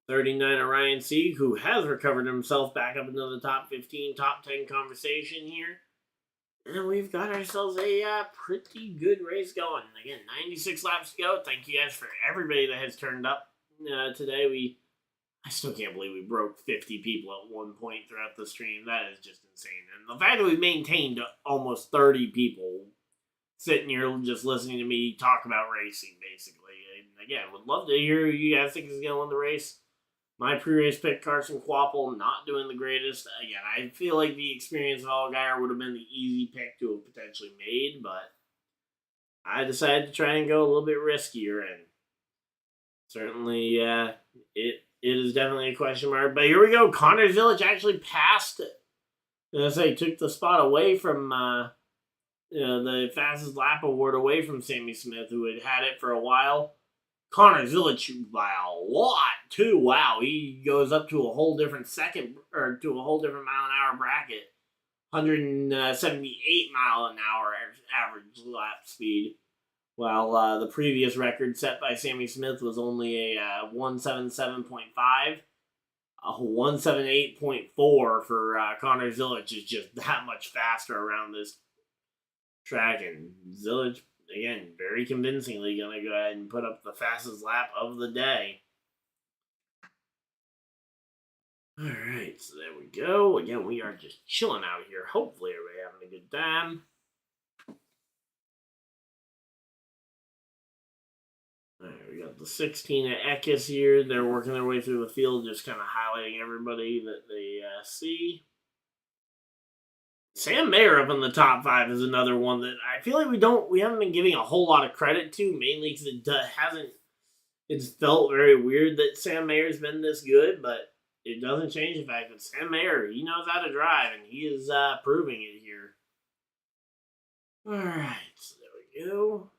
39 Orion Sieg, who has recovered himself back up into the top 15, top 10 conversation here. And we've got ourselves a pretty good race going. Again, 96 laps to go. Thank you guys for everybody that has turned up today. I still can't believe we broke 50 people at one point throughout the stream. That is just insane. And the fact that we maintained almost 30 people sitting here just listening to me talk about racing, basically. And again, would love to hear who you guys think is going to win the race. My pre-race pick, Carson Kvapil, not doing the greatest. Again, I feel like the experience of Allgaier would have been the easy pick to have potentially made, but I decided to try and go a little bit riskier, and certainly it is definitely a question mark. But here we go. Connor Zilich actually passed it. As I took the spot away from the fastest lap award away from Sammy Smith, who had it for a while. Connor Zilich by a lot too. Wow, he goes up to a whole different to a whole different mile an hour bracket. 178 mile an hour average lap speed, while the previous record set by Sammy Smith was only a 177.5. A 178.4 for Connor Zilich is just that much faster around this track, and Zilich, again, very convincingly going to go ahead and put up the fastest lap of the day. All right, so there we go. Again, we are just chilling out here. Hopefully, everybody having a good time. All right, we got the 16 at Eckes here. They're working their way through the field, just kind of highlighting everybody that they see. Sam Mayer up in the top 5 is another one that I feel like we haven't been giving a whole lot of credit to, mainly because it's felt very weird that Sam Mayer's been this good, but it doesn't change the fact that Sam Mayer, he knows how to drive, and he is proving it here. All right, so there we go.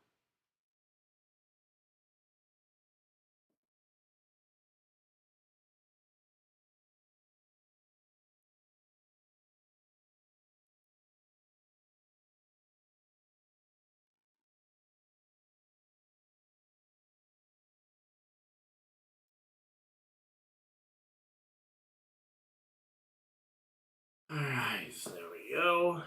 All right, so there we go.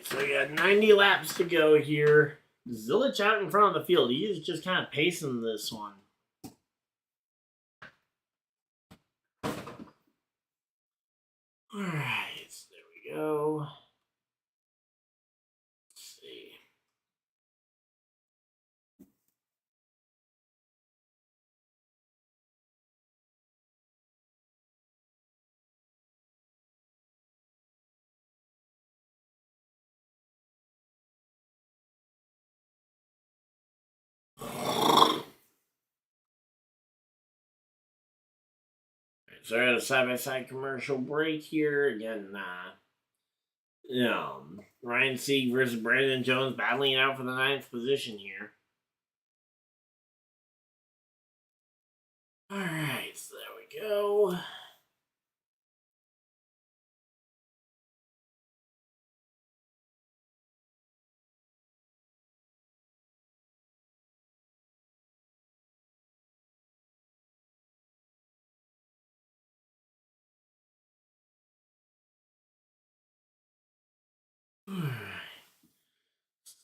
so we got 90 laps to go here. Zilich out in front of the field. He is just kind of pacing this one. Alright, so there we go. Let's see. So we're at a side-by-side commercial break here. Again, Ryan Sieg versus Brandon Jones battling out for the 9th position here. Alright, so there we go.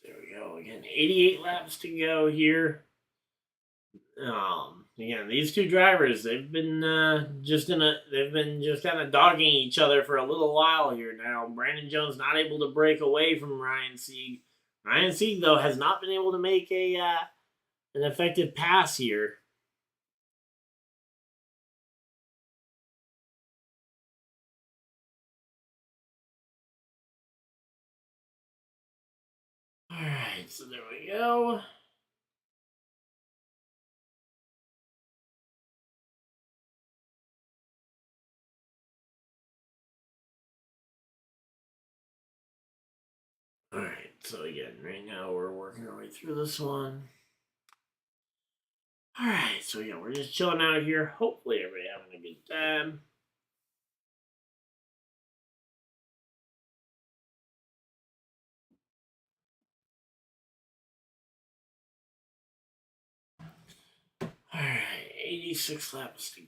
There we go. Again, 88 laps to go here. Again, these two drivers, they've been just kind of dogging each other for a little while here now. Brandon Jones not able to break away from Ryan Sieg. Ryan Sieg, though, has not been able to make an effective pass here. Alright, so there we go. Alright, so again, right now we're working our way through this one. Alright, so yeah, we're just chilling out here. Hopefully everybody having a good time. Alright, 86 laps to go.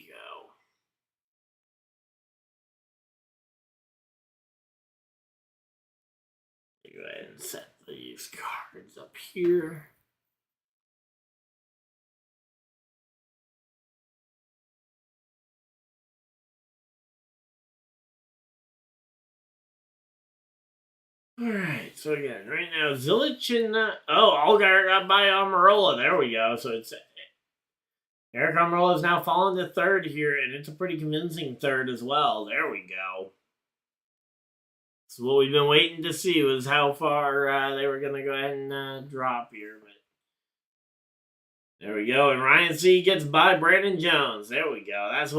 Go ahead and set these cards up here. Alright, so again, right now, Zilich and, Allgaier got by Almirola. There we go. So it's, Eric Almirola is now falling to third here, and it's a pretty convincing third as well. There we go. So what we've been waiting to see was how far they were going to go ahead and drop here. But there we go. And Ryan Sieg gets by Brandon Jones. There we go. That's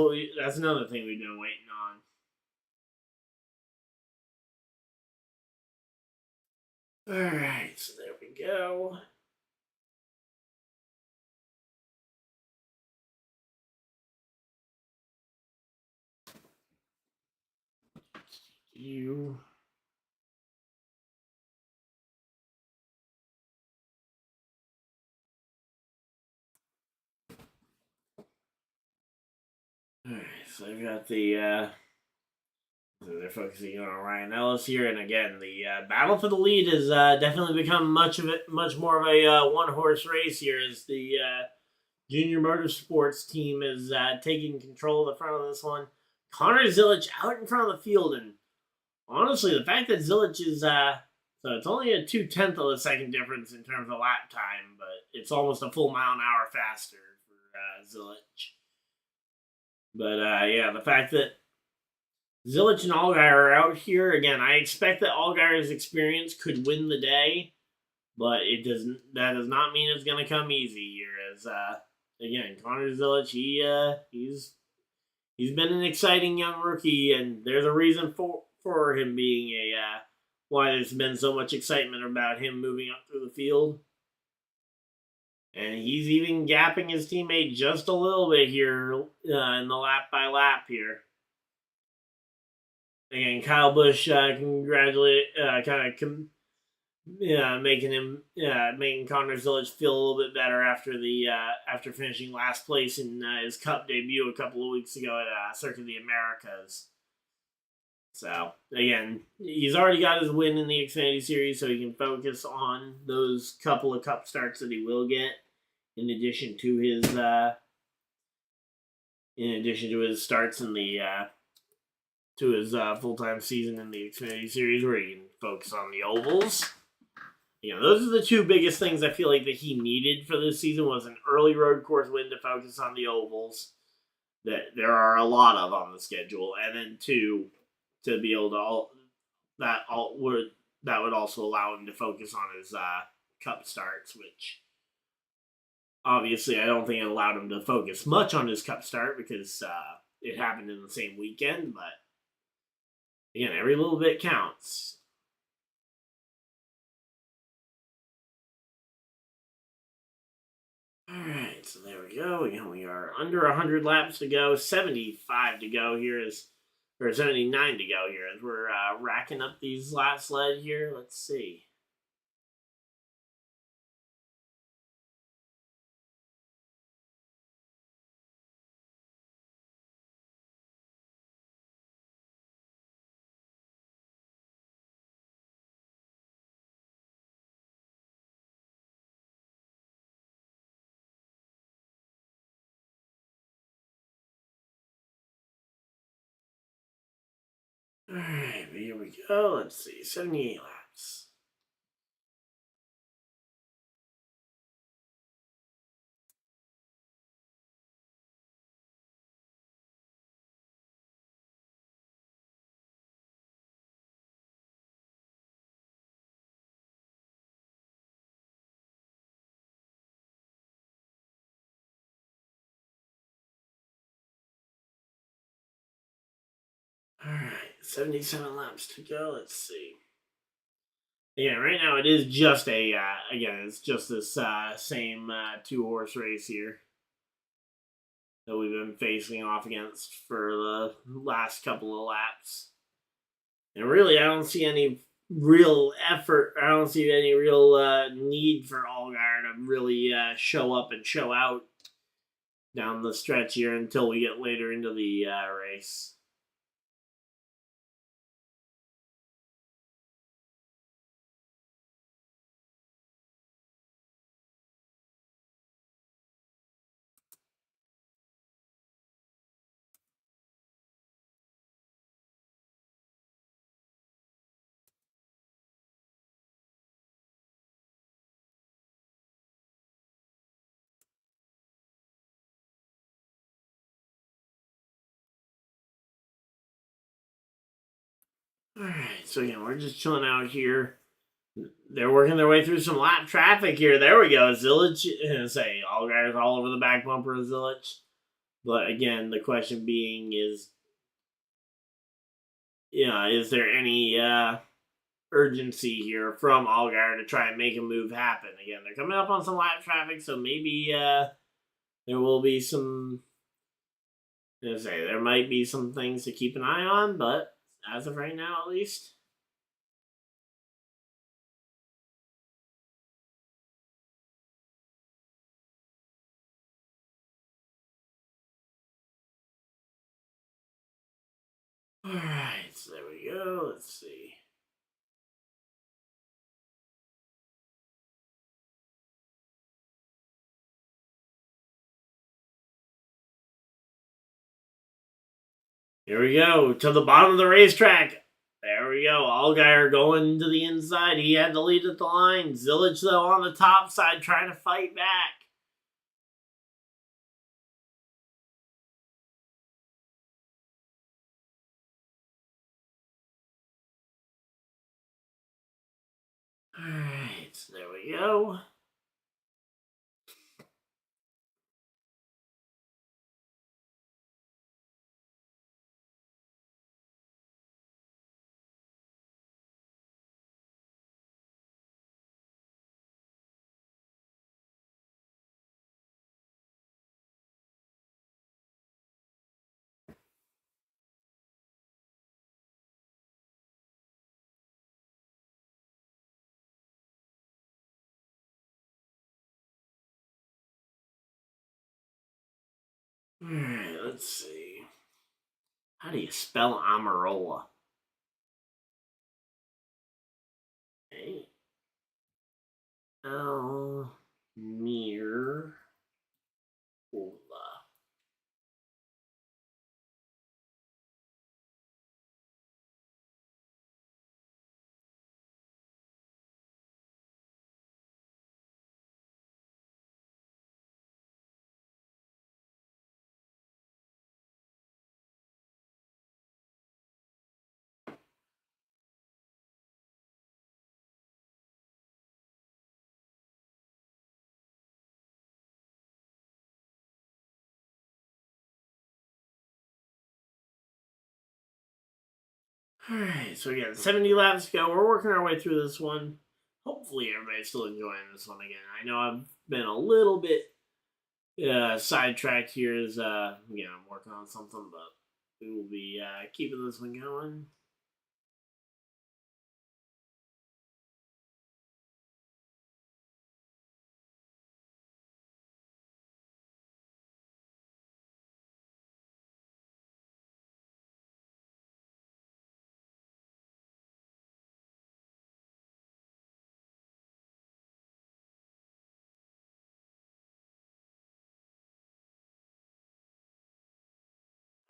another thing we've been waiting on. Alright, so there we go. Alright, so I've got they're focusing on Ryan Ellis here, and again, the battle for the lead has definitely become much more of a one-horse race here as the Junior Motorsports team is taking control of the front of this one. Connor Zilich out in front of the field, and honestly, the fact that Zilich is so it's only a 0.2 of a second difference in terms of lap time, but it's almost a full mile an hour faster for Zilich. But yeah, the fact that Zilich and Allgaier are out here again, I expect that Allgaier's experience could win the day, but that does not mean it's going to come easy here. As again, Connor Zilich, he's been an exciting young rookie, and there's a reason for him being why there's been so much excitement about him moving up through the field. And he's even gapping his teammate just a little bit here in the lap by lap here. Again, Kyle Busch making Connor Zilich feel a little bit better after finishing last place in his Cup debut a couple of weeks ago at Circuit of the Americas. So, again, he's already got his win in the Xfinity Series, so he can focus on those couple of cup starts that he will get, in addition to his starts in the to his full-time season in the Xfinity Series, where he can focus on the ovals. Those are the two biggest things I feel like that he needed for this season, was an early road course win to focus on the ovals, that there are a lot of on the schedule, and then two, to be able to that would also allow him to focus on his cup starts, which obviously I don't think it allowed him to focus much on his cup start because it happened in the same weekend. But again, every little bit counts. Alright, so there we go. Again, we are under 100 laps to go, 75 to go here, or 79 to go here as we're racking up these laps led here. Let's see. Alright, here we go. Let's see, 78 laps. Alright, 77 laps to go. Let's see. Yeah, right now it is just it's just this same two-horse race here that we've been facing off against for the last couple of laps. And really, I don't see any real effort. I don't see any real need for Allgaier to really show up and show out down the stretch here until we get later into the race. Alright, so again, we're just chilling out here. They're working their way through some lap traffic here. There we go. Zilich, Allgaier's all over the back bumper of Zilich. But again, the question being is, is there any urgency here from Allgaier to try and make a move happen? Again, they're coming up on some lap traffic, so maybe there will be some. There might be some things to keep an eye on, but as of right now, at least. Alright, so there we go. Let's see. Here we go, to the bottom of the racetrack. There we go. Allgaier going to the inside. He had the lead at the line. Zilich, though, on the top side trying to fight back. Alright, so there we go. Alright, let's see. How do you spell Amarola? Okay. Almir Ola. Alright, so we got 70 laps to go. We're working our way through this one. Hopefully everybody's still enjoying this one again. I know I've been a little bit sidetracked here as I'm working on something, but we will be keeping this one going.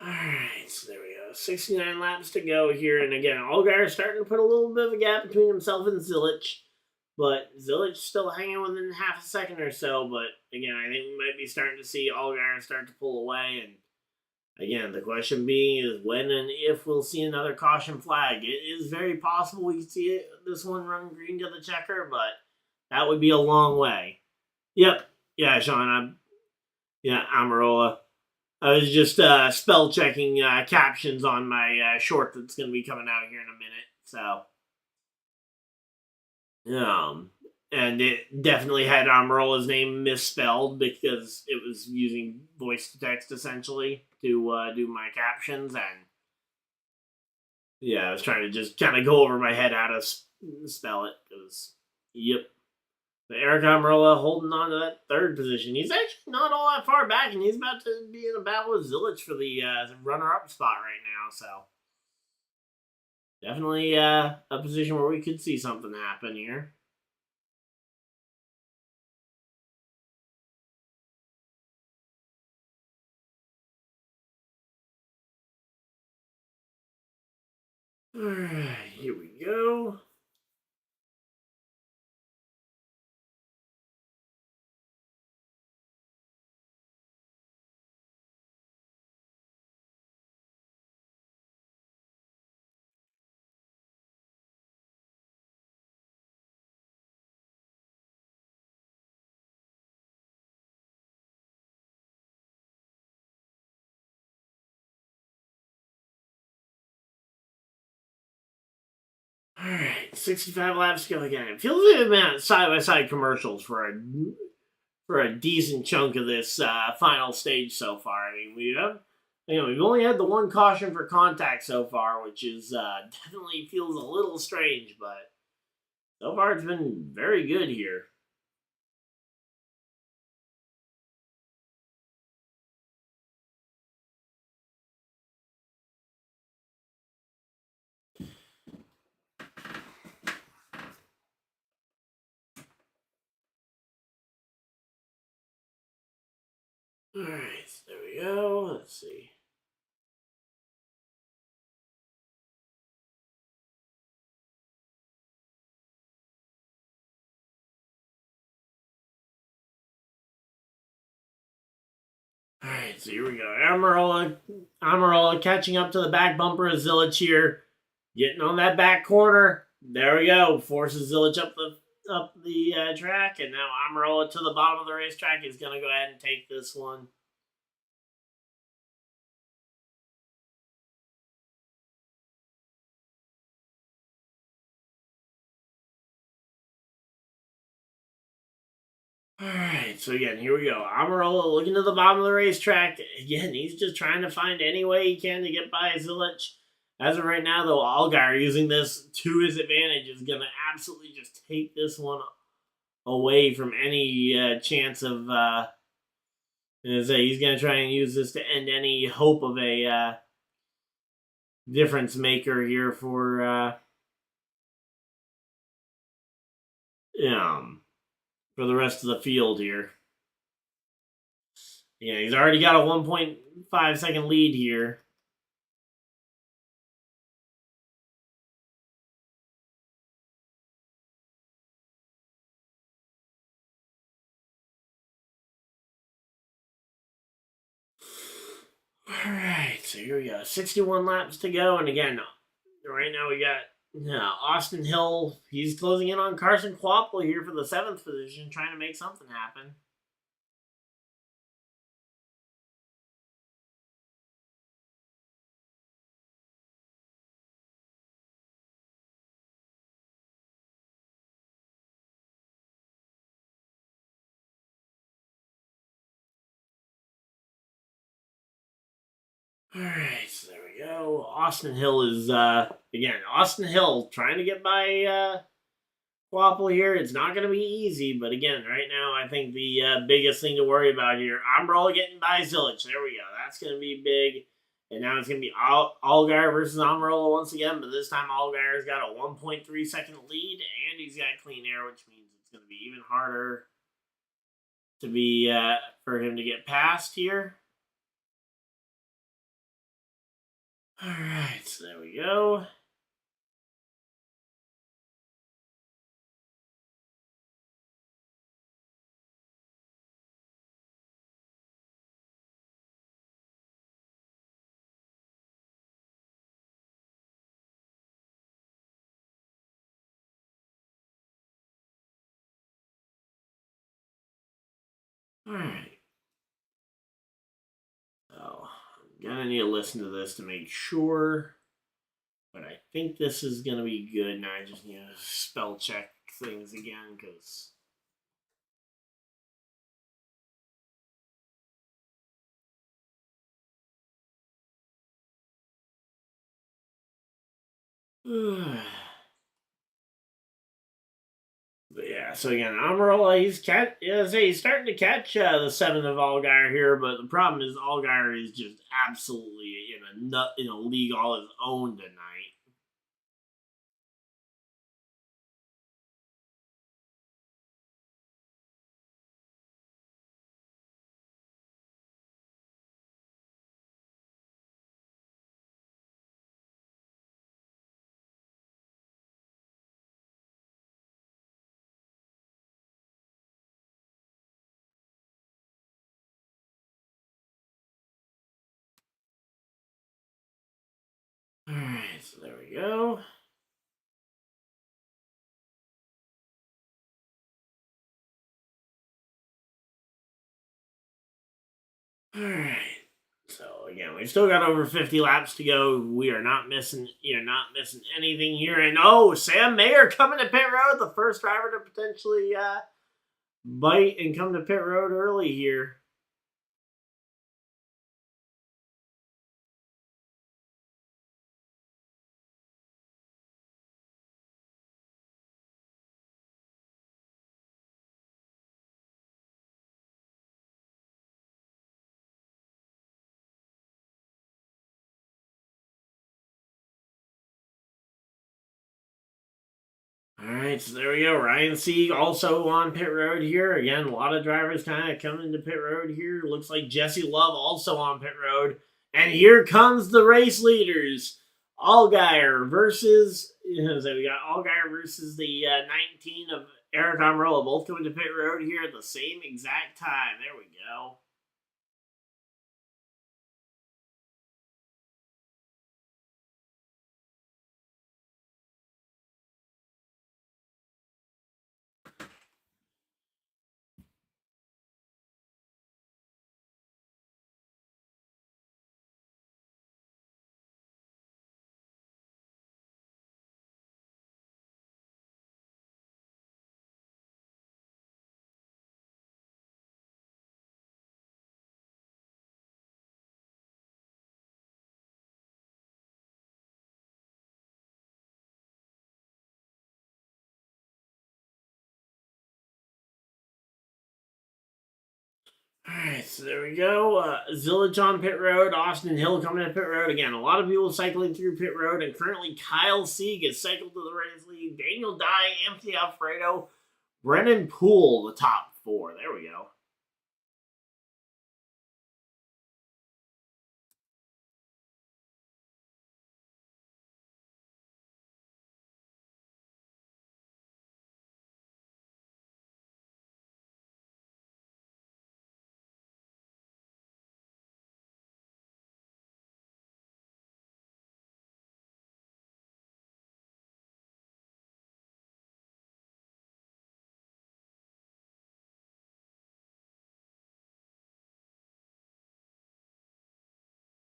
Alright, so there we go. 69 laps to go here, and again, Allgaier is starting to put a little bit of a gap between himself and Zilich. But Zilich still hanging within half a second or so. But again, I think we might be starting to see Allgaier start to pull away. And again, the question being is when and if we'll see another caution flag. It is very possible we could see this one run green to the checker, but that would be a long way. Yep. Yeah, Sean. Amarola. I was just spell checking captions on my short that's going to be coming out here in a minute. So. And it definitely had Amarola's name misspelled because it was using voice to text essentially to do my captions, and I was trying to just kind of go over my head how to spell it because, yep. But Eric Amarola holding on to that third position. He's actually not all that far back, and he's about to be in a battle with Zilich for the runner-up spot right now, so definitely a position where we could see something happen here. Alright, here we go. Alright, 65 laps to go again. It feels like we've been at side-by-side commercials for a decent chunk of this final stage so far. I mean, we've only had the one caution for contact so far, which is definitely feels a little strange, but so far it's been very good here. Alright, so there we go. Let's see. Alright, so here we go. Amarola catching up to the back bumper of Zilich here. Getting on that back corner. There we go. Forces Zilich up the track, and now Amarola to the bottom of the racetrack is going to go ahead and take this one. Alright, so again, here we go. Amarola looking to the bottom of the racetrack. Again, he's just trying to find any way he can to get by Zilich. As of right now, though, Allgaier using this to his advantage is going to absolutely just take this one away from any chance of... he's going to try and use this to end any hope of a difference maker here for for the rest of the field here. Yeah, he's already got a 1.5 second lead here. All right, so here we go. 61 laps to go, and again, right now we got Austin Hill. He's closing in on Carson Kvapil here for the 7th position, trying to make something happen. All right, so there we go. Austin Hill is again. Austin Hill trying to get by Kvapil here. It's not going to be easy, but again, right now I think the biggest thing to worry about here, Almirola getting by Zilich. There we go. That's going to be big. And now it's going to be Allgaier versus Almirola once again, but this time Allgaier's got a 1.3 second lead, and he's got clean air, which means it's going to be even harder to be for him to get past here. All right, so there we go. All right. So I'm gonna need to listen to this to make sure, but I think this is gonna be good. Now I just need to spell check things again because. But yeah, so again, Almirola, he's starting to catch the 7th of Allgaier here, but the problem is Allgaier is just absolutely in a league all his own tonight. Alright, so there we go. Alright. So again, we've still got over 50 laps to go. We are not missing anything here. And Sam Mayer coming to pit road, the first driver to potentially bite and come to pit road early here. Alright, so there we go. Ryan Sieg also on pit road here. Again, a lot of drivers kind of coming to pit road here. Looks like Jesse Love also on pit road. And here comes the race leaders. Allgaier versus, so we got Allgaier versus the 19 of Eric Almirola, both coming to pit road here at the same exact time. There we go. Alright, so there we go. Zilich on pit road. Austin Hill coming to pit road. Again, a lot of people cycling through pit road. And currently Kyle Sieg is cycled to the race lead. Daniel Dye, Anthony Alfredo, Brennan Poole, the top 4. There we go.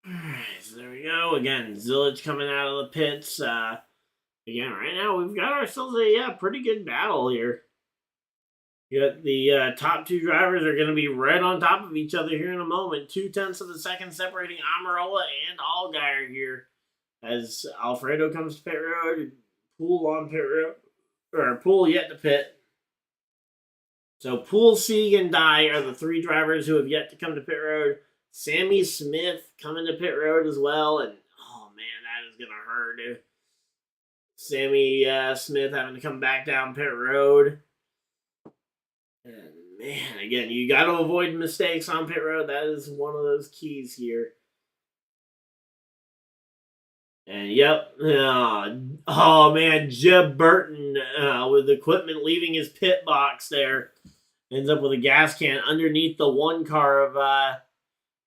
Alright, so there we go. Again, Zillage coming out of the pits. Again, right now we've got ourselves a pretty good battle here. You got the top 2 drivers are going to be right on top of each other here in a moment. 0.2 of a second separating Amarola and Allgaier here. As Alfredo comes to pit road, Poole on pit road, or Poole yet to pit. So Poole, Sieg, and Dye are the 3 drivers who have yet to come to pit road. Sammy Smith coming to pit road as well, and oh man, that is gonna hurt. Sammy Smith having to come back down pit road. And man, again, you got to avoid mistakes on pit road. That is one of those keys here. And yep, oh man, Jeb Burton with equipment leaving his pit box there ends up with a gas can underneath the 1 car of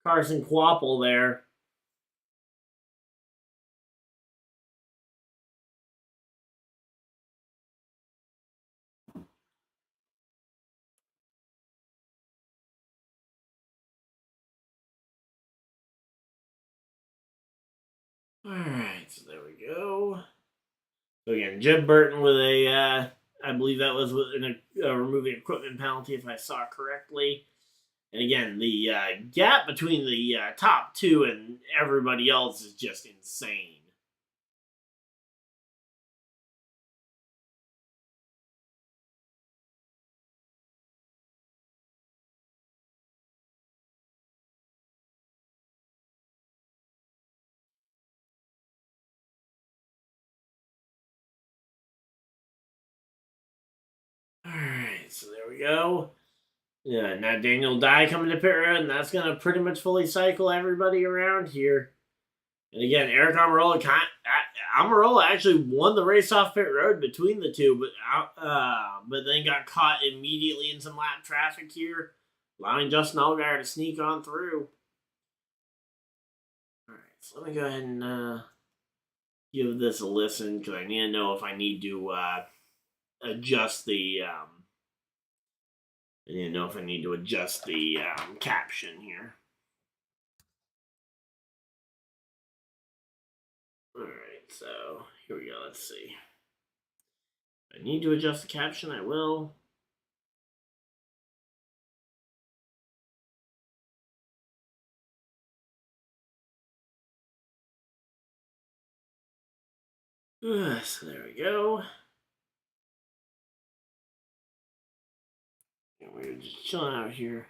Carson Quapple there. Alright, so there we go. So again, Jeb Burton with I believe that was in a removing equipment penalty if I saw correctly. And again, the gap between the top 2 and everybody else is just insane. Alright, so there we go. Yeah, now Daniel Dye coming to pit road, and that's going to pretty much fully cycle everybody around here. And again, Eric Almirola, Almirola actually won the race off pit road between the 2, but then got caught immediately in some lap traffic here, allowing Justin Allgaier to sneak on through. Alright, so let me go ahead and give this a listen, because I need to know if I need to adjust the caption here. Alright, so here we go. Let's see. If I need to adjust the caption, I will. So there we go. And we're just chilling out here.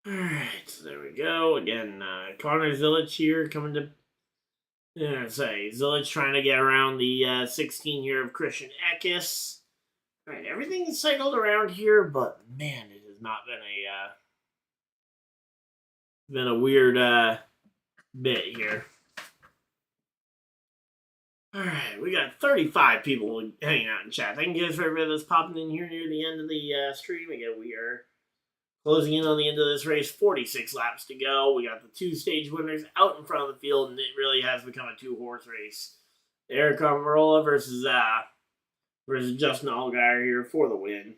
Alright, so there we go. Again, Connor Zillage here coming to Zillage trying to get around the 16 here of Christian Eckes. Alright, everything is cycled around here, but man, it has not been a weird bit here. Alright, we got 35 people hanging out in chat. Thank you guys for everybody that's popping in here near the end of the stream. Again, we are closing in on the end of this race. 46 laps to go. We got the 2 stage winners out in front of the field, and it really has become a 2-horse race. Eric Almirola versus Justin Allgaier here for the win.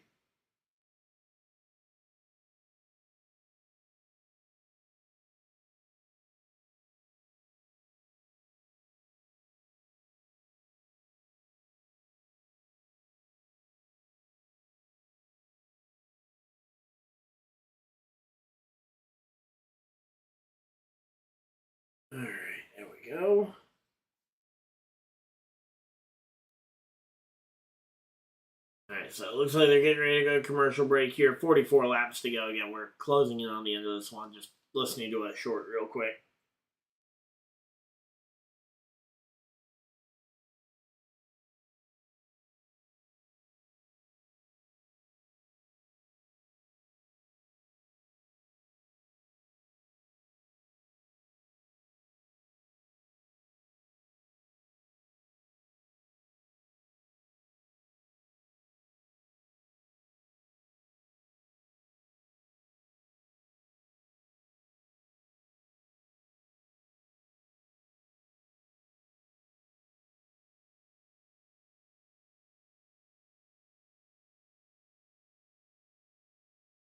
Alright, there we go. Alright, so it looks like they're getting ready to go to commercial break here. 44 laps to go. Again, we're closing in on the end of this one. Just listening to a short real quick.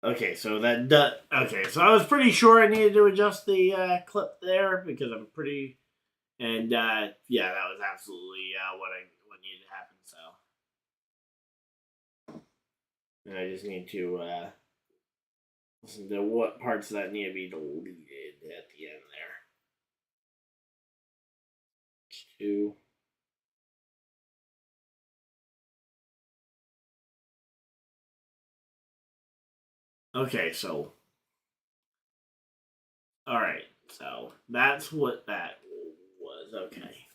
Okay, so okay, so I was pretty sure I needed to adjust the clip there because I'm pretty, and yeah, that was absolutely what needed to happen. So, and I just need to listen to what parts of that need to be deleted at the end there. Two. Okay, so all right, so that's what that was. Okay,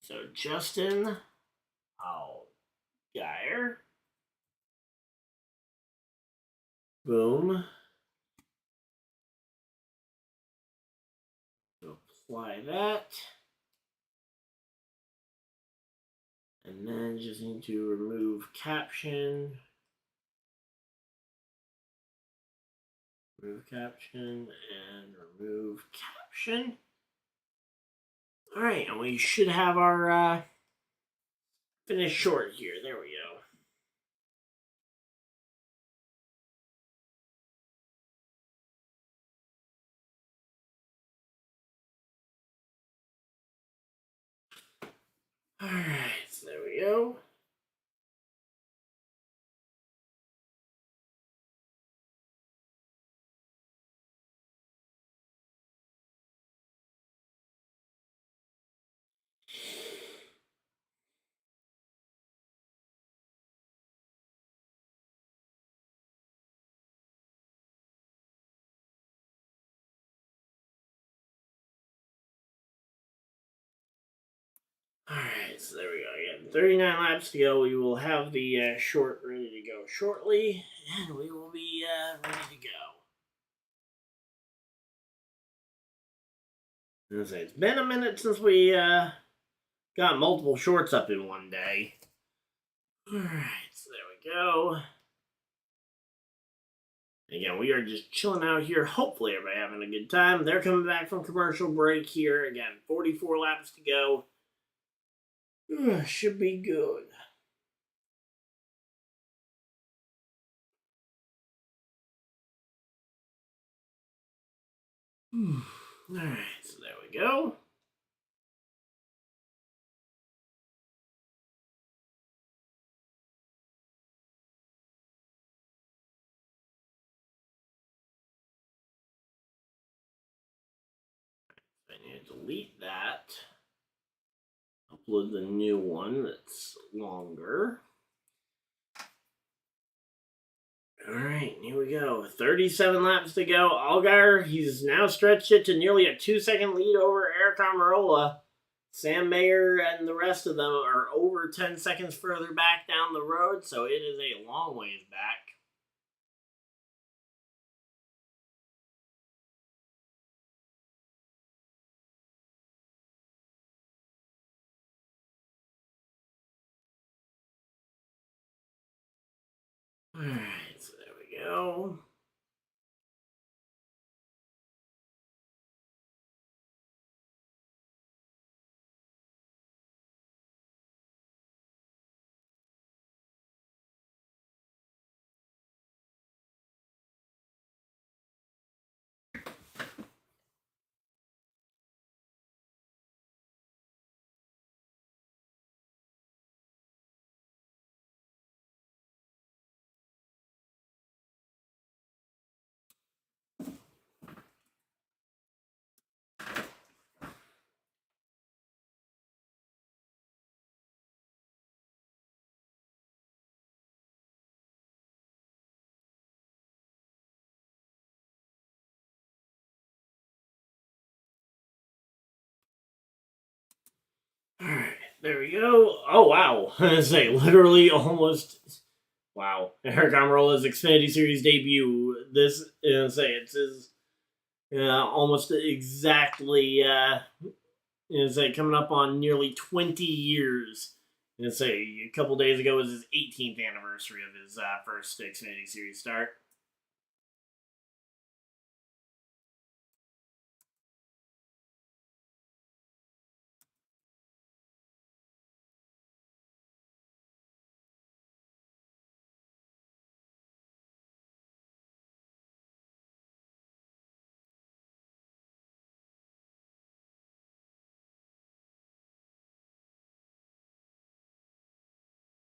so Justin Allgaier, boom. So apply that, and then just need to remove caption. Remove caption and remove caption. All right, and we should have our finish short here. There we go. All right, so there we go. All right, so there we go. Again, 39 laps to go. We will have the short ready to go shortly, and we will be ready to go. It's been a minute since we got multiple shorts up in one day. All right, so there we go. Again, we are just chilling out here. Hopefully, everybody having a good time. They're coming back from commercial break here. Again, 44 laps to go. Should be good. Alright, so there we go. I need to delete that. Upload the new one that's longer. Alright, here we go. 37 laps to go. Allgaier, he's now stretched it to nearly a 2-second lead over Eric Almirola. Sam Mayer and the rest of them are over 10 seconds further back down the road, so it is a long ways back. Alright, so there we go. Alright, there we go. Oh, wow. I say, literally almost. Wow. Eric Almirola's Xfinity Series debut. This, it's his almost exactly, coming up on nearly 20 years. A couple days ago was his 18th anniversary of his first Xfinity Series start.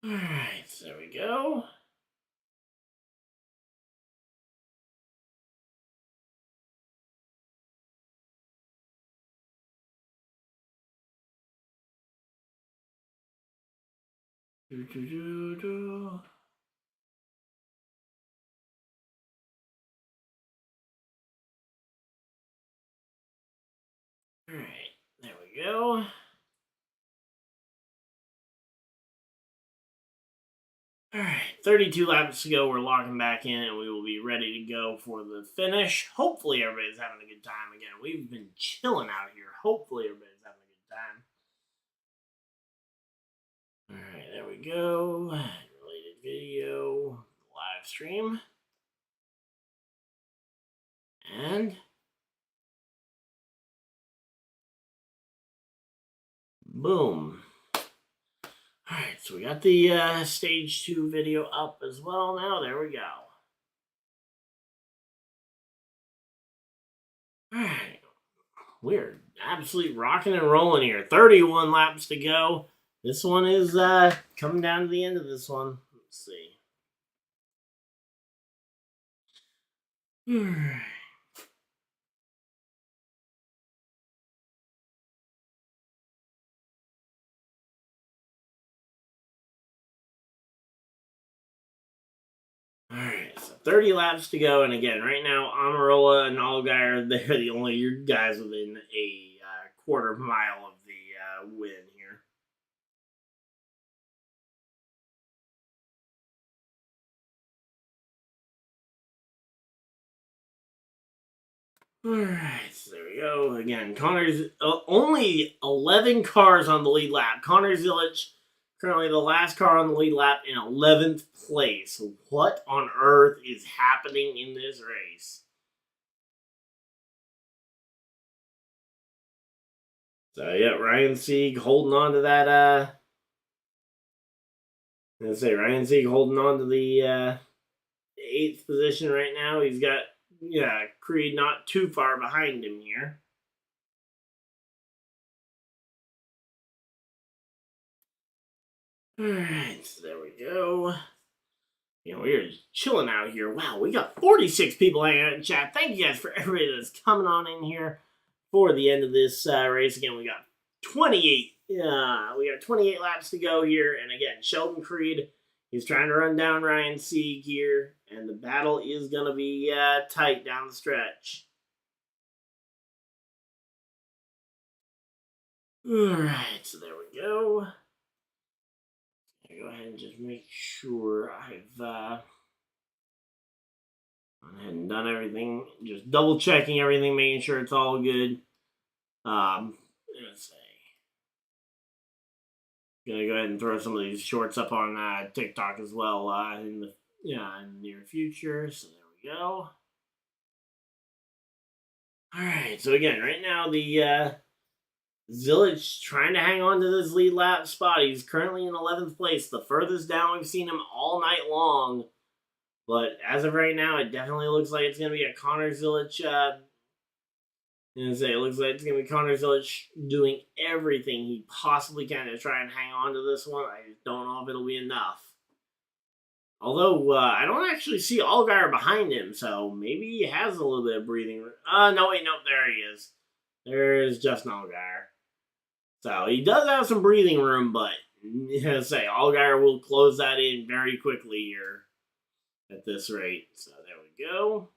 Alright, so there we go. Alright, there we go. Alright, 32 laps to go. We're locking back in and we will be ready to go for the finish. Hopefully everybody's having a good time again. We've been chilling out here. Hopefully everybody's having a good time. Alright, there we go. Related video, live stream. And boom. Alright, so we got the stage 2 video up as well now. There we go. Alright. We're absolutely rocking and rolling here. 31 laps to go. This one is coming down to the end of this one. Let's see. Alright, so 30 laps to go, and again, right now, Amarola and Allgaier, they're the only guys within a quarter mile of the win here. Alright, so there we go. Again, Connor's only 11 cars on the lead lap. Connor Zilic, currently the last car on the lead lap in 11th place. What on earth is happening in this race? So, yeah, Ryan Sieg holding on to that, Ryan Sieg holding on to the 8th position right now. He's got, Creed not too far behind him here. Alright, so there we go. We're just chilling out here. Wow, we got 46 people hanging out in chat. Thank you guys for everybody that's coming on in here for the end of this race. Again, we got 28. We got 28 laps to go here, and again, Sheldon Creed is trying to run down Ryan Sieg here, and the battle is gonna be tight down the stretch. All right, so there we go. Go ahead and just make sure I've gone ahead and done everything. Just double checking everything, making sure it's all good. Let's see. Gonna go ahead and throw some of these shorts up on TikTok as well in the near future. So there we go. All right. So again, right now the Zilic trying to hang on to this lead lap spot. He's currently in 11th place, the furthest down we've seen him all night long. But as of right now, it definitely looks like it's going to be a Connor Zilic. It looks like it's going to be Connor Zilic doing everything he possibly can to try and hang on to this one. I just don't know if it'll be enough. Although, I don't actually see Allgaier behind him, so maybe he has a little bit of breathing room. No, wait, nope, there he is. There's Justin Allgaier. So, he does have some breathing room, but, Allgaier will close that in very quickly here at this rate. So, there we go.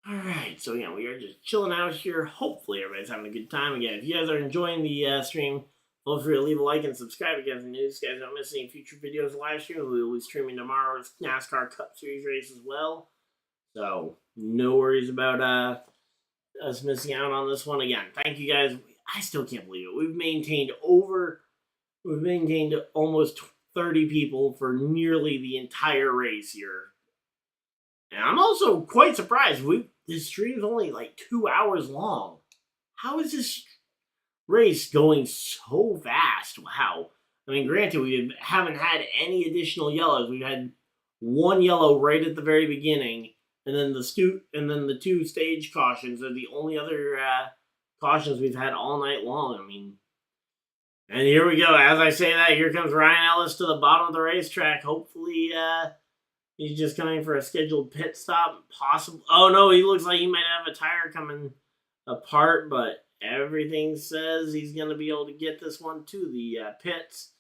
Alright, Alright, so yeah, we are just chilling out here. Hopefully everybody's having a good time. Again, if you guys are enjoying the stream, feel free to leave a like and subscribe again for news. Guys, don't miss any future videos of live stream. We will be streaming tomorrow's NASCAR Cup Series race as well. So, no worries about us missing out on this one. Again, thank you guys. I still can't believe it. We've maintained almost 30 people for nearly the entire race here. And I'm also quite surprised. This stream is only like 2 hours long. How is this race going so fast? Wow. I mean, granted, we haven't had any additional yellows. We've had one yellow right at the very beginning, and then the two stage cautions are the only other cautions we've had all night long. I mean, and here we go. As I say that, here comes Ryan Ellis to the bottom of the racetrack. Hopefully, he's just coming for a scheduled pit stop. Possible. Oh no, he looks like he might have a tire coming apart, but everything says he's going to be able to get this one to the pits.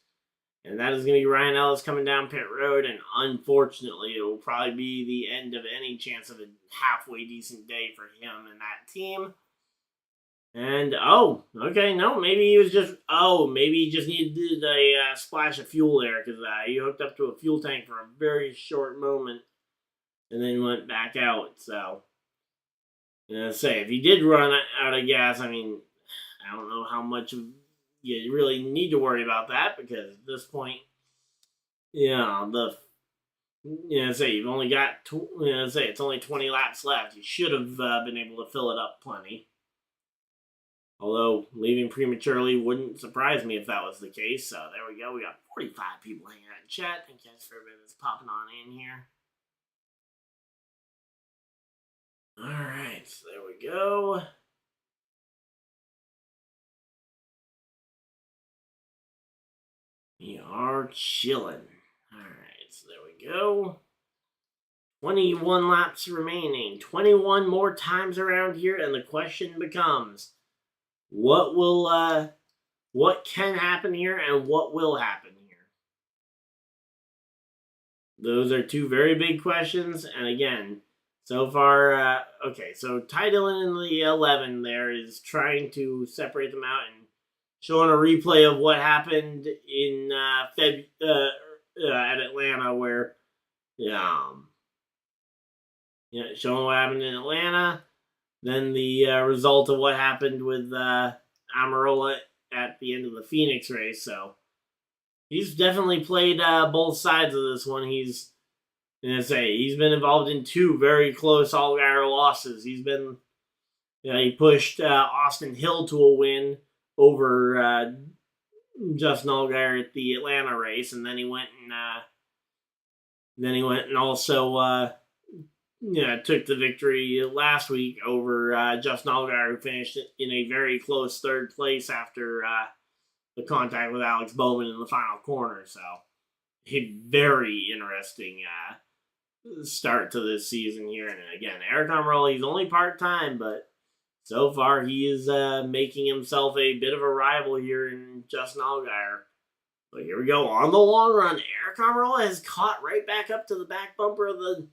And that is going to be Ryan Ellis coming down pit road, and unfortunately, it will probably be the end of any chance of a halfway decent day for him and that team. And, oh, okay, no, maybe he was just, maybe he just needed a splash of fuel there, because he hooked up to a fuel tank for a very short moment, and then went back out, so. If he did run out of gas, I mean, I don't know how much you really need to worry about that, because at this point, you've only got, it's only 20 laps left. You should have been able to fill it up plenty. Although, leaving prematurely wouldn't surprise me if that was the case. So, there we go. We got 45 people hanging out in chat. Thank you guys for everybody that's popping on in here. Alright, so there we go. We are chilling. Alright, so there we go. 21 laps remaining. 21 more times around here, and the question becomes, what can happen here, and what will happen here? Those are two very big questions, and again, so far, so Ty Dillon in the 11 there is trying to separate them out and showing a replay of what happened in at Atlanta, where showing what happened in Atlanta, then the result of what happened with Amarola at the end of the Phoenix race. So he's definitely played both sides of this one. He's been involved in two very close Allgaier losses. He pushed Austin Hill to a win over Justin Allgaier at the Atlanta race, and then he went and also took the victory last week over Justin Allgaier, who finished in a very close third place after the contact with Alex Bowman in the final corner. So a very interesting start to this season here. And again, Eric Almirola, he's only part-time, but so far he is making himself a bit of a rival here in Justin Allgaier. But here we go. On the long run, Eric Almirola has caught right back up to the back bumper of the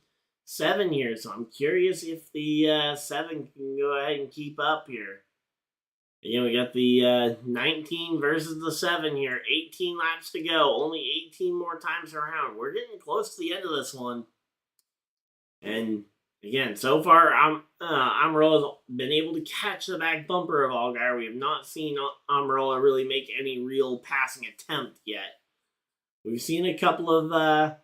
7 here. So I'm curious if the 7 can go ahead and keep up here. Again, we got the 19 versus the 7 here. 18 laps to go. Only 18 more times around. We're getting close to the end of this one. And again, so far, Almirola's been able to catch the back bumper of Allgaier. We have not seen Almirola really make any real passing attempt yet. We've seen a couple of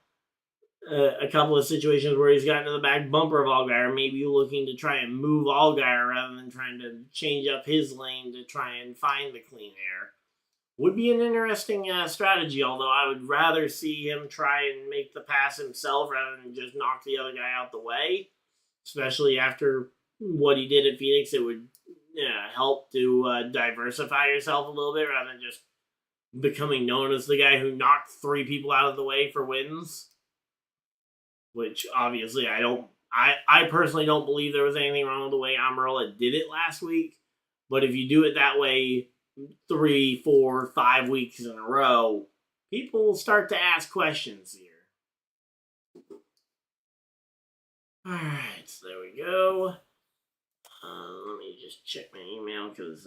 situations where he's gotten to the back bumper of Allgaier, maybe looking to try and move Allgaier rather than trying to change up his lane to try and find the clean air. Would be an interesting strategy, although I would rather see him try and make the pass himself rather than just knock the other guy out the way. Especially after what he did at Phoenix, it would help to diversify yourself a little bit rather than just becoming known as the guy who knocked 3 people out of the way for wins. Which, obviously, I personally don't believe there was anything wrong with the way Almirola did it last week. But if you do it that way 3, 4, 5 weeks in a row, people will start to ask questions here. Alright, so there we go. me just check my email because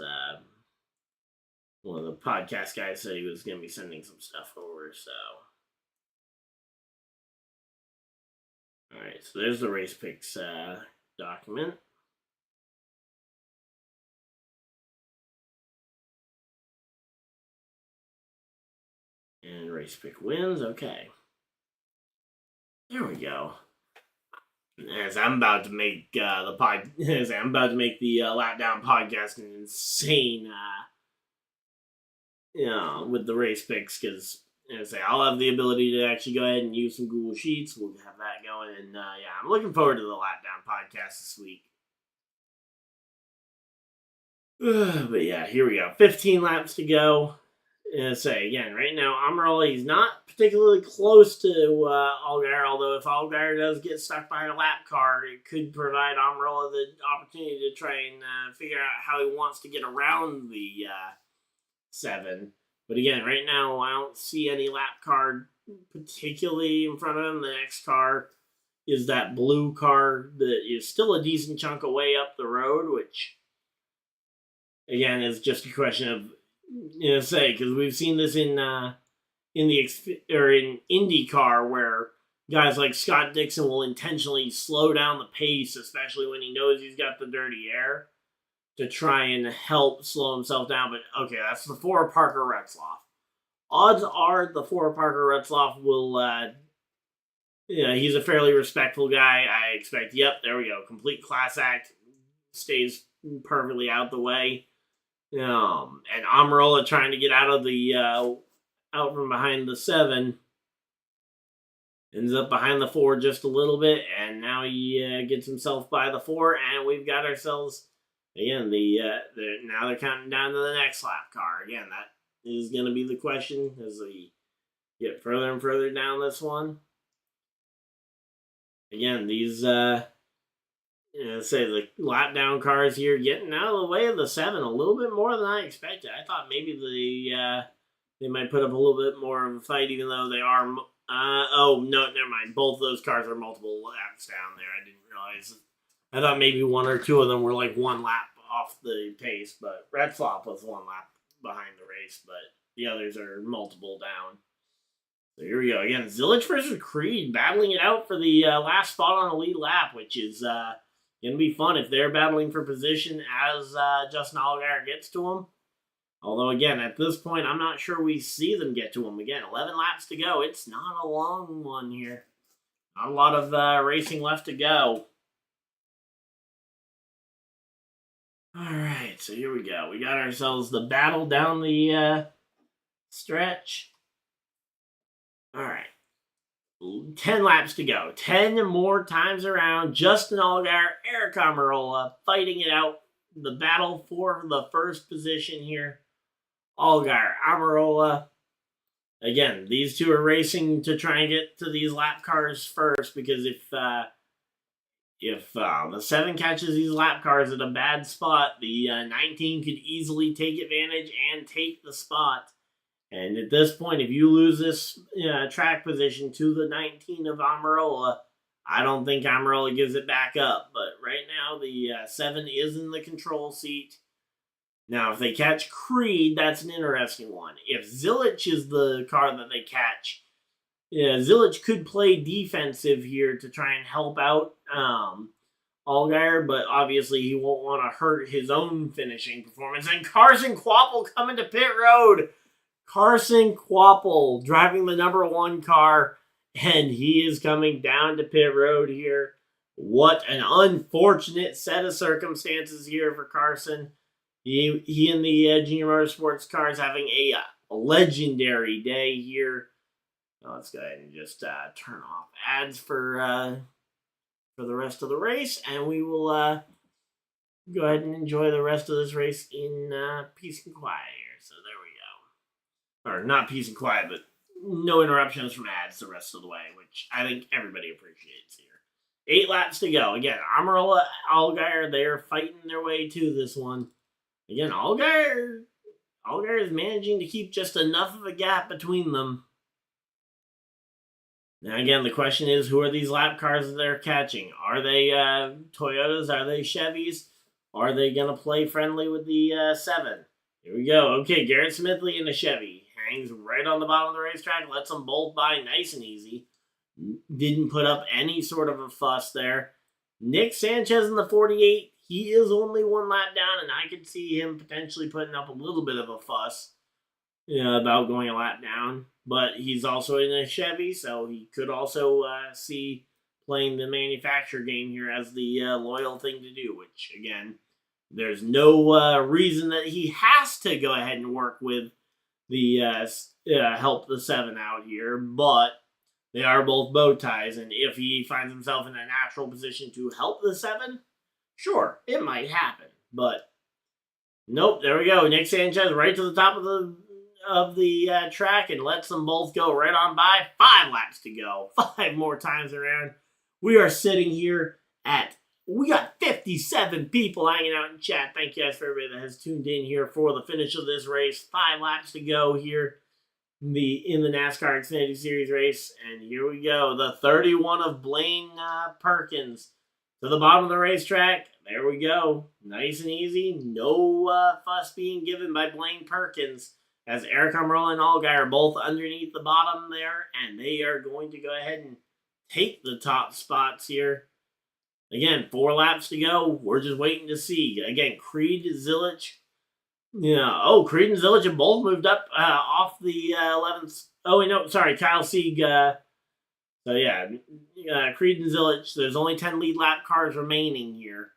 one of the podcast guys said he was going to be sending some stuff over. So, all right. So there's the race picks document. And race pick wins. Okay. There we go. As I'm about to make the Lap Down podcast an insane, with the race picks, because I'll have the ability to actually go ahead and use some Google Sheets. We'll have that going, and I'm looking forward to the Lap Down podcast this week. But yeah, here we go. 15 laps to go. Again, right now, Almirola, he's not particularly close to Allgaier, although if Allgaier does get stuck behind a lap car, it could provide Almirola the opportunity to try and figure out how he wants to get around the 7. But again, right now, I don't see any lap car particularly in front of him. The next car is that blue car that is still a decent chunk away up the road, which, again, is just a question of, because we've seen this in IndyCar where guys like Scott Dixon will intentionally slow down the pace, especially when he knows he's got the dirty air, to try and help slow himself down. But okay, that's the 4 Parker Retzlaff. Odds are the 4 Parker Retzlaff will, he's a fairly respectful guy. I expect, there we go, complete class act, stays perfectly out the way. And Almirola trying to get out of the out from behind the 7, ends up behind the 4 just a little bit, and now he gets himself by the 4, and we've got ourselves again now they're counting down to the next lap car. Again, that is going to be the question as we get further and further down this one. Again, these the lap down cars here getting out of the way of the 7 a little bit more than I expected. I thought maybe they might put up a little bit more of a fight, even though they are. No, never mind. Both those cars are multiple laps down there. I didn't realize. I thought maybe 1 or 2 of them were like 1 lap off the pace, but Retzlaff was 1 lap behind the race, but the others are multiple down. So here we go again. Zilich versus Creed battling it out for the last spot on the lead lap, which is going to be fun if they're battling for position as Justin Allgaier gets to him. Although, again, at this point, I'm not sure we see them get to him. Again, 11 laps to go. It's not a long one here. Not a lot of racing left to go. All right, so here we go. We got ourselves the battle down the stretch. All right. 10 laps to go. 10 more times around. Justin Allgaier, Aric Almirola fighting it out. The battle for the first position here. Allgaier, Almirola. Again, these two are racing to try and get to these lap cars first, because if the 7 catches these lap cars at a bad spot, the 19 could easily take advantage and take the spot. And at this point, if you lose this track position to the 19 of Almirola, I don't think Almirola gives it back up. But right now, the 7 is in the control seat. Now, if they catch Creed, that's an interesting one. If Zilich is the car that they catch, Zilich could play defensive here to try and help out Allgaier, but obviously he won't want to hurt his own finishing performance. And Carson Kvapil coming to pit road. Carson Kvapil driving the number 1 car, and he is coming down to pit road here. What an unfortunate set of circumstances here for Carson. He and the Junior Motorsports cars having a legendary day here. Let's go ahead and just turn off ads for the rest of the race, and we will go ahead and enjoy the rest of this race in peace and quiet here. So there we go. Or not peace and quiet, but no interruptions from ads the rest of the way, which I think everybody appreciates here. 8 laps to go. Again, Almirola, Allgaier, they are fighting their way to this one. Again, Allgaier is managing to keep just enough of a gap between them. Now, again, the question is, who are these lap cars that they're catching? Are they Toyotas? Are they Chevys? Are they going to play friendly with the 7? Here we go. Okay, Garrett Smithley in the Chevy. Hangs right on the bottom of the racetrack. Lets them both by nice and easy. Didn't put up any sort of a fuss there. Nick Sanchez in the 48. He is only one lap down, and I could see him potentially putting up a little bit of a fuss about going a lap down. But he's also in a Chevy, so he could also see playing the manufacturer game here as the loyal thing to do, which, again, there's no reason that he has to go ahead and work with the help the 7 out here, but they are both bow ties, and if he finds himself in a natural position to help the 7, sure, it might happen. But nope, there we go. Nick Sanchez right to the top of the track and lets them both go right on by. 5 laps to go. 5 more times around. We are sitting here we got 57 people hanging out in chat. Thank you guys for everybody that has tuned in here for the finish of this race. 5 laps to go here in the NASCAR Xfinity Series race. And here we go. The 31 of Blaine Perkins to the bottom of the racetrack. There we go. Nice and easy. No fuss being given by Blaine Perkins, as Eric Almirola and Allgaier are both underneath the bottom there, and they are going to go ahead and take the top spots here. Again, 4 laps to go. We're just waiting to see. Again, Creed, Zilich. Creed and Zilich have both moved up off the 11th. Oh, wait, no, sorry, Kyle Sieg. Creed and Zilich. There's only 10 lead lap cars remaining here.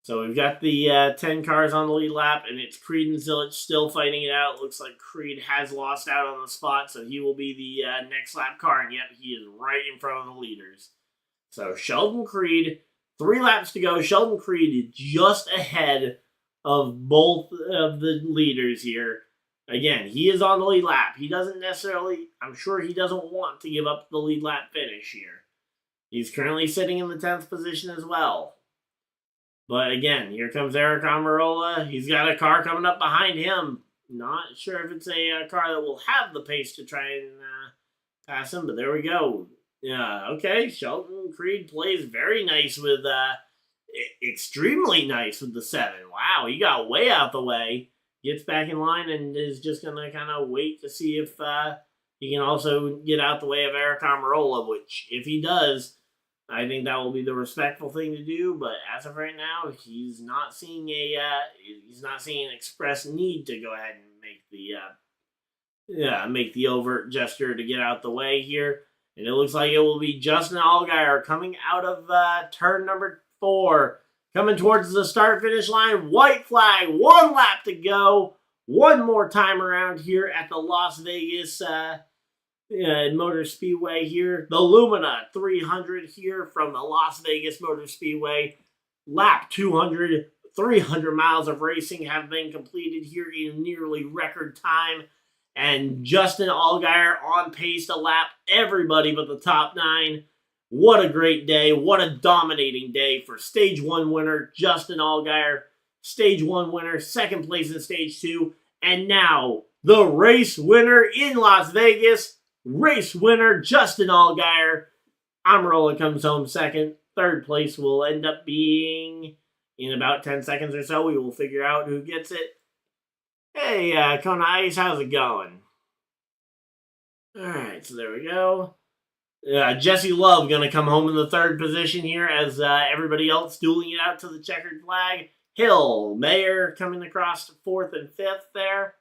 So we've got the 10 cars on the lead lap, and it's Creed and Zilich still fighting it out. Looks like Creed has lost out on the spot, so he will be the next lap car, and yet he is right in front of the leaders. So Sheldon Creed, 3 laps to go. Sheldon Creed is just ahead of both of the leaders here. Again, he is on the lead lap. He doesn't necessarily, I'm sure he doesn't want to give up the lead lap finish here. He's currently sitting in the 10th position as well. But again, here comes Eric Almirola. He's got a car coming up behind him. Not sure if it's a car that will have the pace to try and pass him, but there we go. Yeah, okay, Sheldon Creed plays very nice with, extremely nice with the 7. Wow, he got way out the way, gets back in line, and is just going to kind of wait to see if he can also get out the way of Eric Almirola, which, if he does, I think that will be the respectful thing to do, but as of right now, he's not seeing an express need to go ahead and make the overt gesture to get out the way here. And it looks like it will be Justin Allgaier coming out of turn number 4. Coming towards the start-finish line. White flag. 1 lap to go. One more time around here at the Las Vegas Motor Speedway here. The Liuna 300 here from the Las Vegas Motor Speedway. Lap 200. 300 miles of racing have been completed here in nearly record time. And Justin Allgaier on pace to lap everybody but the top 9. What a great day. What a dominating day for Stage 1 winner Justin Allgaier. Stage 1 winner, 2nd place in Stage 2. And now, the race winner in Las Vegas. Race winner Justin Allgaier. Almirola comes home 2nd. 3rd place will end up being in about 10 seconds or so. We will figure out who gets it. Hey, Kona Ice, how's it going? Alright, so there we go. Jesse Love going to come home in the 3rd position here as everybody else dueling it out to the checkered flag. Hill, Mayer coming across to 4th and 5th there.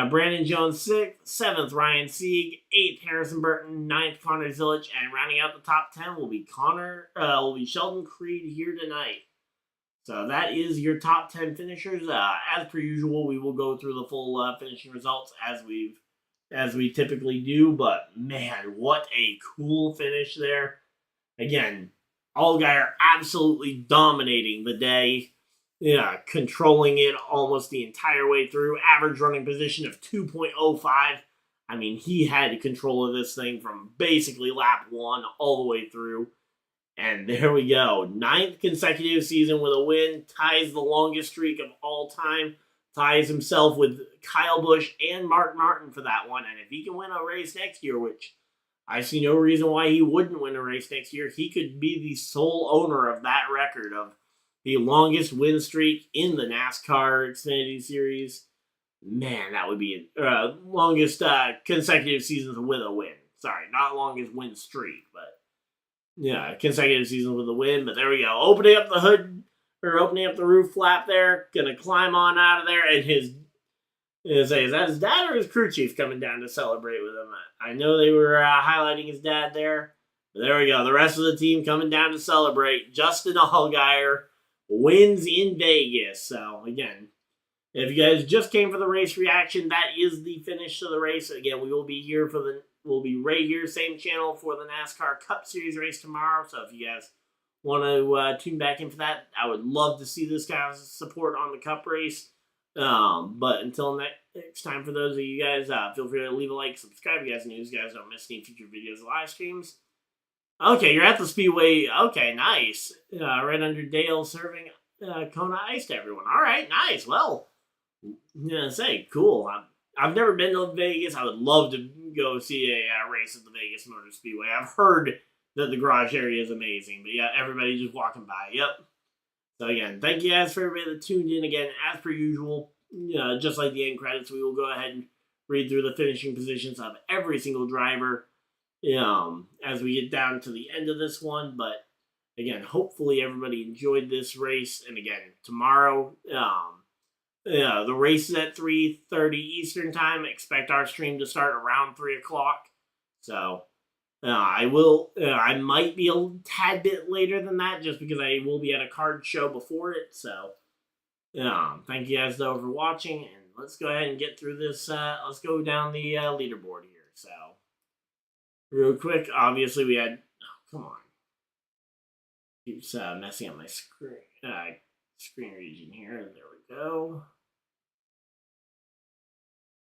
Brandon Jones 6th, 7th Ryan Sieg, 8th Harrison Burton, 9th Connor Zilich, and rounding out the top 10 will be Sheldon Creed here tonight. So that is your top 10 finishers. As per usual, we will go through the full finishing results as we typically do. But man, what a cool finish there! Again, Allgaier absolutely dominating the day. Controlling it almost the entire way through. Average running position of 2.05. I mean, he had control of this thing from basically lap 1 all the way through. And there we go. 9th consecutive season with a win. Ties the longest streak of all time. Ties himself with Kyle Busch and Mark Martin for that one. And if he can win a race next year, which I see no reason why he wouldn't win a race next year, he could be the sole owner of that record of the longest win streak in the NASCAR Xfinity Series. Man, that would be longest consecutive seasons with a win. Sorry, not longest win streak, but yeah, consecutive seasons with a win. But there we go. Opening up the hood, or opening up the roof flap there. Gonna climb on out of there, and is that his dad or his crew chief coming down to celebrate with him? I know they were highlighting his dad there. But there we go. The rest of the team coming down to celebrate. Justin Allgaier wins in Vegas. So, again, if you guys just came for the race reaction, that is the finish of the race. Again, we'll be right here, same channel for the NASCAR Cup Series race tomorrow. So if you guys want to tune back in for that, I would love to see this kind of support on the Cup race. But until next time, for those of you guys, feel free to leave a like, subscribe. You guys know you guys don't miss any future videos or live streams. Okay, you're at the Speedway. Okay, nice. Right under Dale serving Kona Ice to everyone. All right, nice. Well, I'm gonna say, cool. I've never been to Vegas. I would love to go see a race at the Vegas Motor Speedway. I've heard that the garage area is amazing, but yeah, everybody just walking by. Yep. So again, thank you guys for everybody that tuned in. Again, as per usual, just like the end credits, we will go ahead and read through the finishing positions of every single driver as we get down to the end of this one. But again, hopefully everybody enjoyed this race. And again, tomorrow, the race is at 3:30 Eastern time. Expect our stream to start around 3 o'clock. So I might be a tad bit later than that, just because I will be at a card show before it. So thank you guys though for watching, and let's go ahead and get through this. Let's go down the leaderboard here. So real quick, obviously we had. Oh, come on, keeps messing up my screen region here. There we go.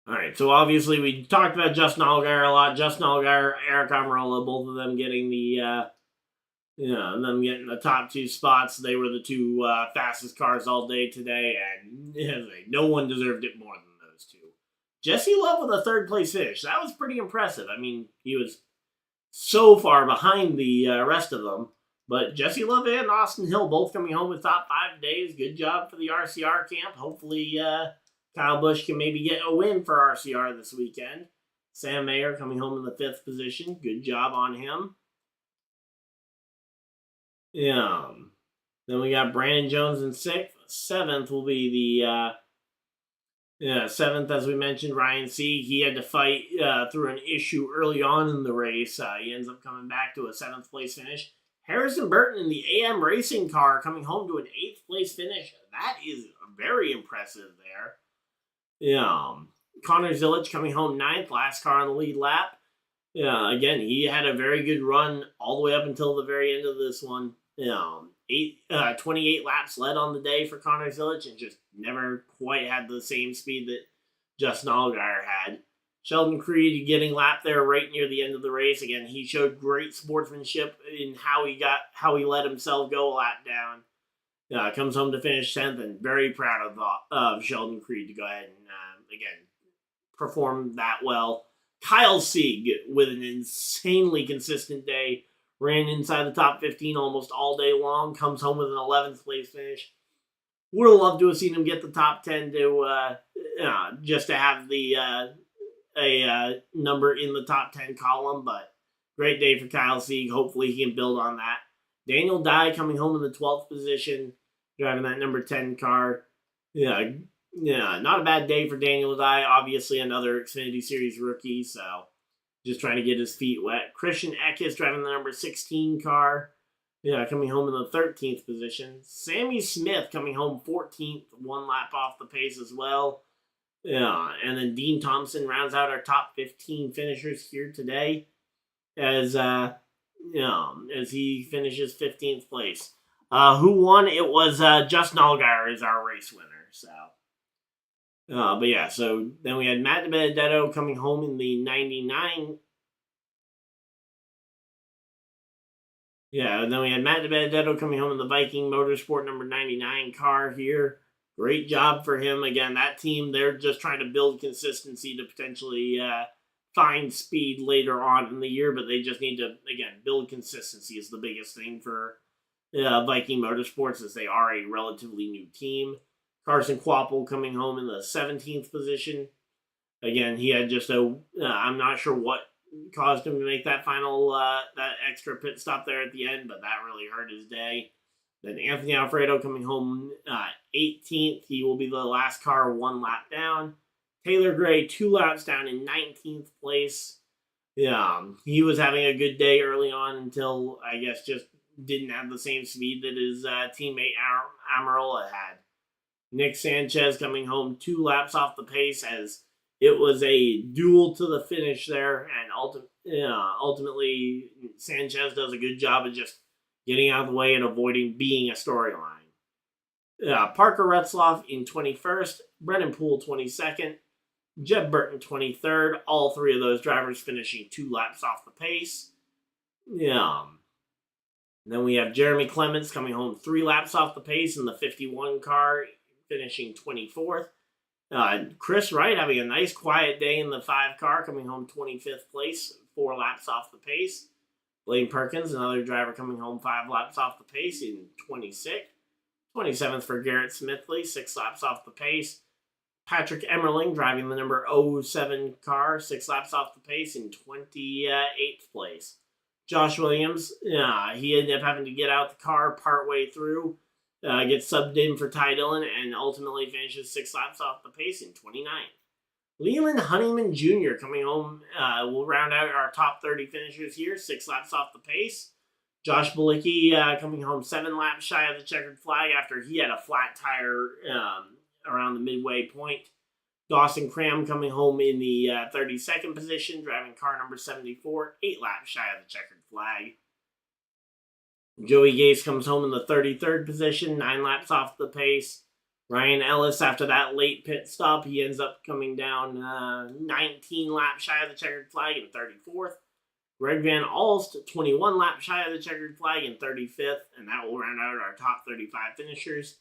Alright, so obviously we talked about Justin Allgaier a lot. Justin Allgaier, Eric Almirola, both of them getting them getting the top two spots. They were the two fastest cars all day today, and no one deserved it more than those two. Jesse Love with a third place finish. That was pretty impressive. I mean, he was so far behind the rest of them. But Jesse Love and Austin Hill both coming home with top 5 days. Good job for the RCR camp. Hopefully, Kyle Busch can maybe get a win for RCR this weekend. Sam Mayer coming home in the 5th position. Good job on him. Then we got Brandon Jones in 6th. 7th will be the 7th, as we mentioned, Ryan Sieg. He had to fight through an issue early on in the race. He ends up coming back to a 7th place finish. Harrison Burton in the AM Racing car coming home to an 8th place finish. That is very impressive there. Connor Zilic coming home 9th, last car on the lead lap. Again, he had a very good run all the way up until the very end of this one. 28 laps led on the day for Connor Zilic, and just never quite had the same speed that Justin Allgaier had. Sheldon Creed getting lapped there right near the end of the race. Again, he showed great sportsmanship in how he let himself go a lap down. Comes home to finish 10th, and very proud of Sheldon Creed to go ahead and again perform that well. Kyle Sieg with an insanely consistent day, ran inside the top 15 almost all day long. Comes home with an 11th place finish. Would have loved to have seen him get the top 10 to just to have a number in the top 10 column, but great day for Kyle Sieg. Hopefully he can build on that. Daniel Dye coming home in the 12th position, driving that number 10 car. Not a bad day for Daniel Dye. Obviously another Xfinity Series rookie, so just trying to get his feet wet. Christian Eckes driving the number 16 car, coming home in the 13th position. Sammy Smith coming home 14th, one lap off the pace as well. And then Dean Thompson rounds out our top 15 finishers here today as he finishes 15th place. Who won? It was Justin Allgaier is our race winner. So, but yeah, so then we had Matt DiBenedetto coming home in the 99. Yeah, and then we had Matt DiBenedetto coming home in the Viking Motorsport number 99 car here. Great job for him. Again, that team, they're just trying to build consistency to potentially find speed later on in the year, but they just need to, again, build consistency is the biggest thing for Viking Motorsports, as they are a relatively new team. Carson Kvapil coming home in the 17th position. Again, he had just I'm not sure what caused him to make that final, that extra pit stop there at the end, but that really hurt his day. Then Anthony Alfredo coming home 18th. He will be the last car 1 lap down. Taylor Gray 2 laps down in 19th place. He was having a good day early on until, I guess, just didn't have the same speed that his teammate Amarola had. Nick Sanchez coming home 2 laps off the pace, as it was a duel to the finish there, and ultimately Sanchez does a good job of just getting out of the way and avoiding being a storyline. Parker Retzloff in 21st, Brennan Poole 22nd, Jeb Burton 23rd, all 3 of those drivers finishing 2 laps off the pace. Then we have Jeremy Clements coming home 3 laps off the pace in the 51 car, finishing 24th. Chris Wright having a nice quiet day in the 5 car, coming home 25th place, 4 laps off the pace. Blaine Perkins, another driver, coming home 5 laps off the pace in 26th. 27th for Garrett Smithley, 6 laps off the pace. Patrick Emmerling driving the number 07 car, 6 laps off the pace in 28th place. Josh Williams, he ended up having to get out the car partway through, gets subbed in for Ty Dillon, and ultimately finishes 6 laps off the pace in 29th. Leland Honeyman Jr. coming home will round out our top 30 finishers here, 6 laps off the pace. Josh Balicki coming home 7 laps shy of the checkered flag after he had a flat tire around the midway point. Dawson Cram coming home in the 32nd position, driving car number 74, 8 laps shy of the checkered flag. Joey Gase comes home in the 33rd position, 9 laps off the pace. Ryan Ellis, after that late pit stop, he ends up coming down 19 laps shy of the checkered flag in 34th. Greg Van Alst, 21 laps shy of the checkered flag in 35th, and that will round out our top 35 finishers.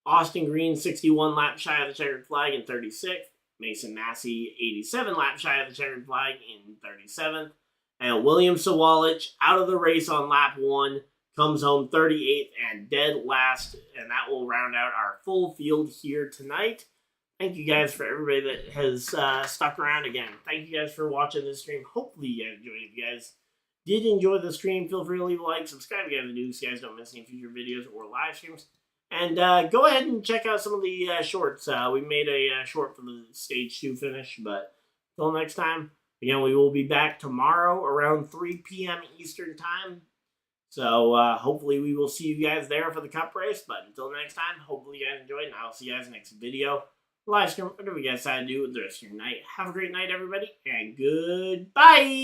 Austin Green, 61 laps shy of the checkered flag in 36th. Mason Massey, 87 laps shy of the checkered flag in 37th. And William Sawalich, out of the race on lap 1, comes home 38th and dead last, and that will round out our full field here tonight. Thank you guys for everybody that has stuck around again. Thank you guys for watching this stream. Hopefully you guys enjoyed it. If you guys did enjoy the stream, feel free to leave a like, subscribe if you guys are new, so you guys don't miss any future videos or live streams. And go ahead and check out some of the shorts. We made a short for the Stage 2 finish, but until next time, again, we will be back tomorrow around 3 p.m. Eastern Time. So hopefully we will see you guys there for the Cup race. But until next time, hopefully you guys enjoyed, and I'll see you guys next video, live stream, whatever you guys decide to do with the rest of your night. Have a great night, everybody, and goodbye!